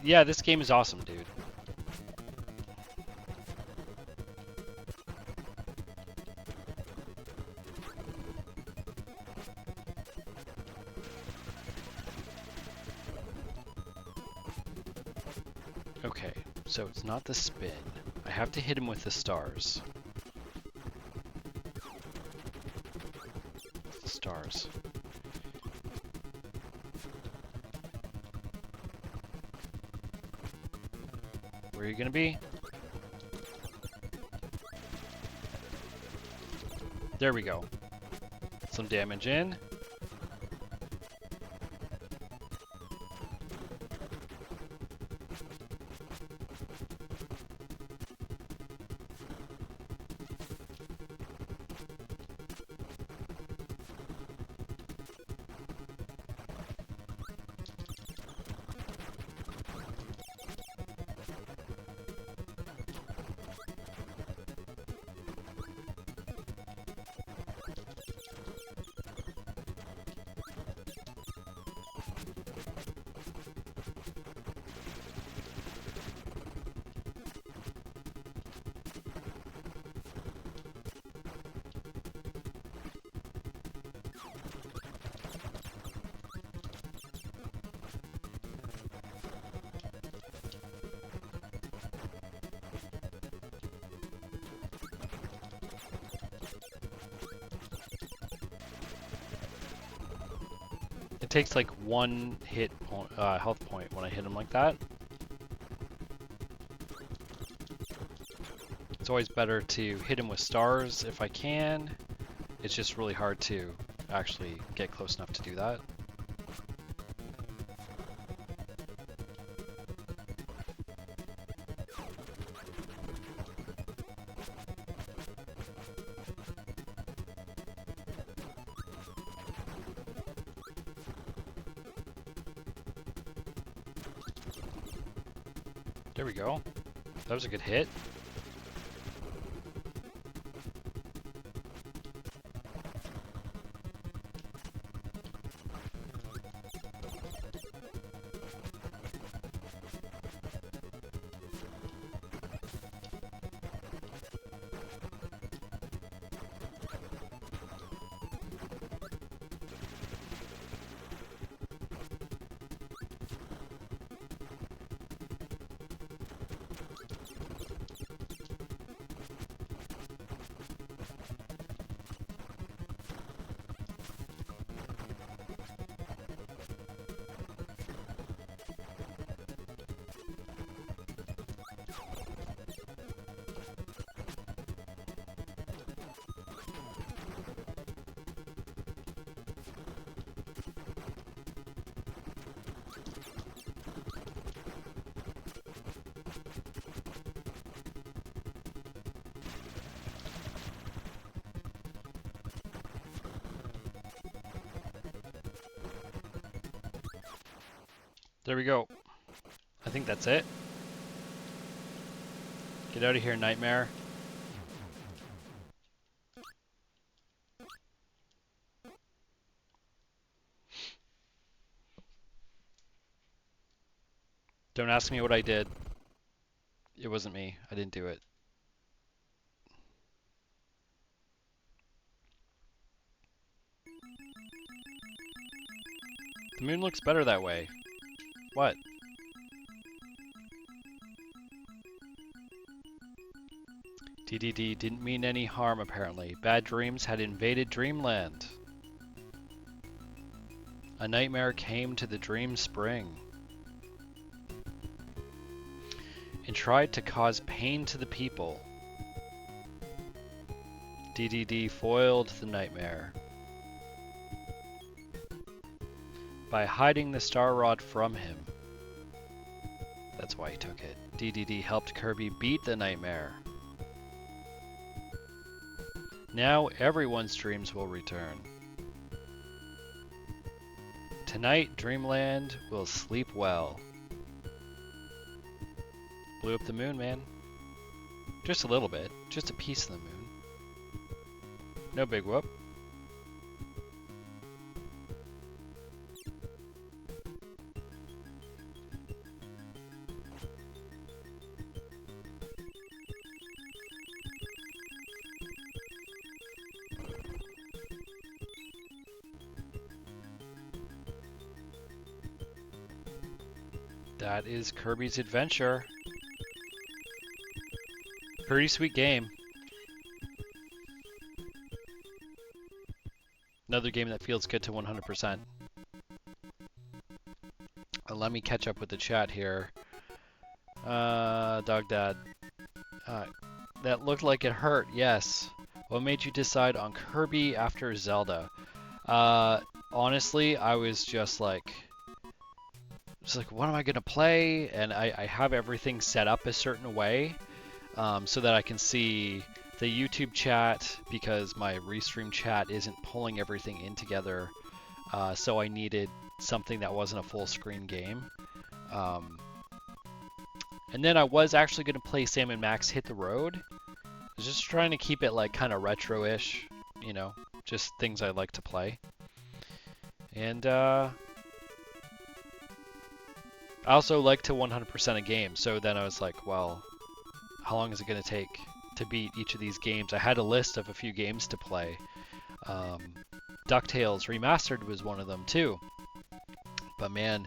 Yeah, this game is awesome, dude. Okay, so it's not the spin. I have to hit him with the stars. Stars. Where are you gonna be? There we go. Some damage in. It takes like one health point when I hit him like that. It's always better to hit him with stars if I can. It's just really hard to actually get close enough to do that. There we go. That was a good hit. There we go. I think that's it. Get out of here, Nightmare. Don't ask me what I did. It wasn't me. I didn't do it. The moon looks better that way. What? TDD didn't mean any harm apparently. Bad dreams had invaded dreamland. A nightmare came to the dream spring and tried to cause pain to the people. DDD foiled the nightmare by hiding the star rod from him. that's why he took it. DDD helped Kirby beat the nightmare. Now everyone's dreams will return. Tonight, Dreamland will sleep well. Blew up the moon, man. Just a little bit. Just a piece of the moon. No big whoop. That is Kirby's Adventure. Pretty sweet game. Another game that feels good to 100%. Let me catch up with the chat here. Dog Dad. That looked like it hurt, yes. What made you decide on Kirby after Zelda? Honestly, I was just like, what am I gonna play? And I have everything set up a certain way so that I can see the YouTube chat because my restream chat isn't pulling everything in together. So I needed something that wasn't a full screen game. And then I was actually gonna play Sam and Max Hit the Road. I was just trying to keep it like kind of retro-ish, you know, just things I like to play. And I also like to 100% a game, so then I was like, well, how long is it going to take to beat each of these games? I had a list of a few games to play. DuckTales Remastered was one of them too. But man,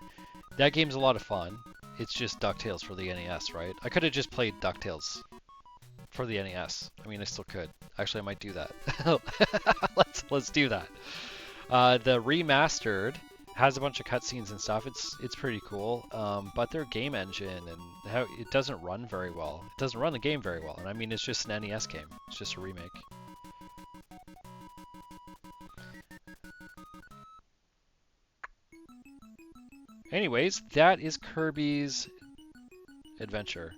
that game's a lot of fun. It's just DuckTales for the NES, right? I could have just played DuckTales for the NES. I mean, I still could. Actually, I might do that. Let's do that. The Remastered has a bunch of cutscenes and stuff. It's pretty cool, but their game engine and how it doesn't run very well. It doesn't run the game very well, and I mean it's just an NES game. It's just a remake. Anyways, that is Kirby's Adventure.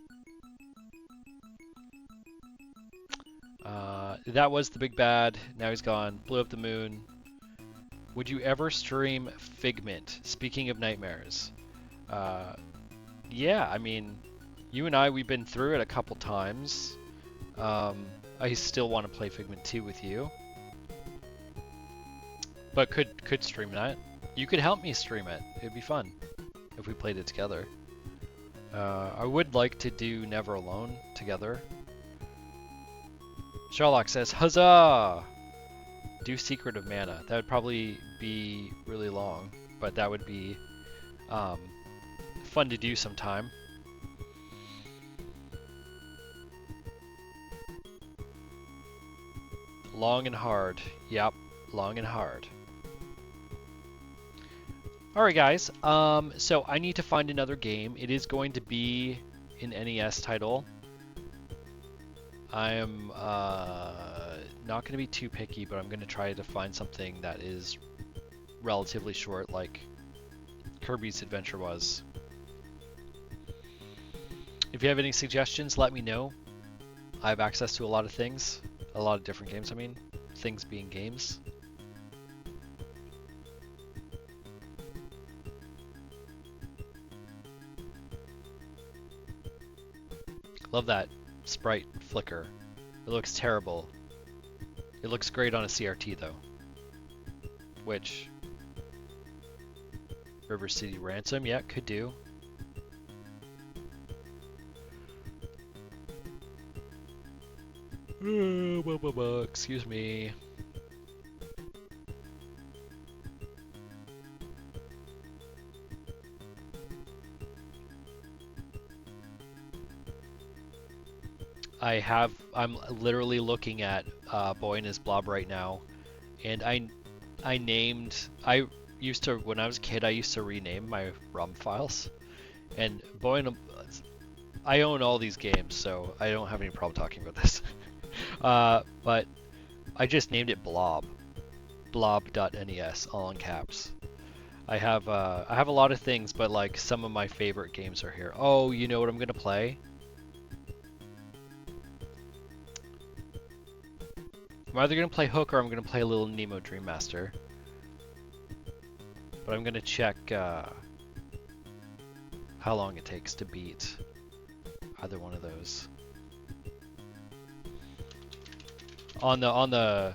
That was the big bad. Now he's gone. Blew up the moon. Would you ever stream Figment? Speaking of nightmares. Yeah, I mean, you and I, we've been through it a couple times. I still want to play Figment 2 with you. But could stream that. You could help me stream it. It'd be fun if we played it together. I would like to do Never Alone together. Sherlock says, huzzah! Do Secret of Mana. That would probably be really long, but that would be fun to do sometime. Long and hard. Yep, long and hard. Alright guys, so I need to find another game. It is going to be an NES title. I am not going to be too picky, but I'm going to try to find something that is relatively short, like Kirby's Adventure was. If you have any suggestions, let me know. I have access to a lot of things, a lot of different games, I mean, things being games. Love that sprite flicker. It looks terrible. It looks great on a CRT though. Which River City Ransom, yeah, could do. Excuse me. I'm literally looking at Boy and His Blob right now, and I used to, when I was a kid, I used to rename my ROM files, and I own all these games, so I don't have any problem talking about this. But I just named it Blob. Blob.nes, all in caps. I have a lot of things, but like some of my favorite games are here. Oh, you know what I'm gonna play? I'm either gonna play Hook or I'm gonna play Little Nemo Dream Master. But I'm gonna check how long it takes to beat either one of those. On the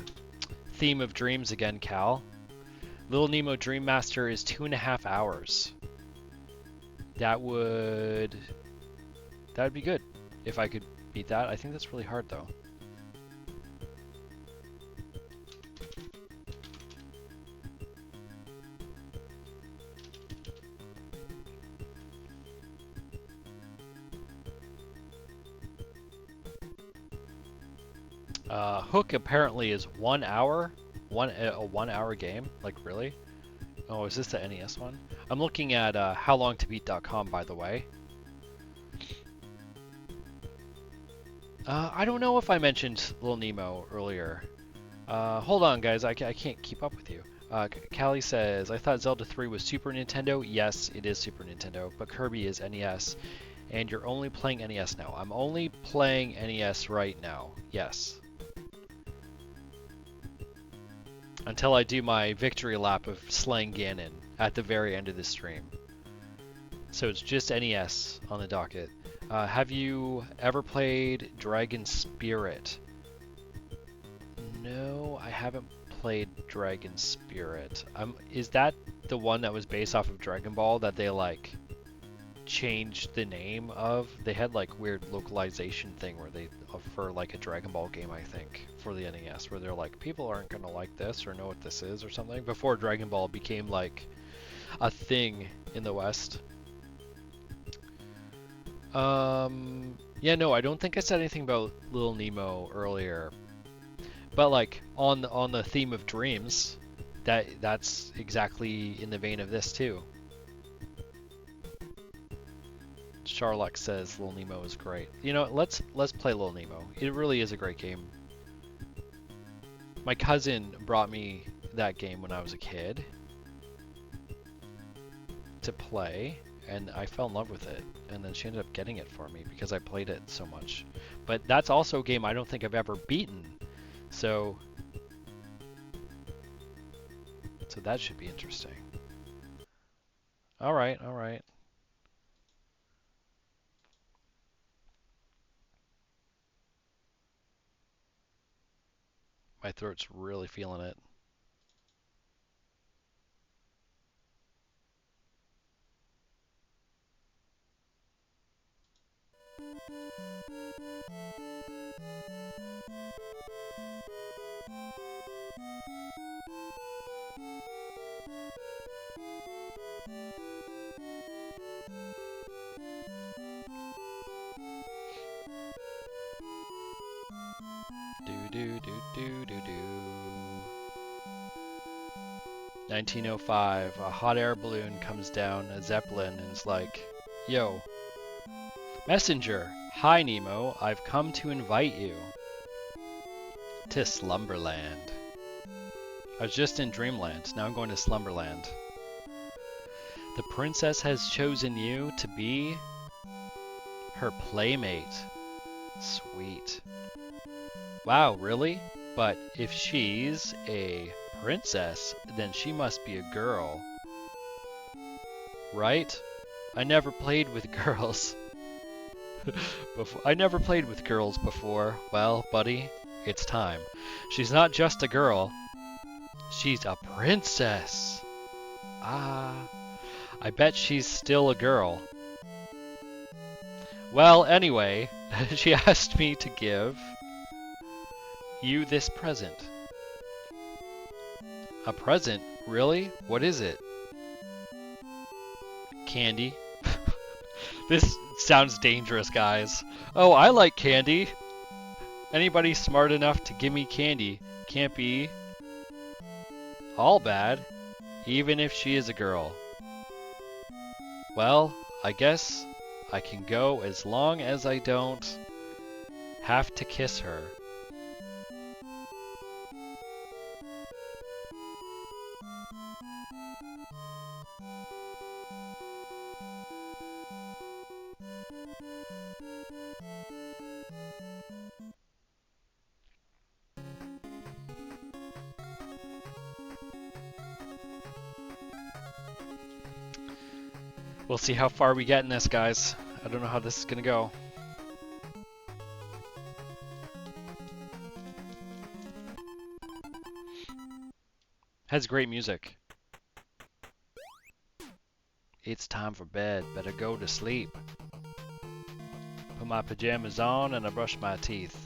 theme of dreams again, Cal. Little Nemo Dream Master is 2.5 hours. That would be good if I could beat that. I think that's really hard though. Hook apparently is 1 hour, a 1 hour game. Like really? Oh, is this the NES one? I'm looking at howlongtobeat.com, by the way. I don't know if I mentioned Little Nemo earlier. Hold on, guys. I can't keep up with you. Callie says, I thought Zelda 3 was Super Nintendo. Yes, it is Super Nintendo, but Kirby is NES. And you're only playing NES now. I'm only playing NES right now. Yes. Until I do my victory lap of slaying Ganon at the very end of the stream. So it's just NES on the docket. Have you ever played Dragon Spirit? No, I haven't played Dragon Spirit. Is that the one that was based off of Dragon Ball that they like changed the name of? They had like weird localization thing where they for like a Dragon Ball game, I think, for the NES, where they're like, people aren't gonna like this or know what this is or something. Before Dragon Ball became like a thing in the West. Yeah, no, I don't think I said anything about Little Nemo earlier. But like on the theme of dreams, that's exactly in the vein of this too. Charlock says Little Nemo is great. You know, let's play Little Nemo. It really is a great game. My cousin brought me that game when I was a kid to play, and I fell in love with it. And then she ended up getting it for me because I played it so much. But that's also a game I don't think I've ever beaten. So that should be interesting. All right, all right. My throat's really feeling it. Do do do do do do. 1905, a hot air balloon comes down a zeppelin and is like, yo, messenger, hi Nemo, I've come to invite you to Slumberland. I was just in Dreamland, now I'm going to Slumberland. The princess has chosen you to be her playmate. Sweet. Wow, really? But if she's a princess, then she must be a girl. Right? I never played with girls. I never played with girls before. Well, buddy, it's time. She's not just a girl. She's a princess. Ah, I bet she's still a girl. Well, anyway, she asked me to give you this present. A present? Really? What is it? Candy. This sounds dangerous, guys. Oh, I like candy. Anybody smart enough to give me candy can't be all bad, even if she is a girl. Well, I guess I can go as long as I don't have to kiss her. We'll see how far we get in this, guys. I don't know how this is gonna go. Has great music. It's time for bed. Better go to sleep. Put my pajamas on and I brush my teeth.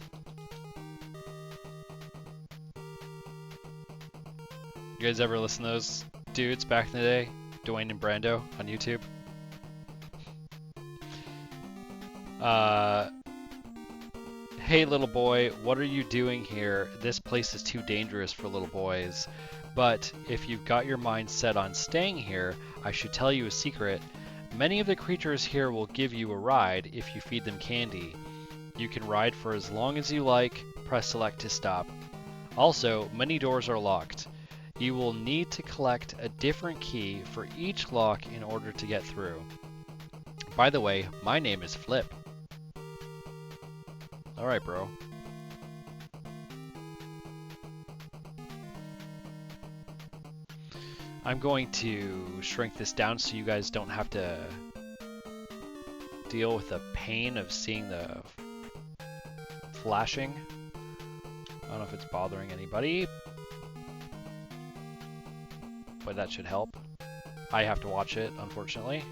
You guys ever listen to those dudes back in the day? Dwayne and Brando on YouTube? Hey little boy, what are you doing here? This place is too dangerous for little boys. But if you've got your mind set on staying here, I should tell you a secret. Many of the creatures here will give you a ride if you feed them candy. You can ride for as long as you like. Press select to stop. Also, many doors are locked. You will need to collect a different key for each lock in order to get through. By the way, my name is Flip. Alright, bro. I'm going to shrink this down so you guys don't have to deal with the pain of seeing the flashing. I don't know if it's bothering anybody, but that should help. I have to watch it, unfortunately.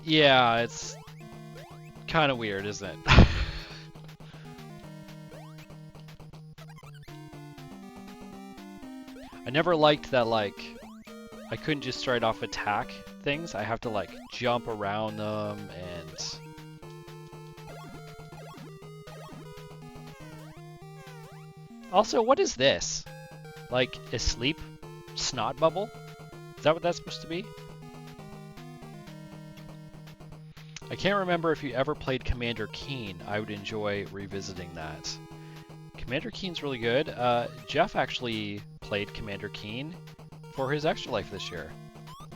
Yeah, it's kind of weird, isn't it? I never liked that, like, I couldn't just straight off attack things. I have to, like, jump around them and... Also, what is this? Like, a sleep snot bubble? Is that what that's supposed to be? I can't remember if you ever played Commander Keen. I would enjoy revisiting that. Commander Keen's really good. Jeff actually played Commander Keen for his Extra Life this year,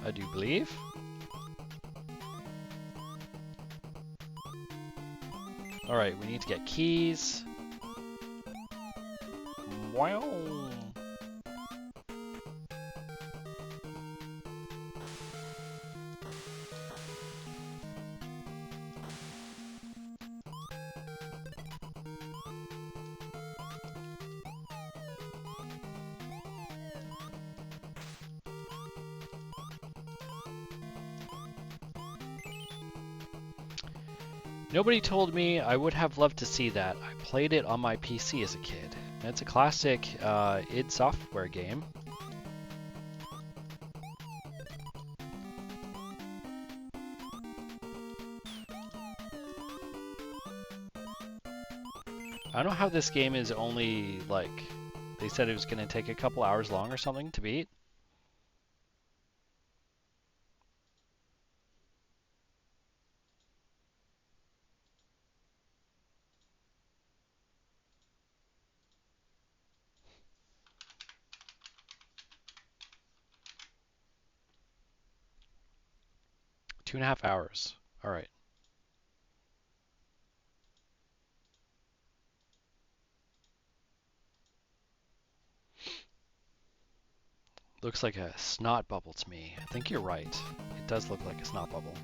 I do believe. Alright, we need to get keys. Wow. Nobody told me. I would have loved to see that. I played it on my PC as a kid. It's a classic id Software game. I don't know how this game is only, like, they said it was going to take a couple hours long or something to beat. Two and a half hours. All right. Looks like a snot bubble to me. I think you're right. It does look like a snot bubble.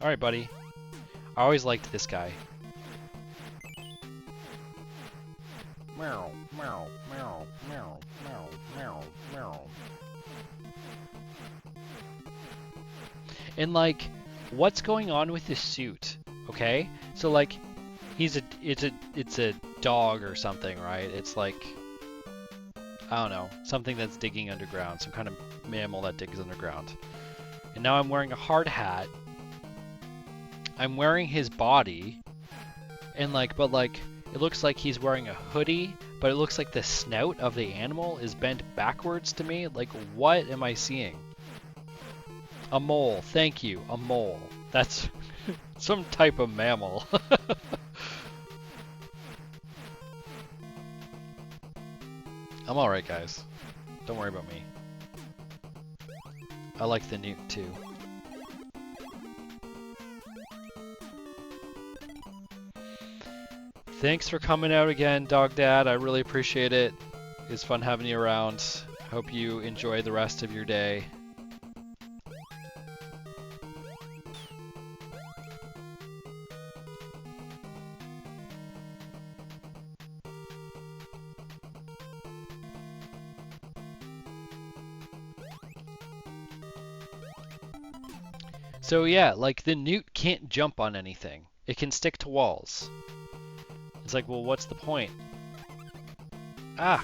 All right, buddy. I always liked this guy. Meow, meow, meow, meow, meow, meow, meow. And like, what's going on with this suit? Okay, so like, it's a dog or something, right? It's like, I don't know, something that's digging underground, some kind of mammal that digs underground. And now I'm wearing a hard hat. I'm wearing his body, and like, but like, It looks like he's wearing a hoodie, but it looks like the snout of the animal is bent backwards to me. Like, what am I seeing? A mole. Thank you. A mole. That's some type of mammal. I'm alright, guys. Don't worry about me. I like the newt, too. Thanks for coming out again, Dog Dad. I really appreciate it. It's fun having you around. Hope you enjoy the rest of your day. So yeah, like the newt can't jump on anything. It can stick to walls. It's like, well, what's the point? Ah!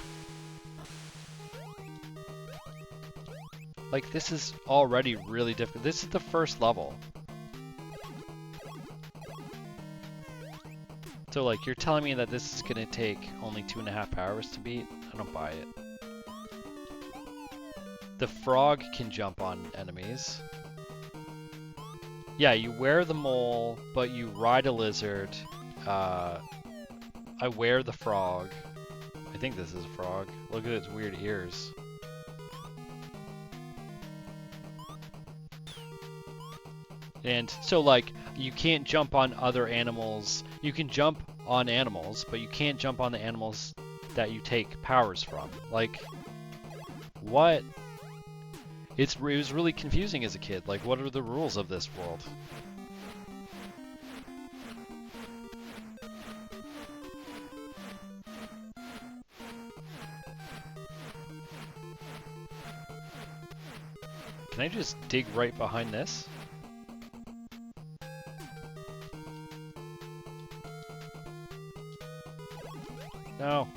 Like, this is already really difficult. This is the first level. So, like, you're telling me that this is gonna take only 2.5 hours to beat? I don't buy it. The frog can jump on enemies. Yeah, you wear the mole, but you ride a lizard. I wear the frog. I think this is a frog. Look at its weird ears. And so, like, you can't jump on other animals. You can jump on animals, but you can't jump on the animals that you take powers from. Like, what? It was really confusing as a kid. Like, what are the rules of this world? Can I just dig right behind this? No.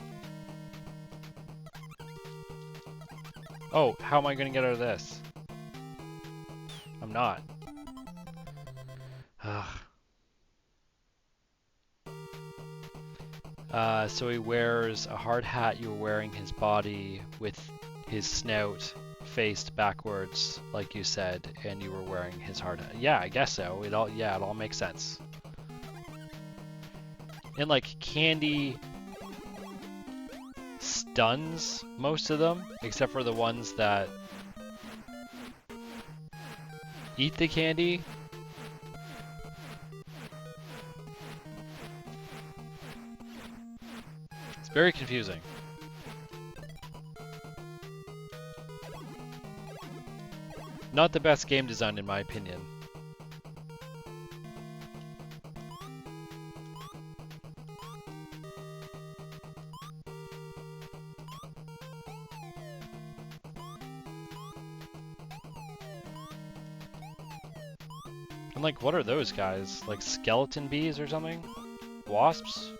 Oh, how am I gonna get out of this? I'm not. So he wears a hard hat. You're wearing his body with his snout faced backwards, like you said, and you were wearing his hard hat. Yeah, I guess so. It all makes sense. And like candy stuns most of them, except for the ones that eat the candy. It's very confusing. Not the best game design in my opinion. And like, what are those guys? Like skeleton bees or something? Wasps?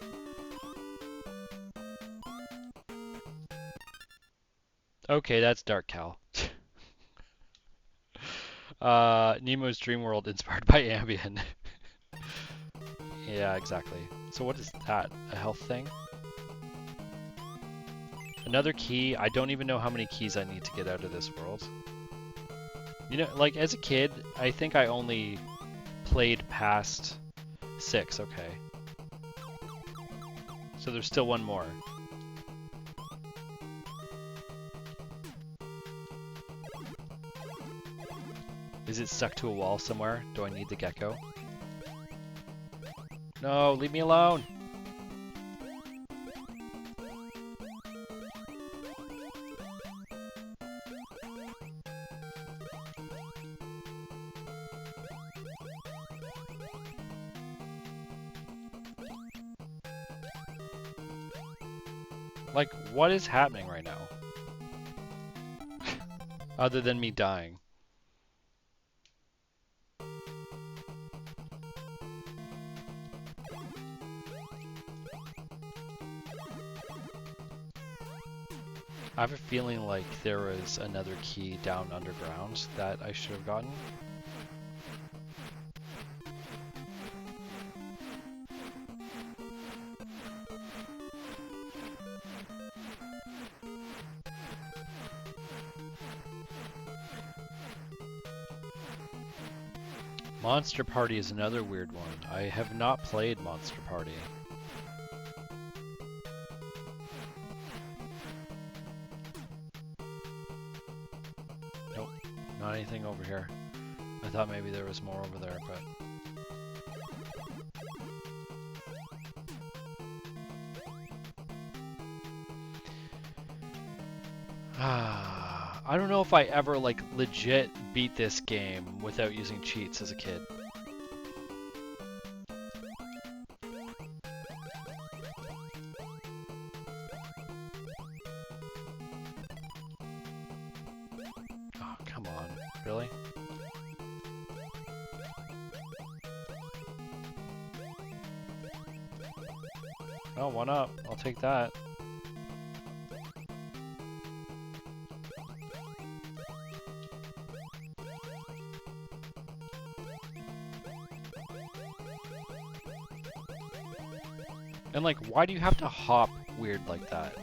Okay, that's Dark Cal. Nemo's Dream World inspired by Ambien. Yeah, exactly. So what is that? A health thing? Another key. I don't even know how many keys I need to get out of this world. You know, like as a kid, I think I only played past 6, okay. So there's still one more. Is it stuck to a wall somewhere? Do I need the gecko? No, leave me alone! Like, what is happening right now? Other than me dying. I have a feeling like there was another key down underground that I should have gotten. Monster Party is another weird one. I have not played Monster Party. Nope, not anything over here. I thought maybe there was more over there, but... I don't know if I ever like legit beat this game without using cheats as a kid. Oh, come on. Really? Oh, 1 up. I'll take that. And like, why do you have to hop weird like that?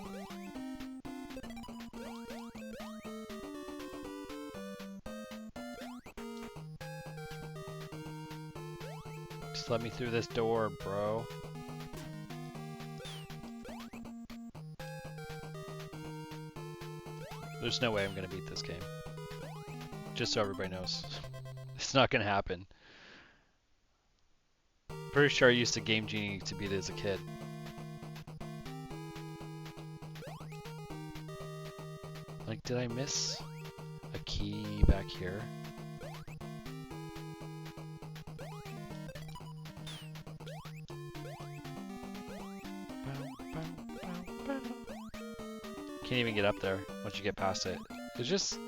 Just let me through this door, bro. There's no way I'm gonna beat this game. Just so everybody knows. It's not gonna happen. Pretty sure I used a Game Genie to beat it as a kid. Like, did I miss a key back here? Can't even get up there once you get past it. It's just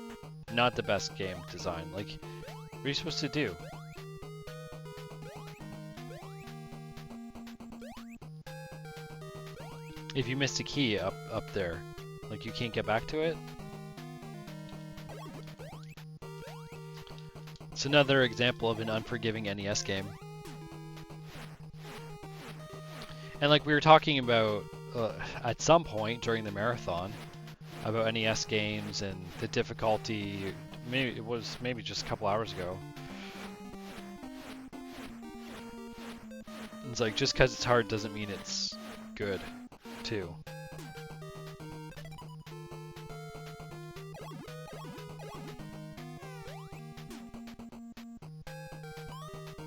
not the best game design. Like, what are you supposed to do? If you missed a key up there, like you can't get back to it? It's another example of an unforgiving NES game. And like we were talking about at some point during the marathon about NES games and the difficulty, maybe it was just a couple hours ago. It's like just because it's hard doesn't mean it's good, too.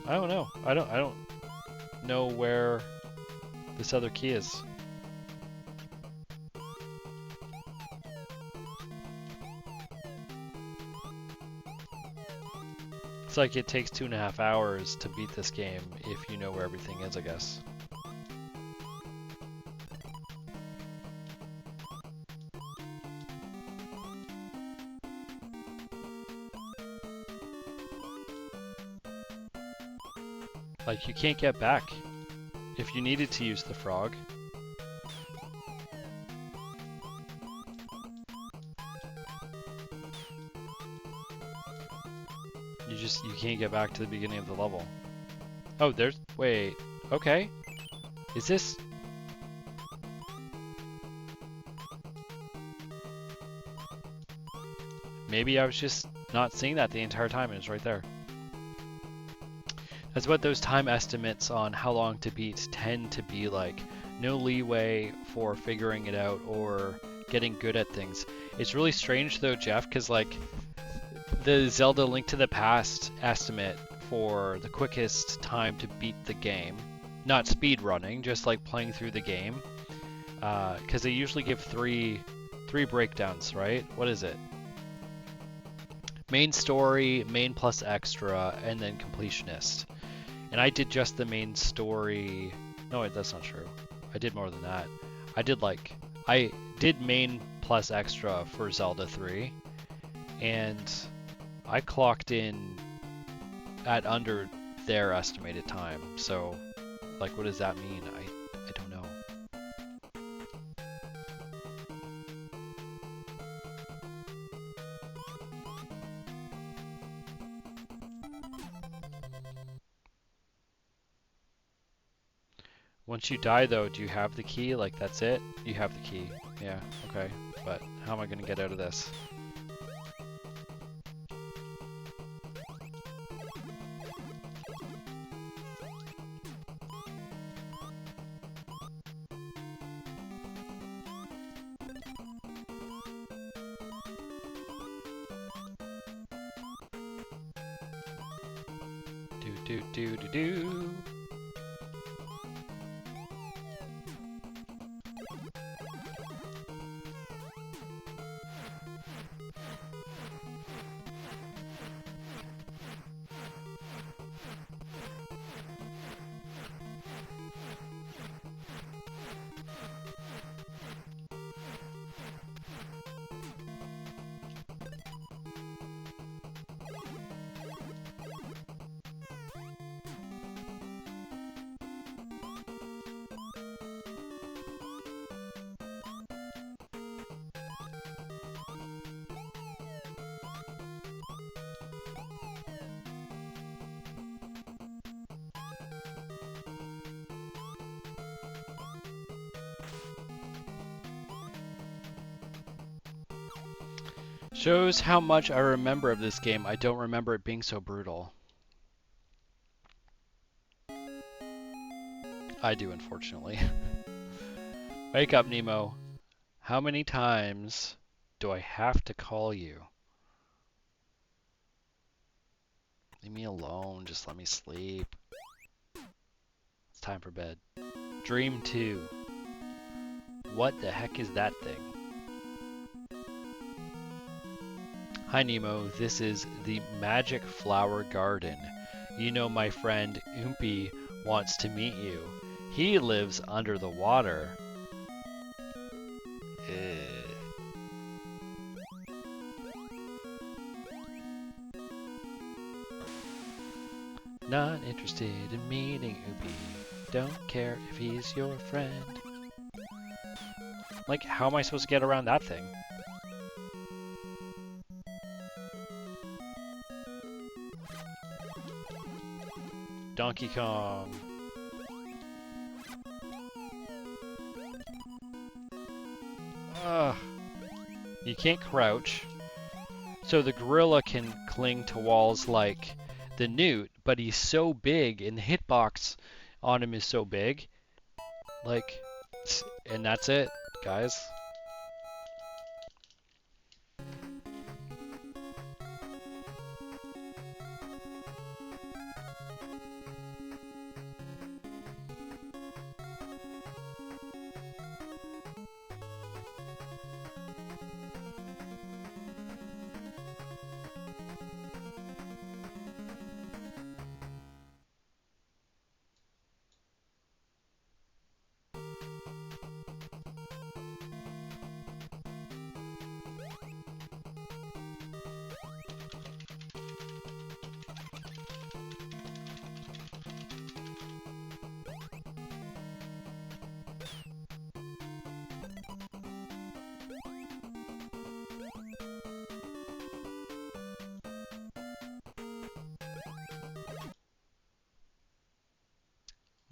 I don't know. I don't know where this other key is. It's like it takes 2.5 hours to beat this game if you know where everything is, I guess. Like, you can't get back if you needed to use the frog. You can't get back to the beginning of the level. Oh, wait, okay. Is this... Maybe I was just not seeing that the entire time and it's right there. That's what those time estimates on how long to beat tend to be like. No leeway for figuring it out or getting good at things. It's really strange though, Jeff, because like the Zelda Link to the Past estimate for the quickest time to beat the game, not speed running, just like playing through the game, because they usually give three breakdowns, right? What is it? Main story, main plus extra, and then completionist. And I did just the main story. No, that's not true. I did more than that. I did main plus extra for Zelda 3, and I clocked in at under their estimated time. So, like, what does that mean? I don't know. Once you die, though, do you have the key? Like, that's it? You have the key. Yeah, okay. But how am I going to get out of this? Do do do do. Shows how much I remember of this game. I don't remember it being so brutal. I do, unfortunately. Wake up, Nemo. How many times do I have to call you? Leave me alone. Just let me sleep. It's time for bed. Dream 2. What the heck is that thing? Hi Nemo, this is the Magic Flower Garden. You know my friend Oompy wants to meet you. He lives under the water. Not interested in meeting Oompy. Don't care if he's your friend. Like, how am I supposed to get around that thing? Donkey Kong. Ugh. You can't crouch. So the gorilla can cling to walls like the newt, but he's so big and the hitbox on him is so big. Like, and that's it, guys.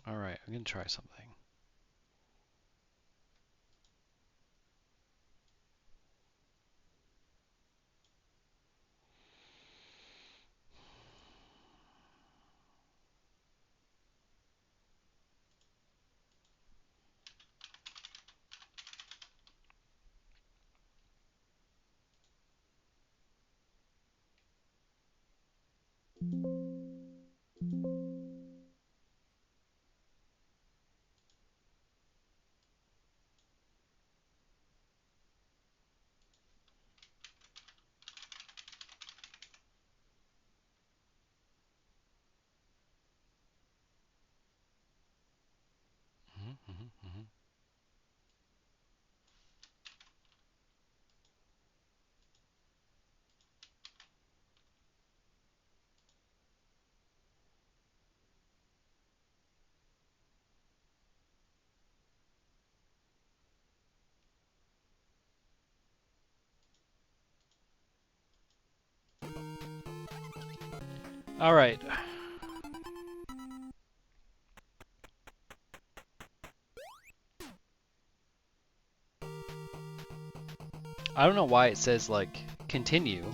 Alright, I'm gonna try something. Alright. I don't know why it says like continue.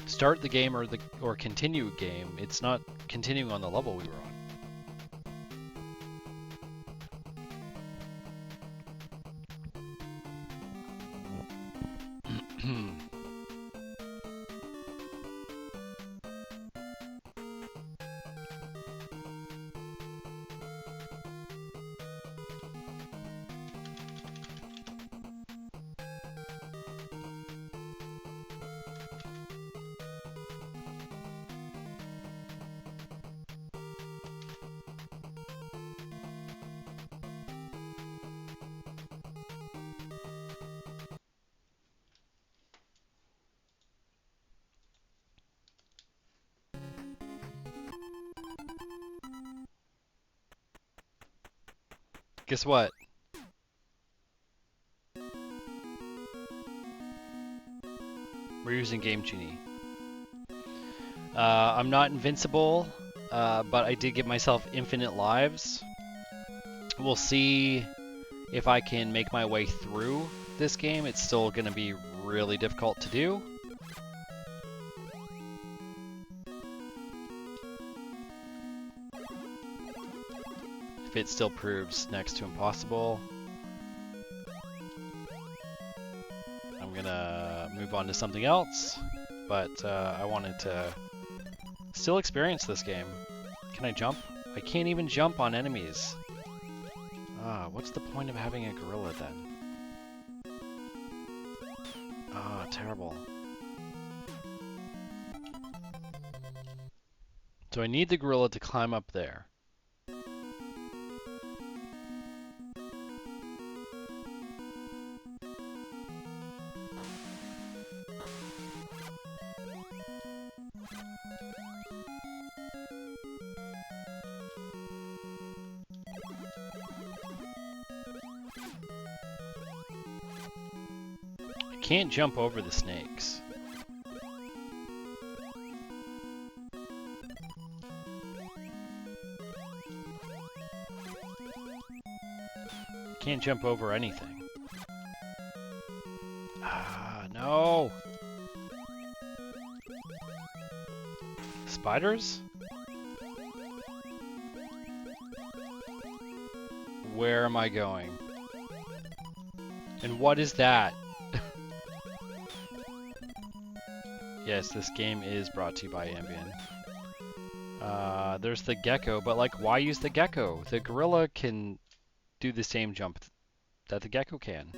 Start the game or continue game. It's not continuing on the level we were on. Guess what? We're using Game Genie. I'm not invincible, but I did give myself infinite lives. We'll see if I can make my way through this game. It's still going to be really difficult to do. If it still proves next to impossible, I'm going to move on to something else. But I wanted to still experience this game. Can I jump? I can't even jump on enemies. What's the point of having a gorilla then? Terrible. So I need the gorilla to climb up there. I can't jump over the snakes. Can't jump over anything. No! Spiders? Where am I going? And what is that? Yes, this game is brought to you by Ambien. There's the gecko, but like, why use the gecko? The gorilla can do the same jump that the gecko can.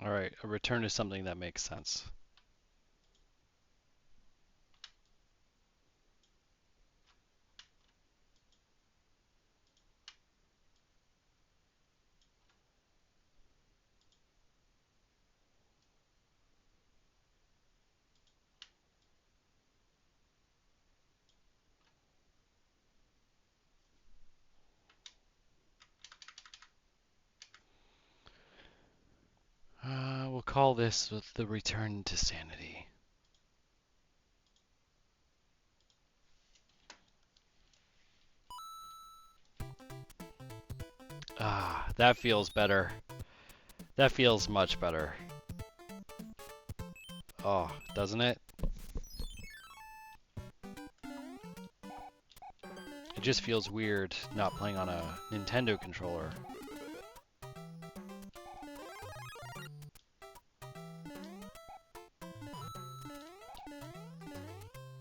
Alright, a return to something that makes sense. We'll call this the return to sanity. That feels better. That feels much better. Oh, doesn't it? It just feels weird not playing on a Nintendo controller.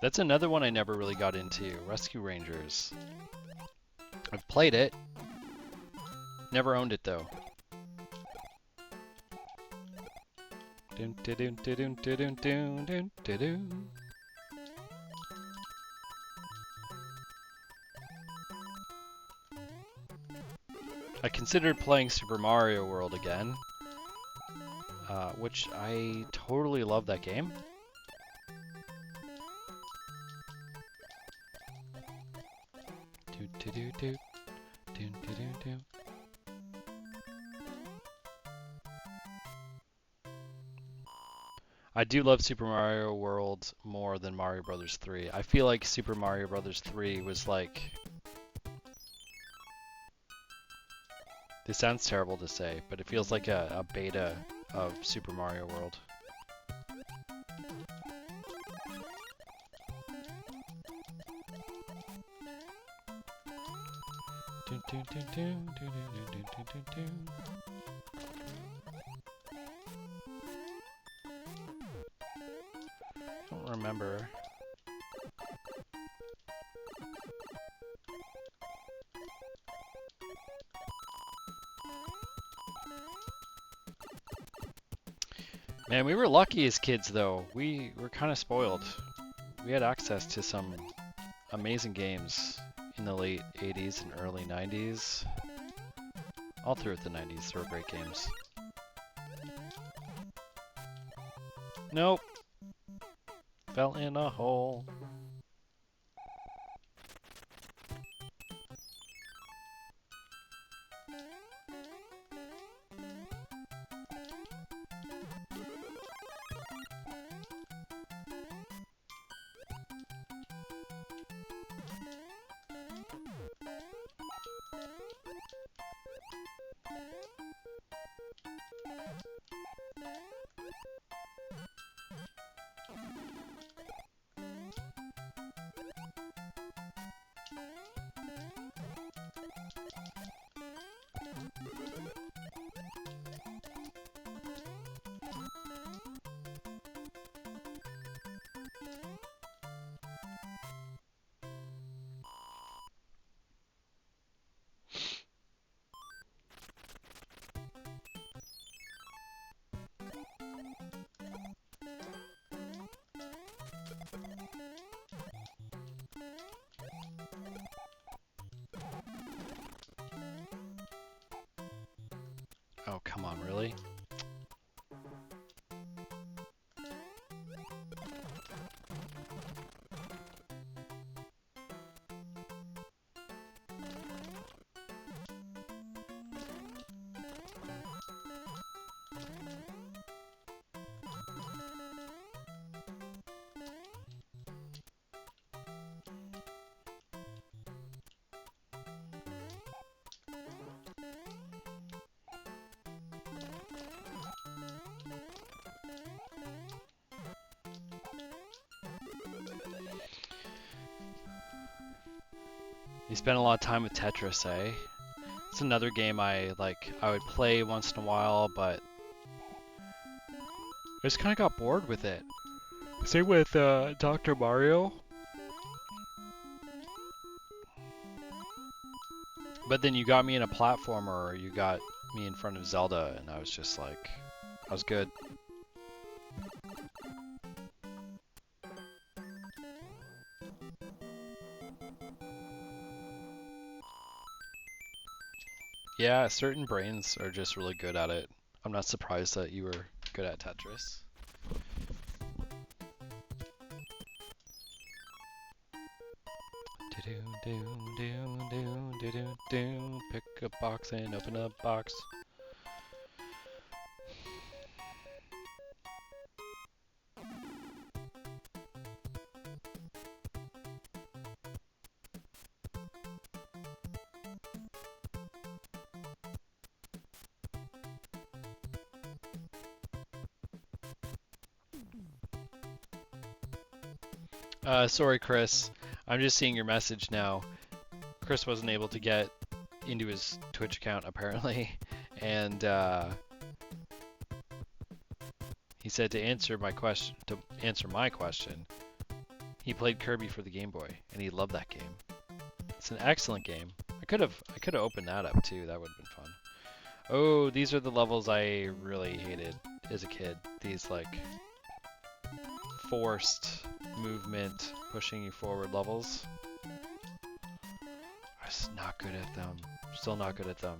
That's another one I never really got into, Rescue Rangers. I've played it, never owned it though. I considered playing Super Mario World again, which I totally love that game. I do love Super Mario World more than Mario Brothers 3. I feel like Super Mario Brothers 3 was like... This sounds terrible to say, but it feels like a beta of Super Mario World. I don't remember. Man, we were lucky as kids though. We were kind of spoiled. We had access to some amazing games in the late 80s and early 90s. All throughout the 90s, there were great games. Nope. Fell in a hole. Oh, come on, really? You spend a lot of time with Tetris, eh? It's another game I would play once in a while, but I just kind of got bored with it. Same with Dr. Mario. But then you got me in a platformer, or you got me in front of Zelda, and I was just like, I was good. Yeah, certain brains are just really good at it. I'm not surprised that you were good at Tetris. Pick a box and open a box. Sorry, Chris. I'm just seeing your message now. Chris wasn't able to get into his Twitch account apparently, and he said to answer my question, he played Kirby for the Game Boy, and he loved that game. It's an excellent game. I could have opened that up too. That would have been fun. Oh, these are the levels I really hated as a kid. These like forced movement, pushing you forward levels. I'm just not good at them. Still not good at them.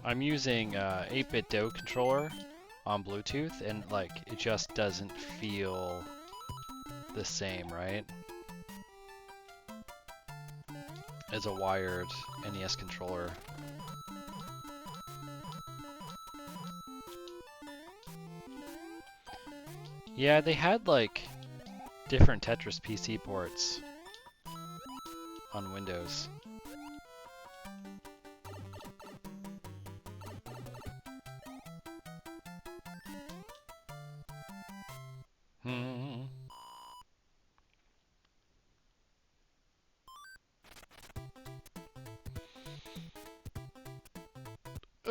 I'm using 8-bit DO controller on Bluetooth, and like it just doesn't feel the same, right? As a wired NES controller. Yeah, they had like different Tetris PC ports on Windows.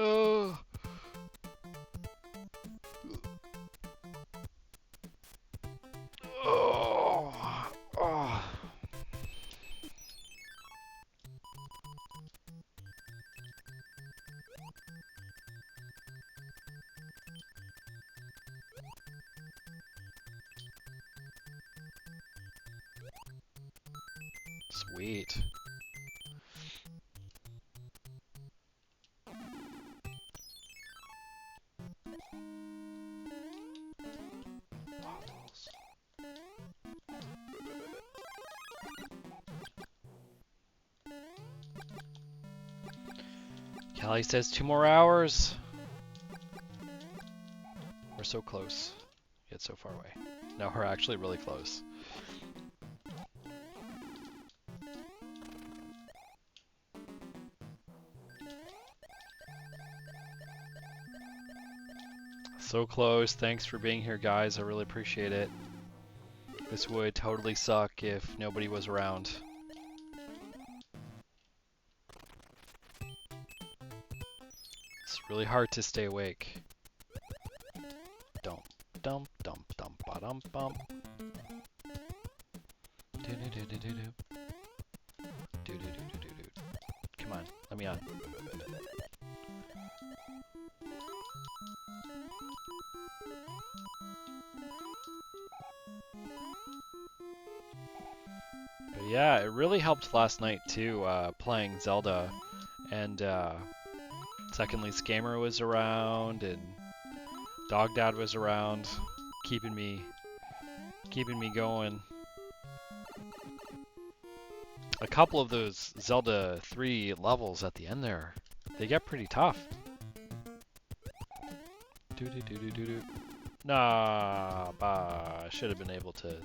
Oh. Oh. Oh. Sweet. Callie says 2 more hours. We're so close, yet so far away. No, we're actually really close. So close. Thanks for being here, guys. I really appreciate it. This would totally suck if nobody was around. It's really hard to stay awake. Dump, dump, dump, dump, ba dum bump. Do do do do do do. Do do do do do do. Come on, let me on. But yeah, it really helped last night too, playing Zelda, and secondly, Scammer was around, and Dog Dad was around, keeping me going. A couple of those Zelda 3 levels at the end there, they get pretty tough. Do do do do do do. Nah, bah, I should have been able to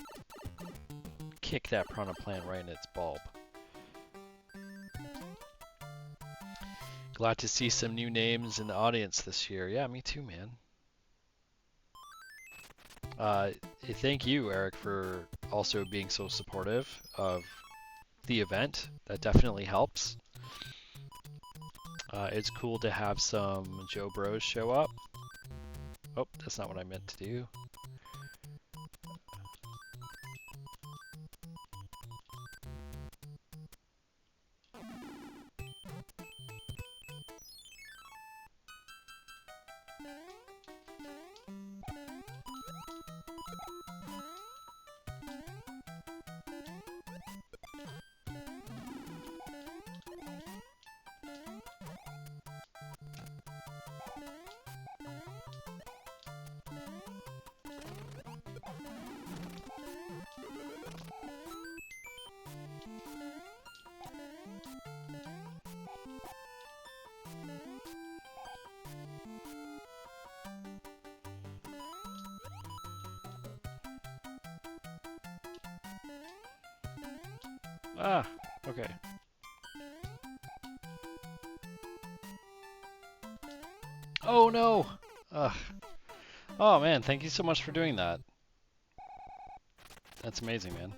kick that piranha plant right in its bulb. Glad to see some new names in the audience this year. Yeah, me too, man. Thank you, Eric, for also being so supportive of the event. That definitely helps. It's cool to have some Joe Bros show up. Oh, that's not what I meant to do. Ah, okay. Oh no! Ugh. Oh man, thank you so much for doing that. That's amazing, man.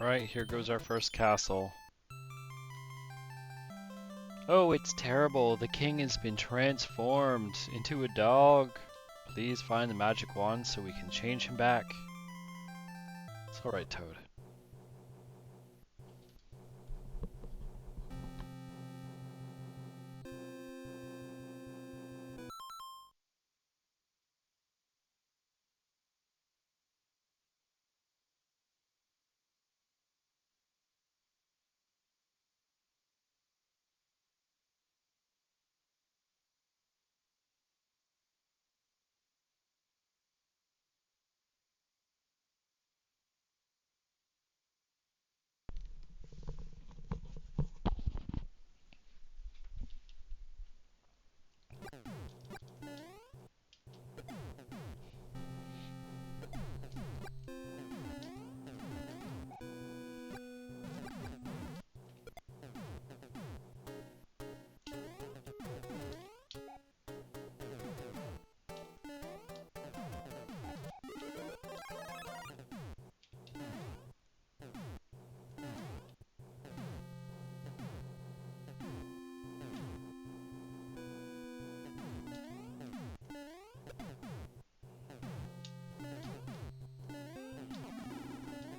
Alright, here goes our first castle. Oh, it's terrible. The king has been transformed into a dog. Please find the magic wand so we can change him back. It's alright, Toad.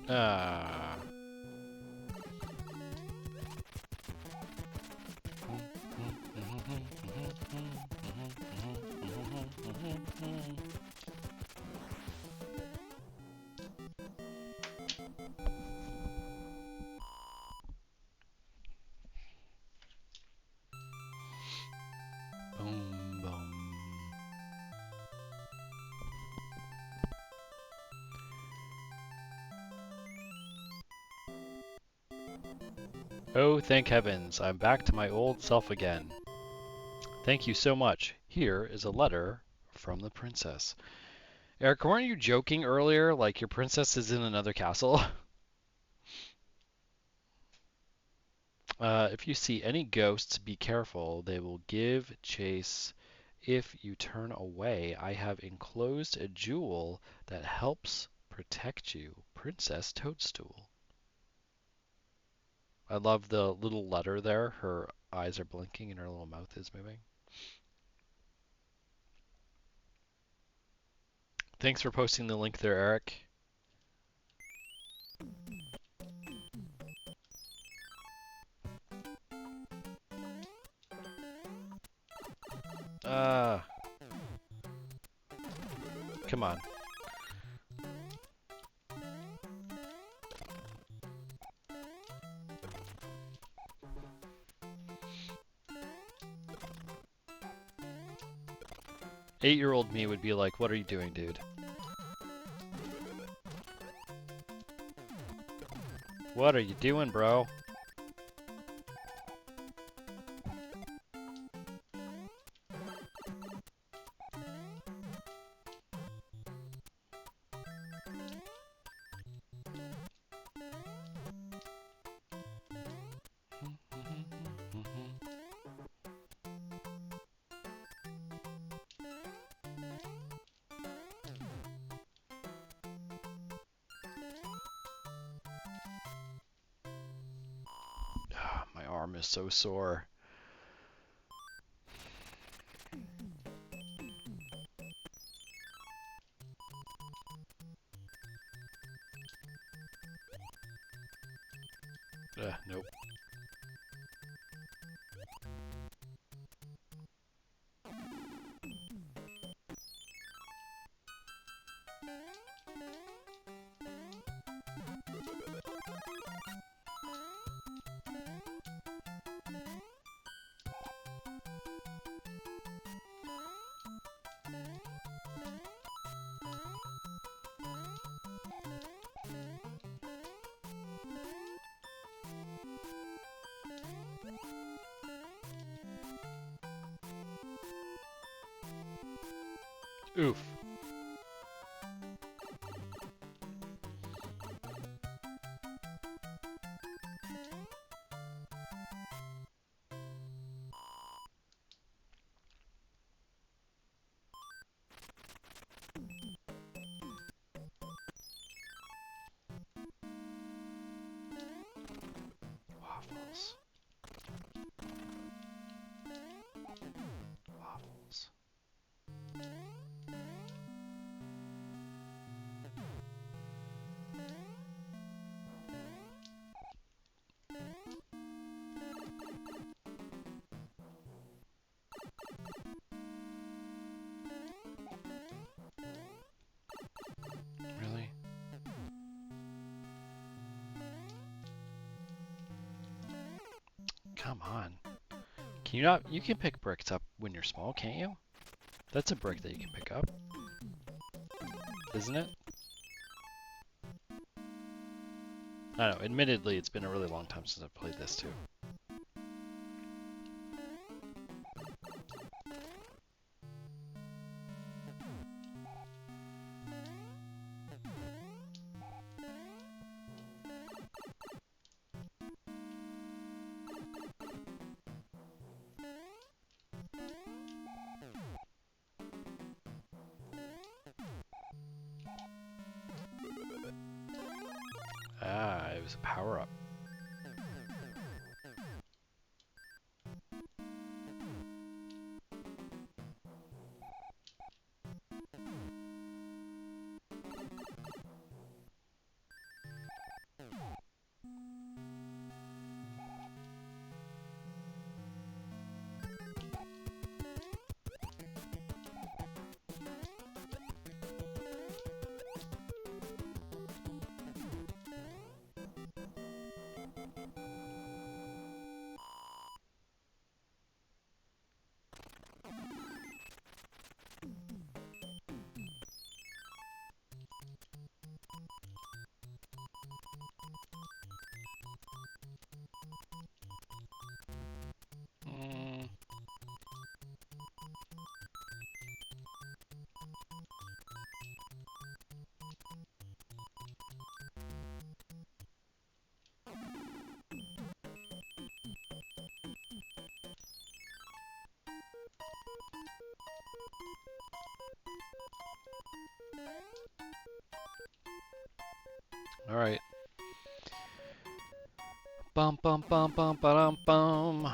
Ah. Boom, boom. Oh, thank heavens, I'm back to my old self again. Thank you so much. Here is a letter from the princess. Eric, weren't you joking earlier? Like your princess is in another castle? If you see any ghosts, be careful. They will give chase if you turn away. I have enclosed a jewel that helps protect you. Princess Toadstool. I love the little letter there. Her eyes are blinking and her little mouth is moving. Thanks for posting the link there, Eric. 8-year-old me would be like, what are you doing, dude? What are you doing, bro? My arm is so sore. Nope. Oof. Waffles. Waffles. Really? Come on. Can you not? You can pick bricks up when you're small, can't you? That's a brick that you can pick up, isn't it? I don't know. Admittedly, it's been a really long time since I've played this too. Ah, it was a power-up. Mm. All right. Bum bum bum bum ba bum.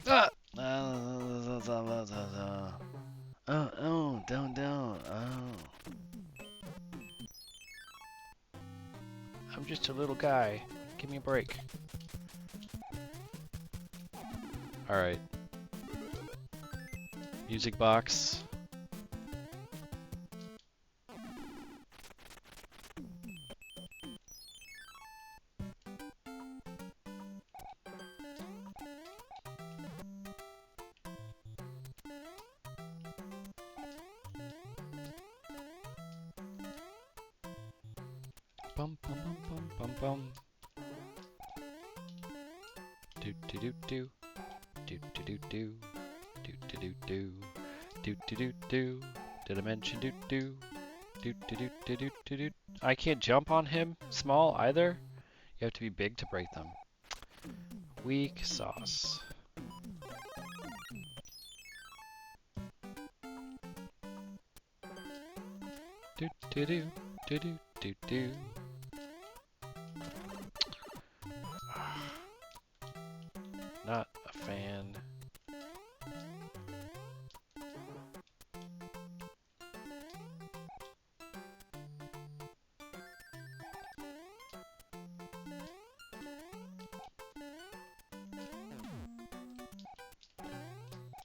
Ah! Oh, down. Oh. I'm just a little guy. Give me a break. Alright. Music box. Bum bum bum bum bum bum. Do do do do. Do do do do. Do do do do. Do do do do. Did I mention do do? Do do do do do do do. I can't jump on him small either. You have to be big to break them. Weak sauce. Do do do do do do do. Not a fan.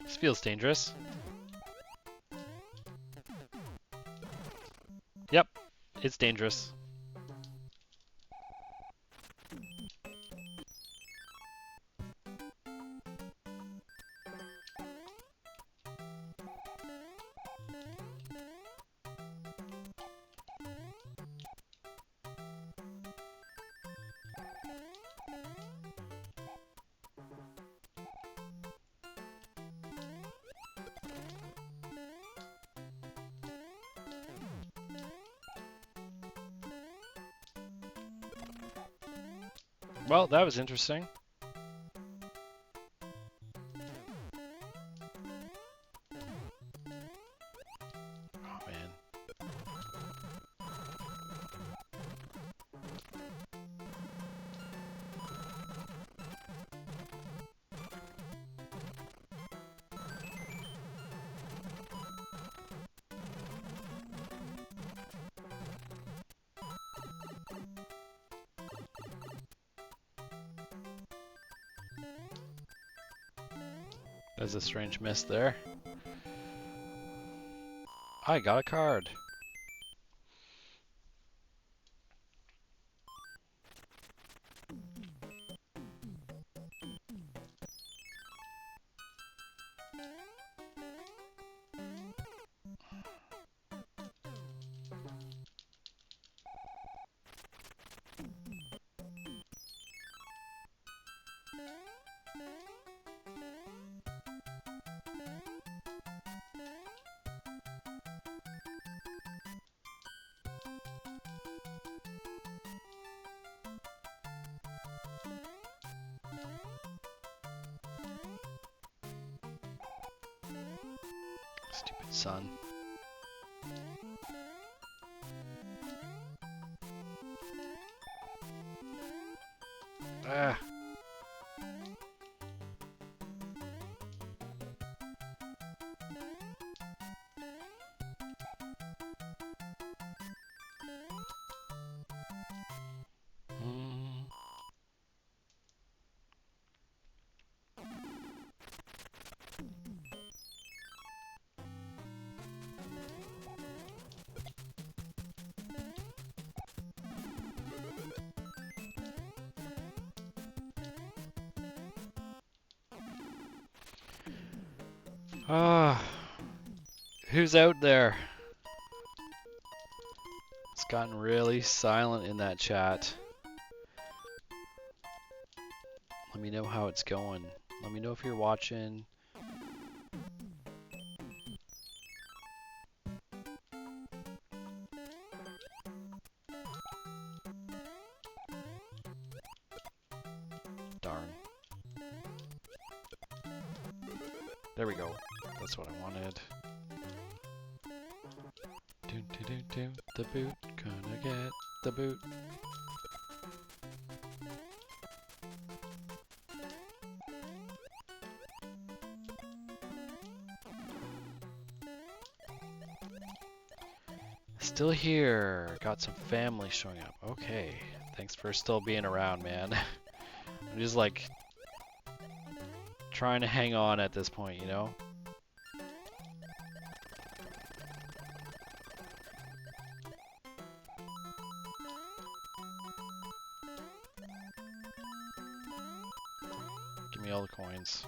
This feels dangerous. Yep, it's dangerous. Well, that was interesting. Oh man. There's a strange miss there. I got a card. Stupid son. Ah. Mm. Ah. Who's out there? It's gotten really silent in that chat. Let me know how it's going. Let me know if you're watching. Darn. There we go. That's what I wanted. Do do do do. The boot. Gonna get the boot. Still here. Got some family showing up. Okay. Thanks for still being around, man. I'm just like trying to hang on at this point, you know? Give me all the coins.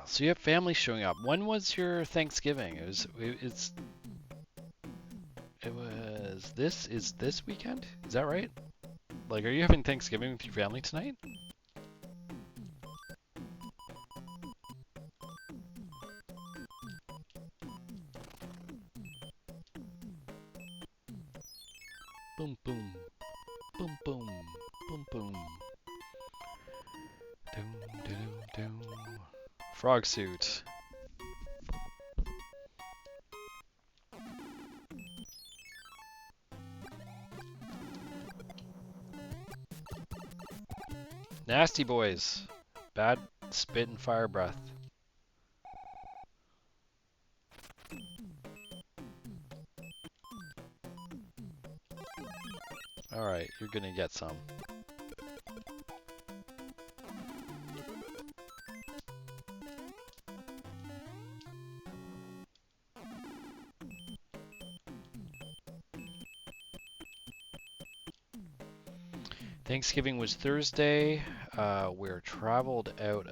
So you have family showing up. When was your Thanksgiving? Is this weekend? Is that right? Like, are you having Thanksgiving with your family tonight? Boom boom. Boom boom. Boom boom. Doom doom doom. Frog suit. Nasty boys. Bad spit and fire breath. Alright, you're gonna get some. Thanksgiving was Thursday. You traveled out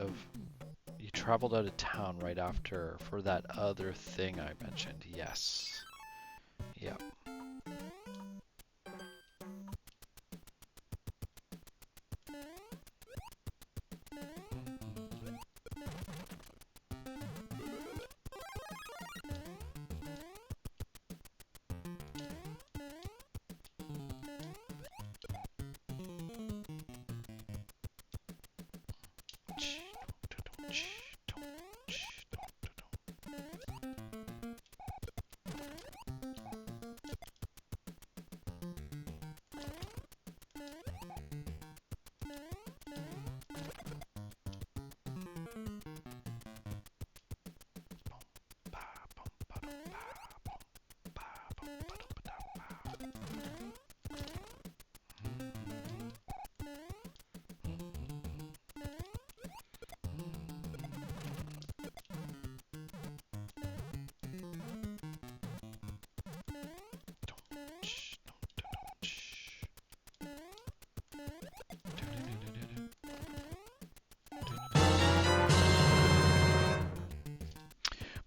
of town right after for that other thing I mentioned. Yes. Yep.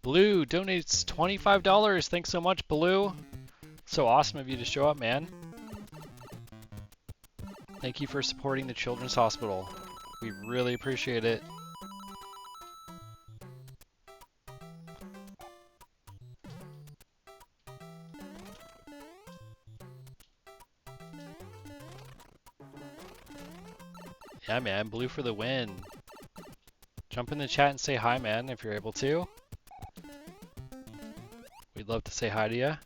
Blue donates $25. Thanks so much, Blue. So awesome of you to show up, man. Thank you for supporting the Children's Hospital. We really appreciate it. Yeah, man. Blue for the win. Jump in the chat and say hi, man, if you're able to. We'd love to say hi to you.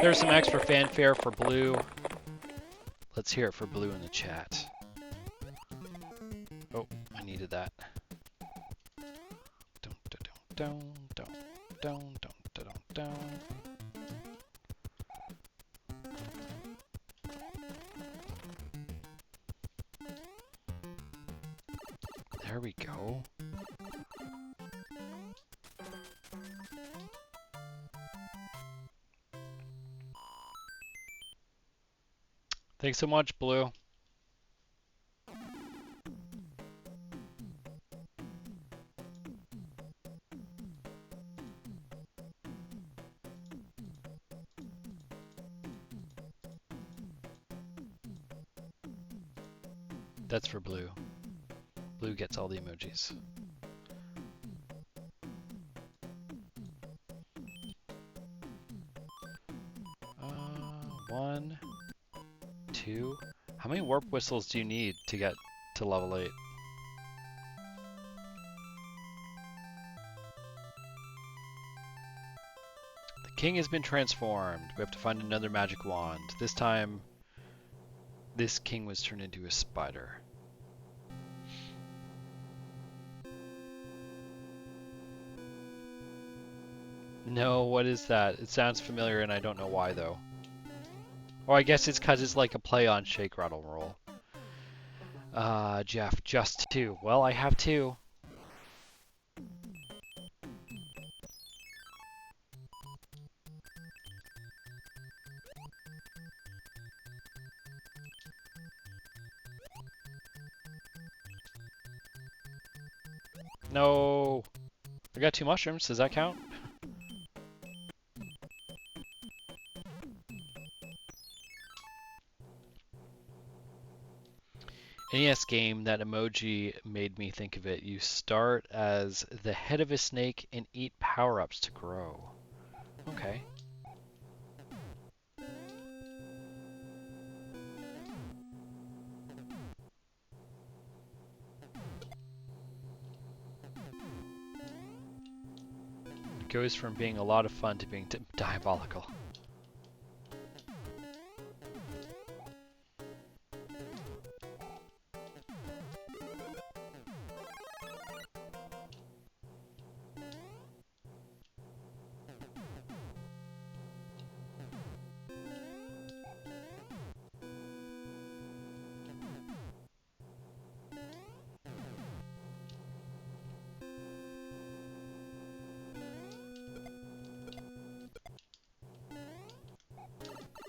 There's some extra fanfare for Blue. Let's hear it for Blue in the chat. Oh, I needed that. There we go. Thanks so much, Blue. That's for Blue. Blue gets all the emojis. One, two. How many warp whistles do you need to get to level 8? The king has been transformed. We have to find another magic wand. This time, this king was turned into a spider. No, what is that? It sounds familiar and I don't know why though. Or I guess it's because it's like a play on Shake, Rattle, Roll. Jeff, just 2. Well, I have 2. No! I got 2 mushrooms, does that count? NES game, that emoji made me think of it. You start as the head of a snake and eat power-ups to grow. Okay. It goes from being a lot of fun to being diabolical.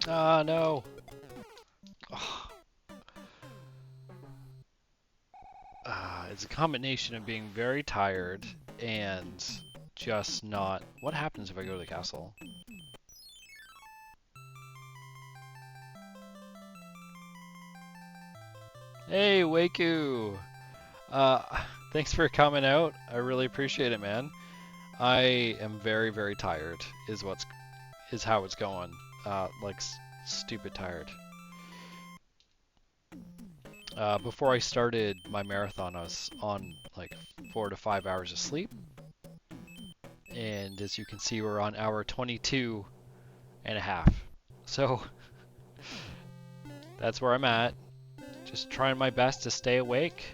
Ah, no! It's a combination of being very tired and just not... What happens if I go to the castle? Hey, Waku! Uh, Thanks for coming out. I really appreciate it, man. I am very, very tired, is how it's going. Like, stupid tired. Before I started my marathon, I was on like 4 to 5 hours of sleep. And as you can see, we're on hour 22 and a half. So that's where I'm at. Just trying my best to stay awake.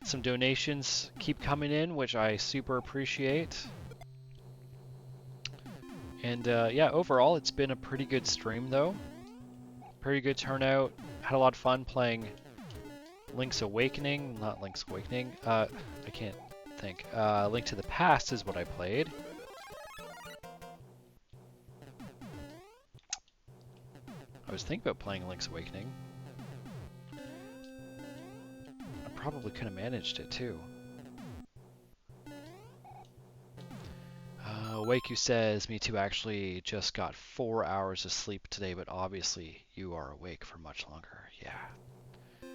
Some donations keep coming in, which I super appreciate. And yeah, overall, it's been a pretty good stream, though. Pretty good turnout. Had a lot of fun playing Link's Awakening. Not Link's Awakening. I can't think. Link to the Past is what I played. I was thinking about playing Link's Awakening. I probably could have managed it, too. Waku says, me too, actually just got 4 hours of sleep today, but obviously you are awake for much longer. Yeah.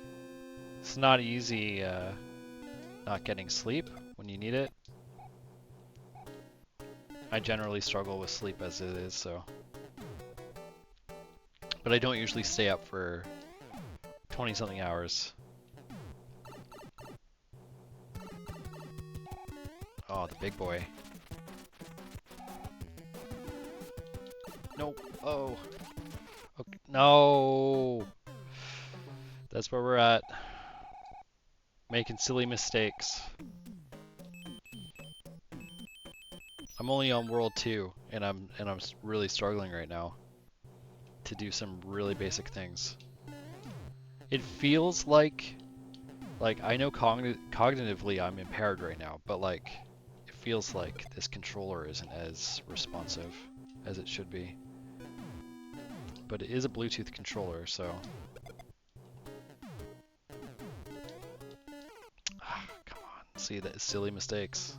It's not easy not getting sleep when you need it. I generally struggle with sleep as it is, so. But I don't usually stay up for 20-something hours. Oh, the big boy. Nope. Oh. Okay. No. That's where we're at. Making silly mistakes. I'm only on World 2, and I'm really struggling right now to do some really basic things. It feels like I know cognitively I'm impaired right now, but like it feels like this controller isn't as responsive as it should be. But it is a Bluetooth controller, so come on, see that silly mistakes.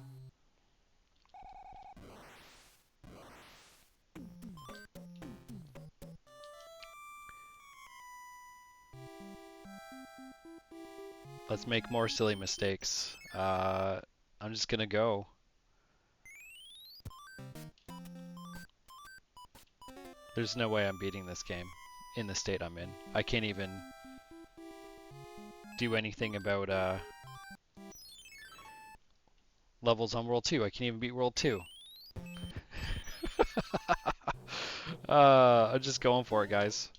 Let's make more silly mistakes. I'm just gonna go. There's no way I'm beating this game in the state I'm in. I can't even do anything about levels on World 2. I can't even beat World 2. I'm just going for it, guys.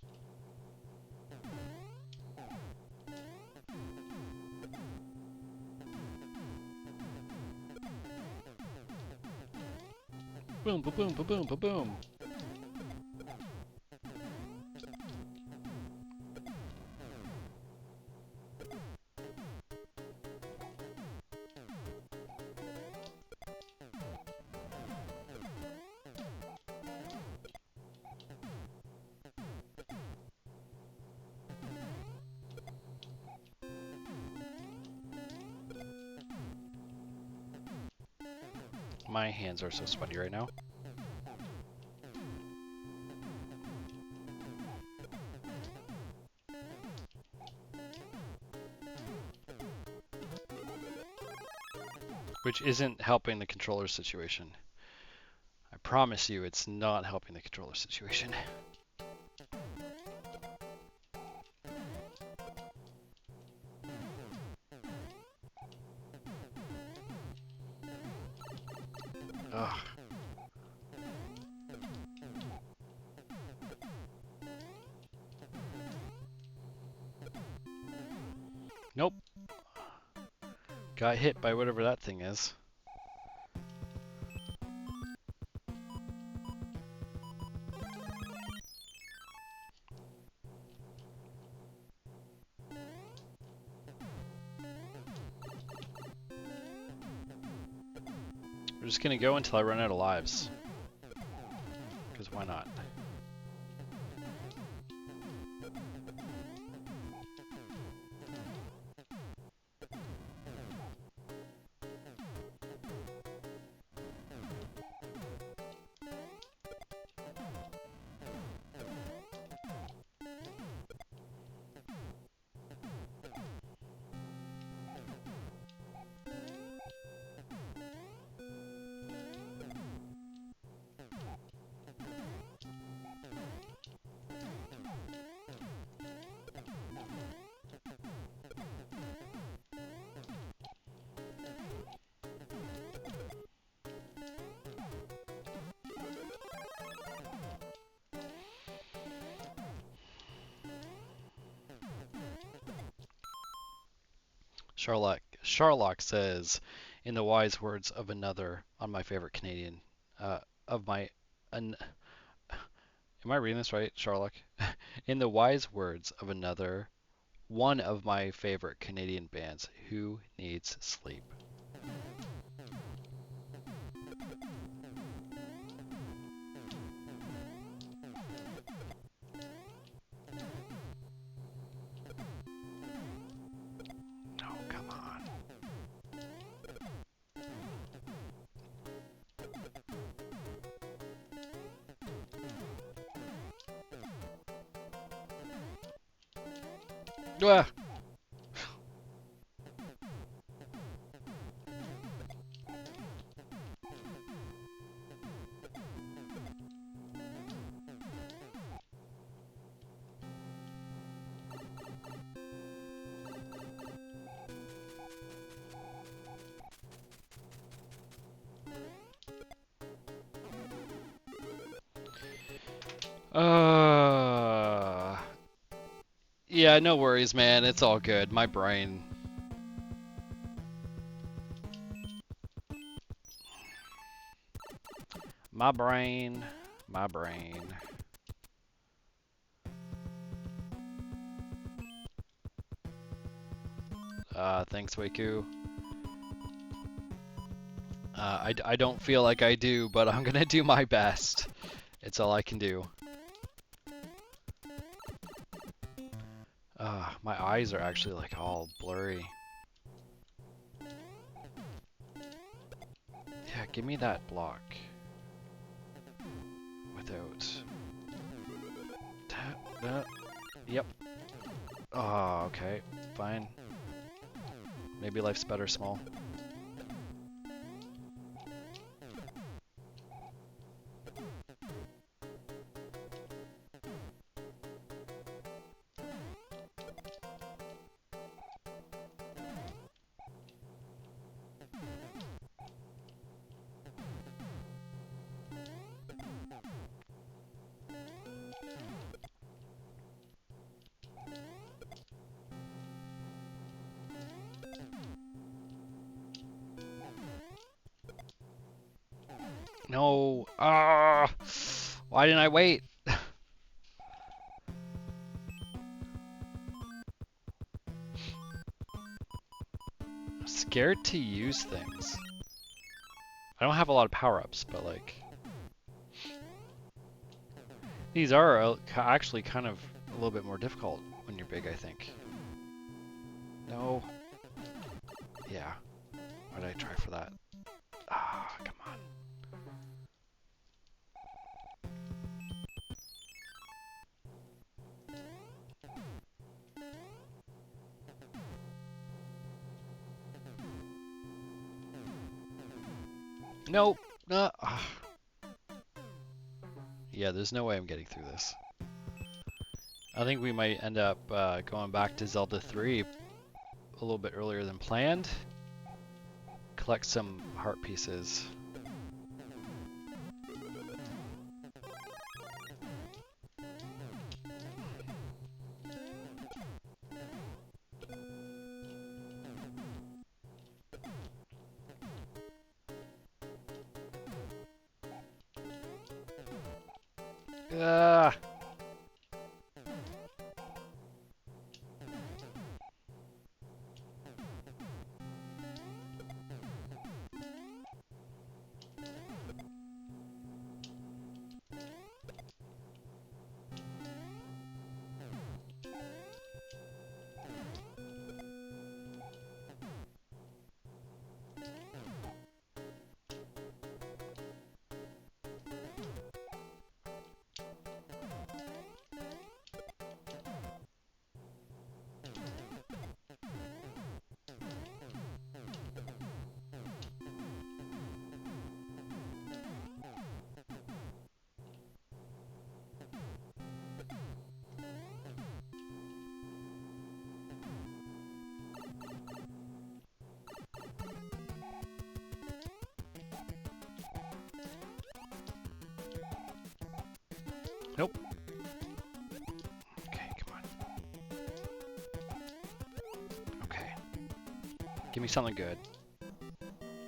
Boom, ba boom, ba boom, ba boom. My hands are so sweaty right now. Which isn't helping the controller situation. I promise you it's not helping the controller situation. Ugh. Nope. Got hit by whatever that thing is. We're just gonna go until I run out of lives. Because why not? Sharlock says, in the wise words of another, on my favorite Canadian, of my, am I reading this right, Sharlock? In the wise words of another, one of my favorite Canadian bands, who needs sleep? No, come on. Ah! Yeah, no worries, man. It's all good. My brain. My brain. My brain. Thanks, Waku. I don't feel like I do, but I'm gonna do my best. It's all I can do. My eyes are actually like all blurry. Yeah, give me that block. Without... Yep. Oh, okay. Fine. Maybe life's better small. No. Ah! Why didn't I wait? I'm scared to use things. I don't have a lot of power-ups, but like... These are actually kind of a little bit more difficult when you're big, I think. No. Yeah. Why did I try for that? Ah, come on. Nope. No. Yeah, there's no way I'm getting through this. I think we might end up going back to Zelda 3 a little bit earlier than planned. Collect some heart pieces. Ah! Nope. Okay, come on. Okay. Give me something good.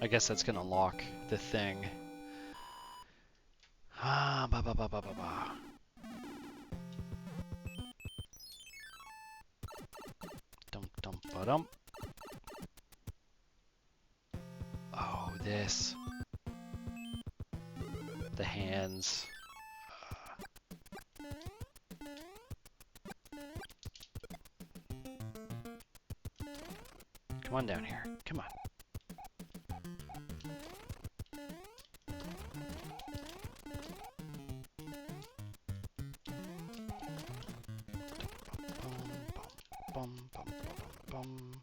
I guess that's gonna unlock the thing. Ah, ba ba ba ba ba ba. Dum dum ba dum. Oh, this. The hands. Come on down here. Come on. Bum, bum, bum, bum,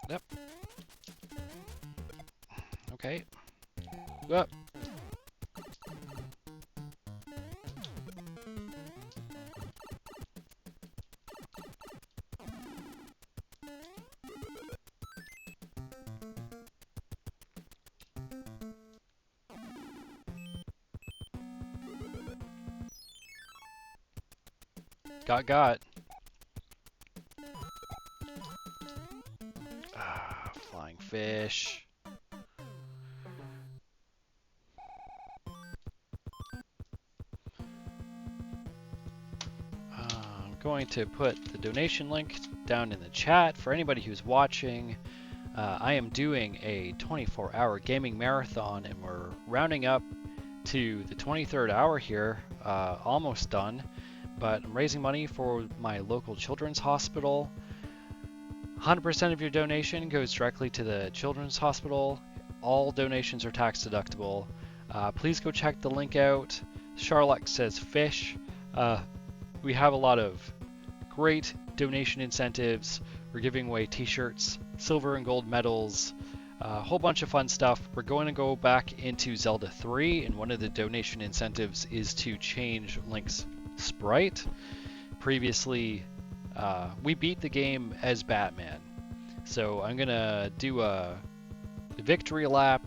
Yep. Okay. Up. Got. Ah, flying fish. I'm going to put the donation link down in the chat for anybody who's watching. I am doing a 24-hour gaming marathon, and we're rounding up to the 23rd hour here, almost done. But I'm raising money for my local children's hospital. 100% of your donation goes directly to the children's hospital. All donations are tax deductible. Please go check the link out. Charlotte says fish. We have a lot of great donation incentives. We're giving away t-shirts, silver and gold medals, a whole bunch of fun stuff. We're going to go back into Zelda 3, and one of the donation incentives is to change Link's sprite. Previously, we beat the game as Batman, so I'm gonna do a victory lap,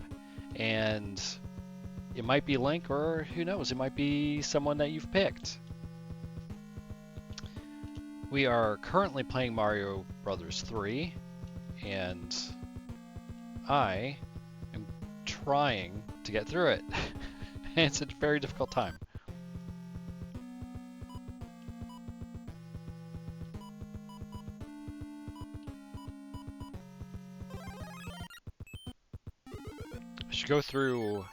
and it might be Link, or who knows, it might be someone that you've picked. We are currently playing Mario Brothers 3, and I am trying to get through it. It's a very difficult time. I should go through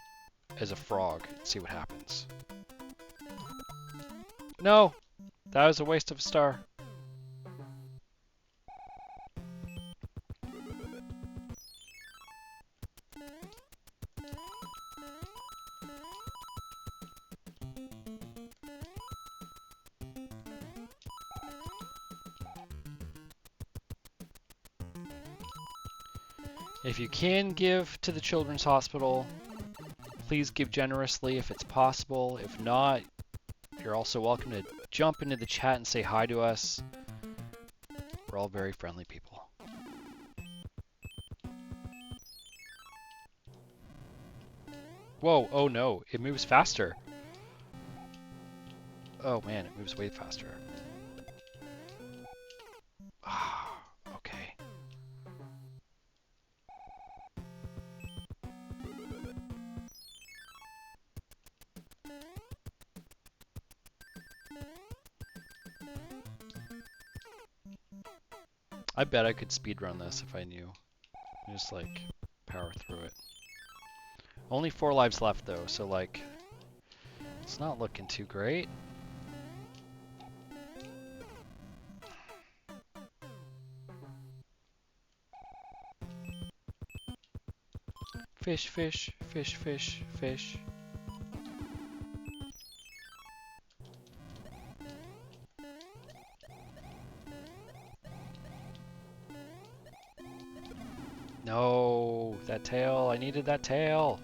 as a frog and see what happens. No! That was a waste of a star. If you can give to the Children's Hospital, please give generously if it's possible. If not, you're also welcome to jump into the chat and say hi to us. We're all very friendly people. Whoa, oh no, it moves faster. Oh man, it moves way faster. Ah, okay. I bet I could speedrun this if I knew. Just like power through it. Only 4 lives left though, so like it's not looking too great. Fish, fish, fish, fish, fish. No, that tail. I needed that tail.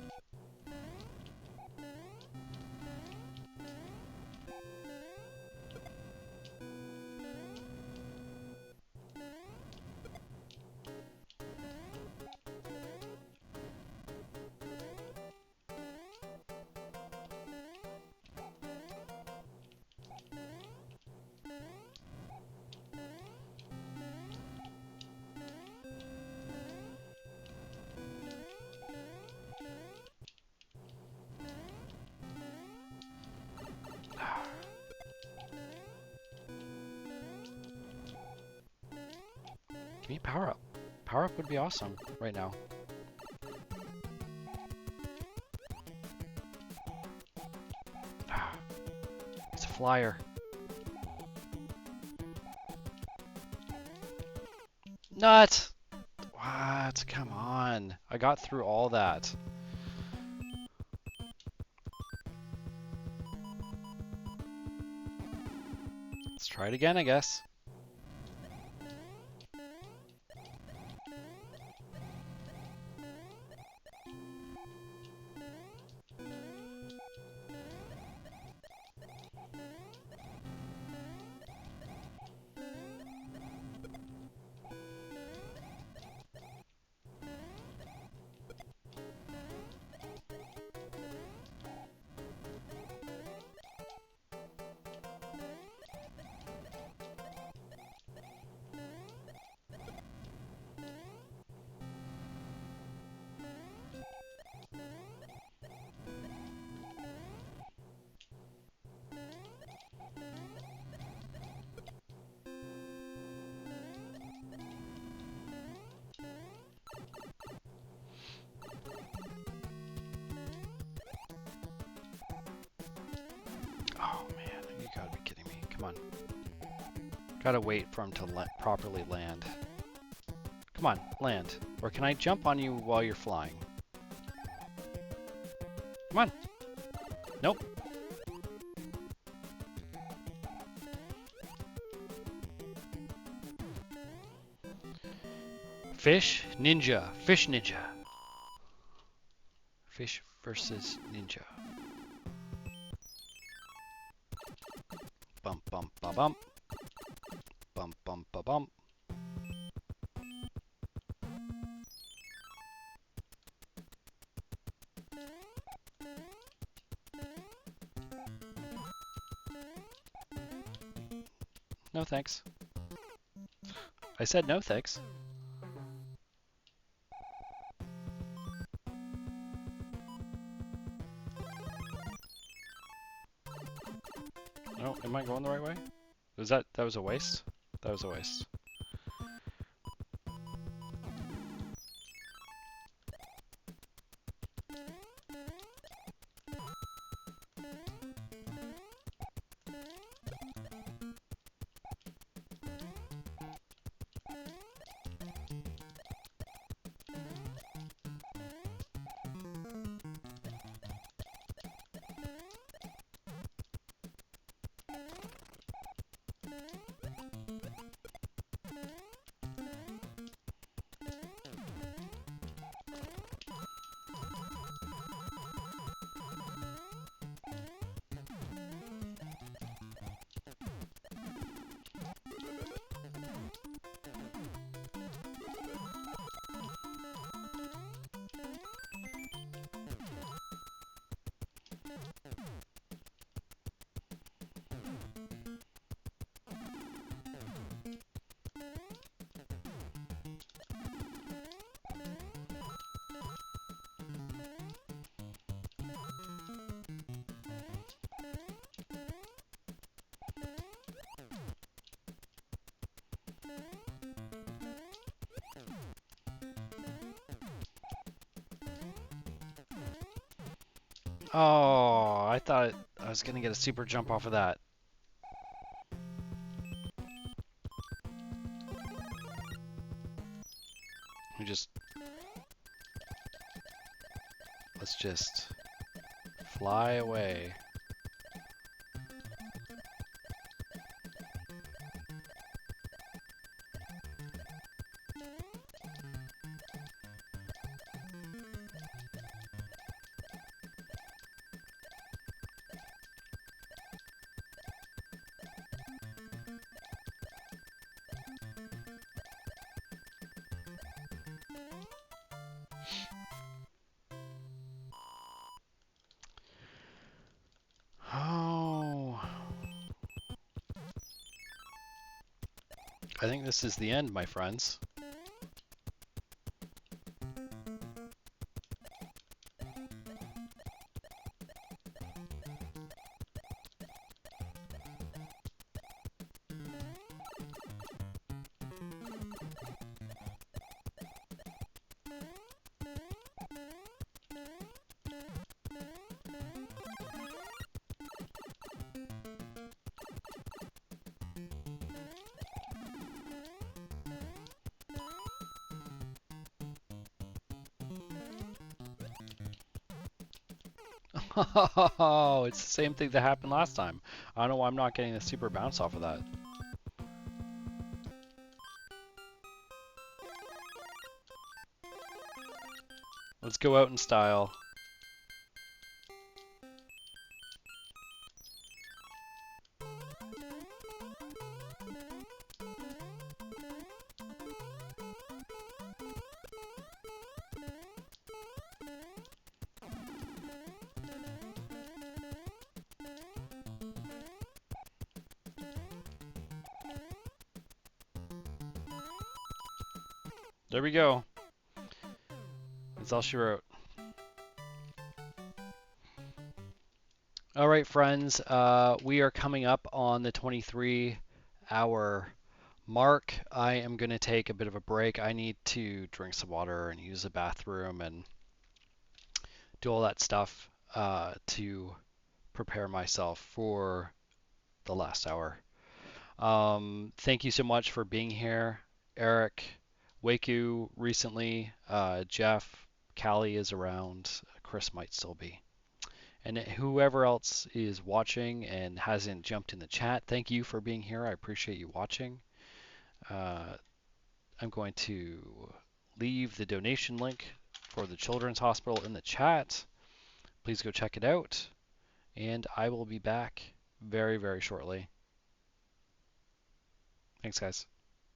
Give me power up. Power up would be awesome right now. It's a flyer. Nut! What? Come on. I got through all that. Let's try it again, I guess. Oh man, you gotta be kidding me. Come on. Gotta wait for him to properly land. Come on, land. Or can I jump on you while you're flying? Come on. Nope. Fish ninja. Fish ninja. Fish versus ninja. Bump, bump, ba bump. Bump, bump, ba bump. No thanks. I said no thanks. Oh, am I going the right way? That was a waste? That was a waste. Oh, I thought I was gonna get a super jump off of that. We just let's just fly away. Oh, I think this is the end, my friends. Oh, it's the same thing that happened last time. I don't know why I'm not getting the super bounce off of that. Let's go out in style. There we go. That's all she wrote. All right, friends. We are coming up on the 23-hour mark. I am going to take a bit of a break. I need to drink some water and use the bathroom and do all that stuff to prepare myself for the last hour. Thank you so much for being here, Eric, Waku recently, Jeff, Callie is around, Chris might still be. And whoever else is watching and hasn't jumped in the chat, thank you for being here. I appreciate you watching. Uh, I'm going to leave the donation link for the Children's Hospital in the chat. Please go check it out. And I will be back very, very shortly. Thanks, guys.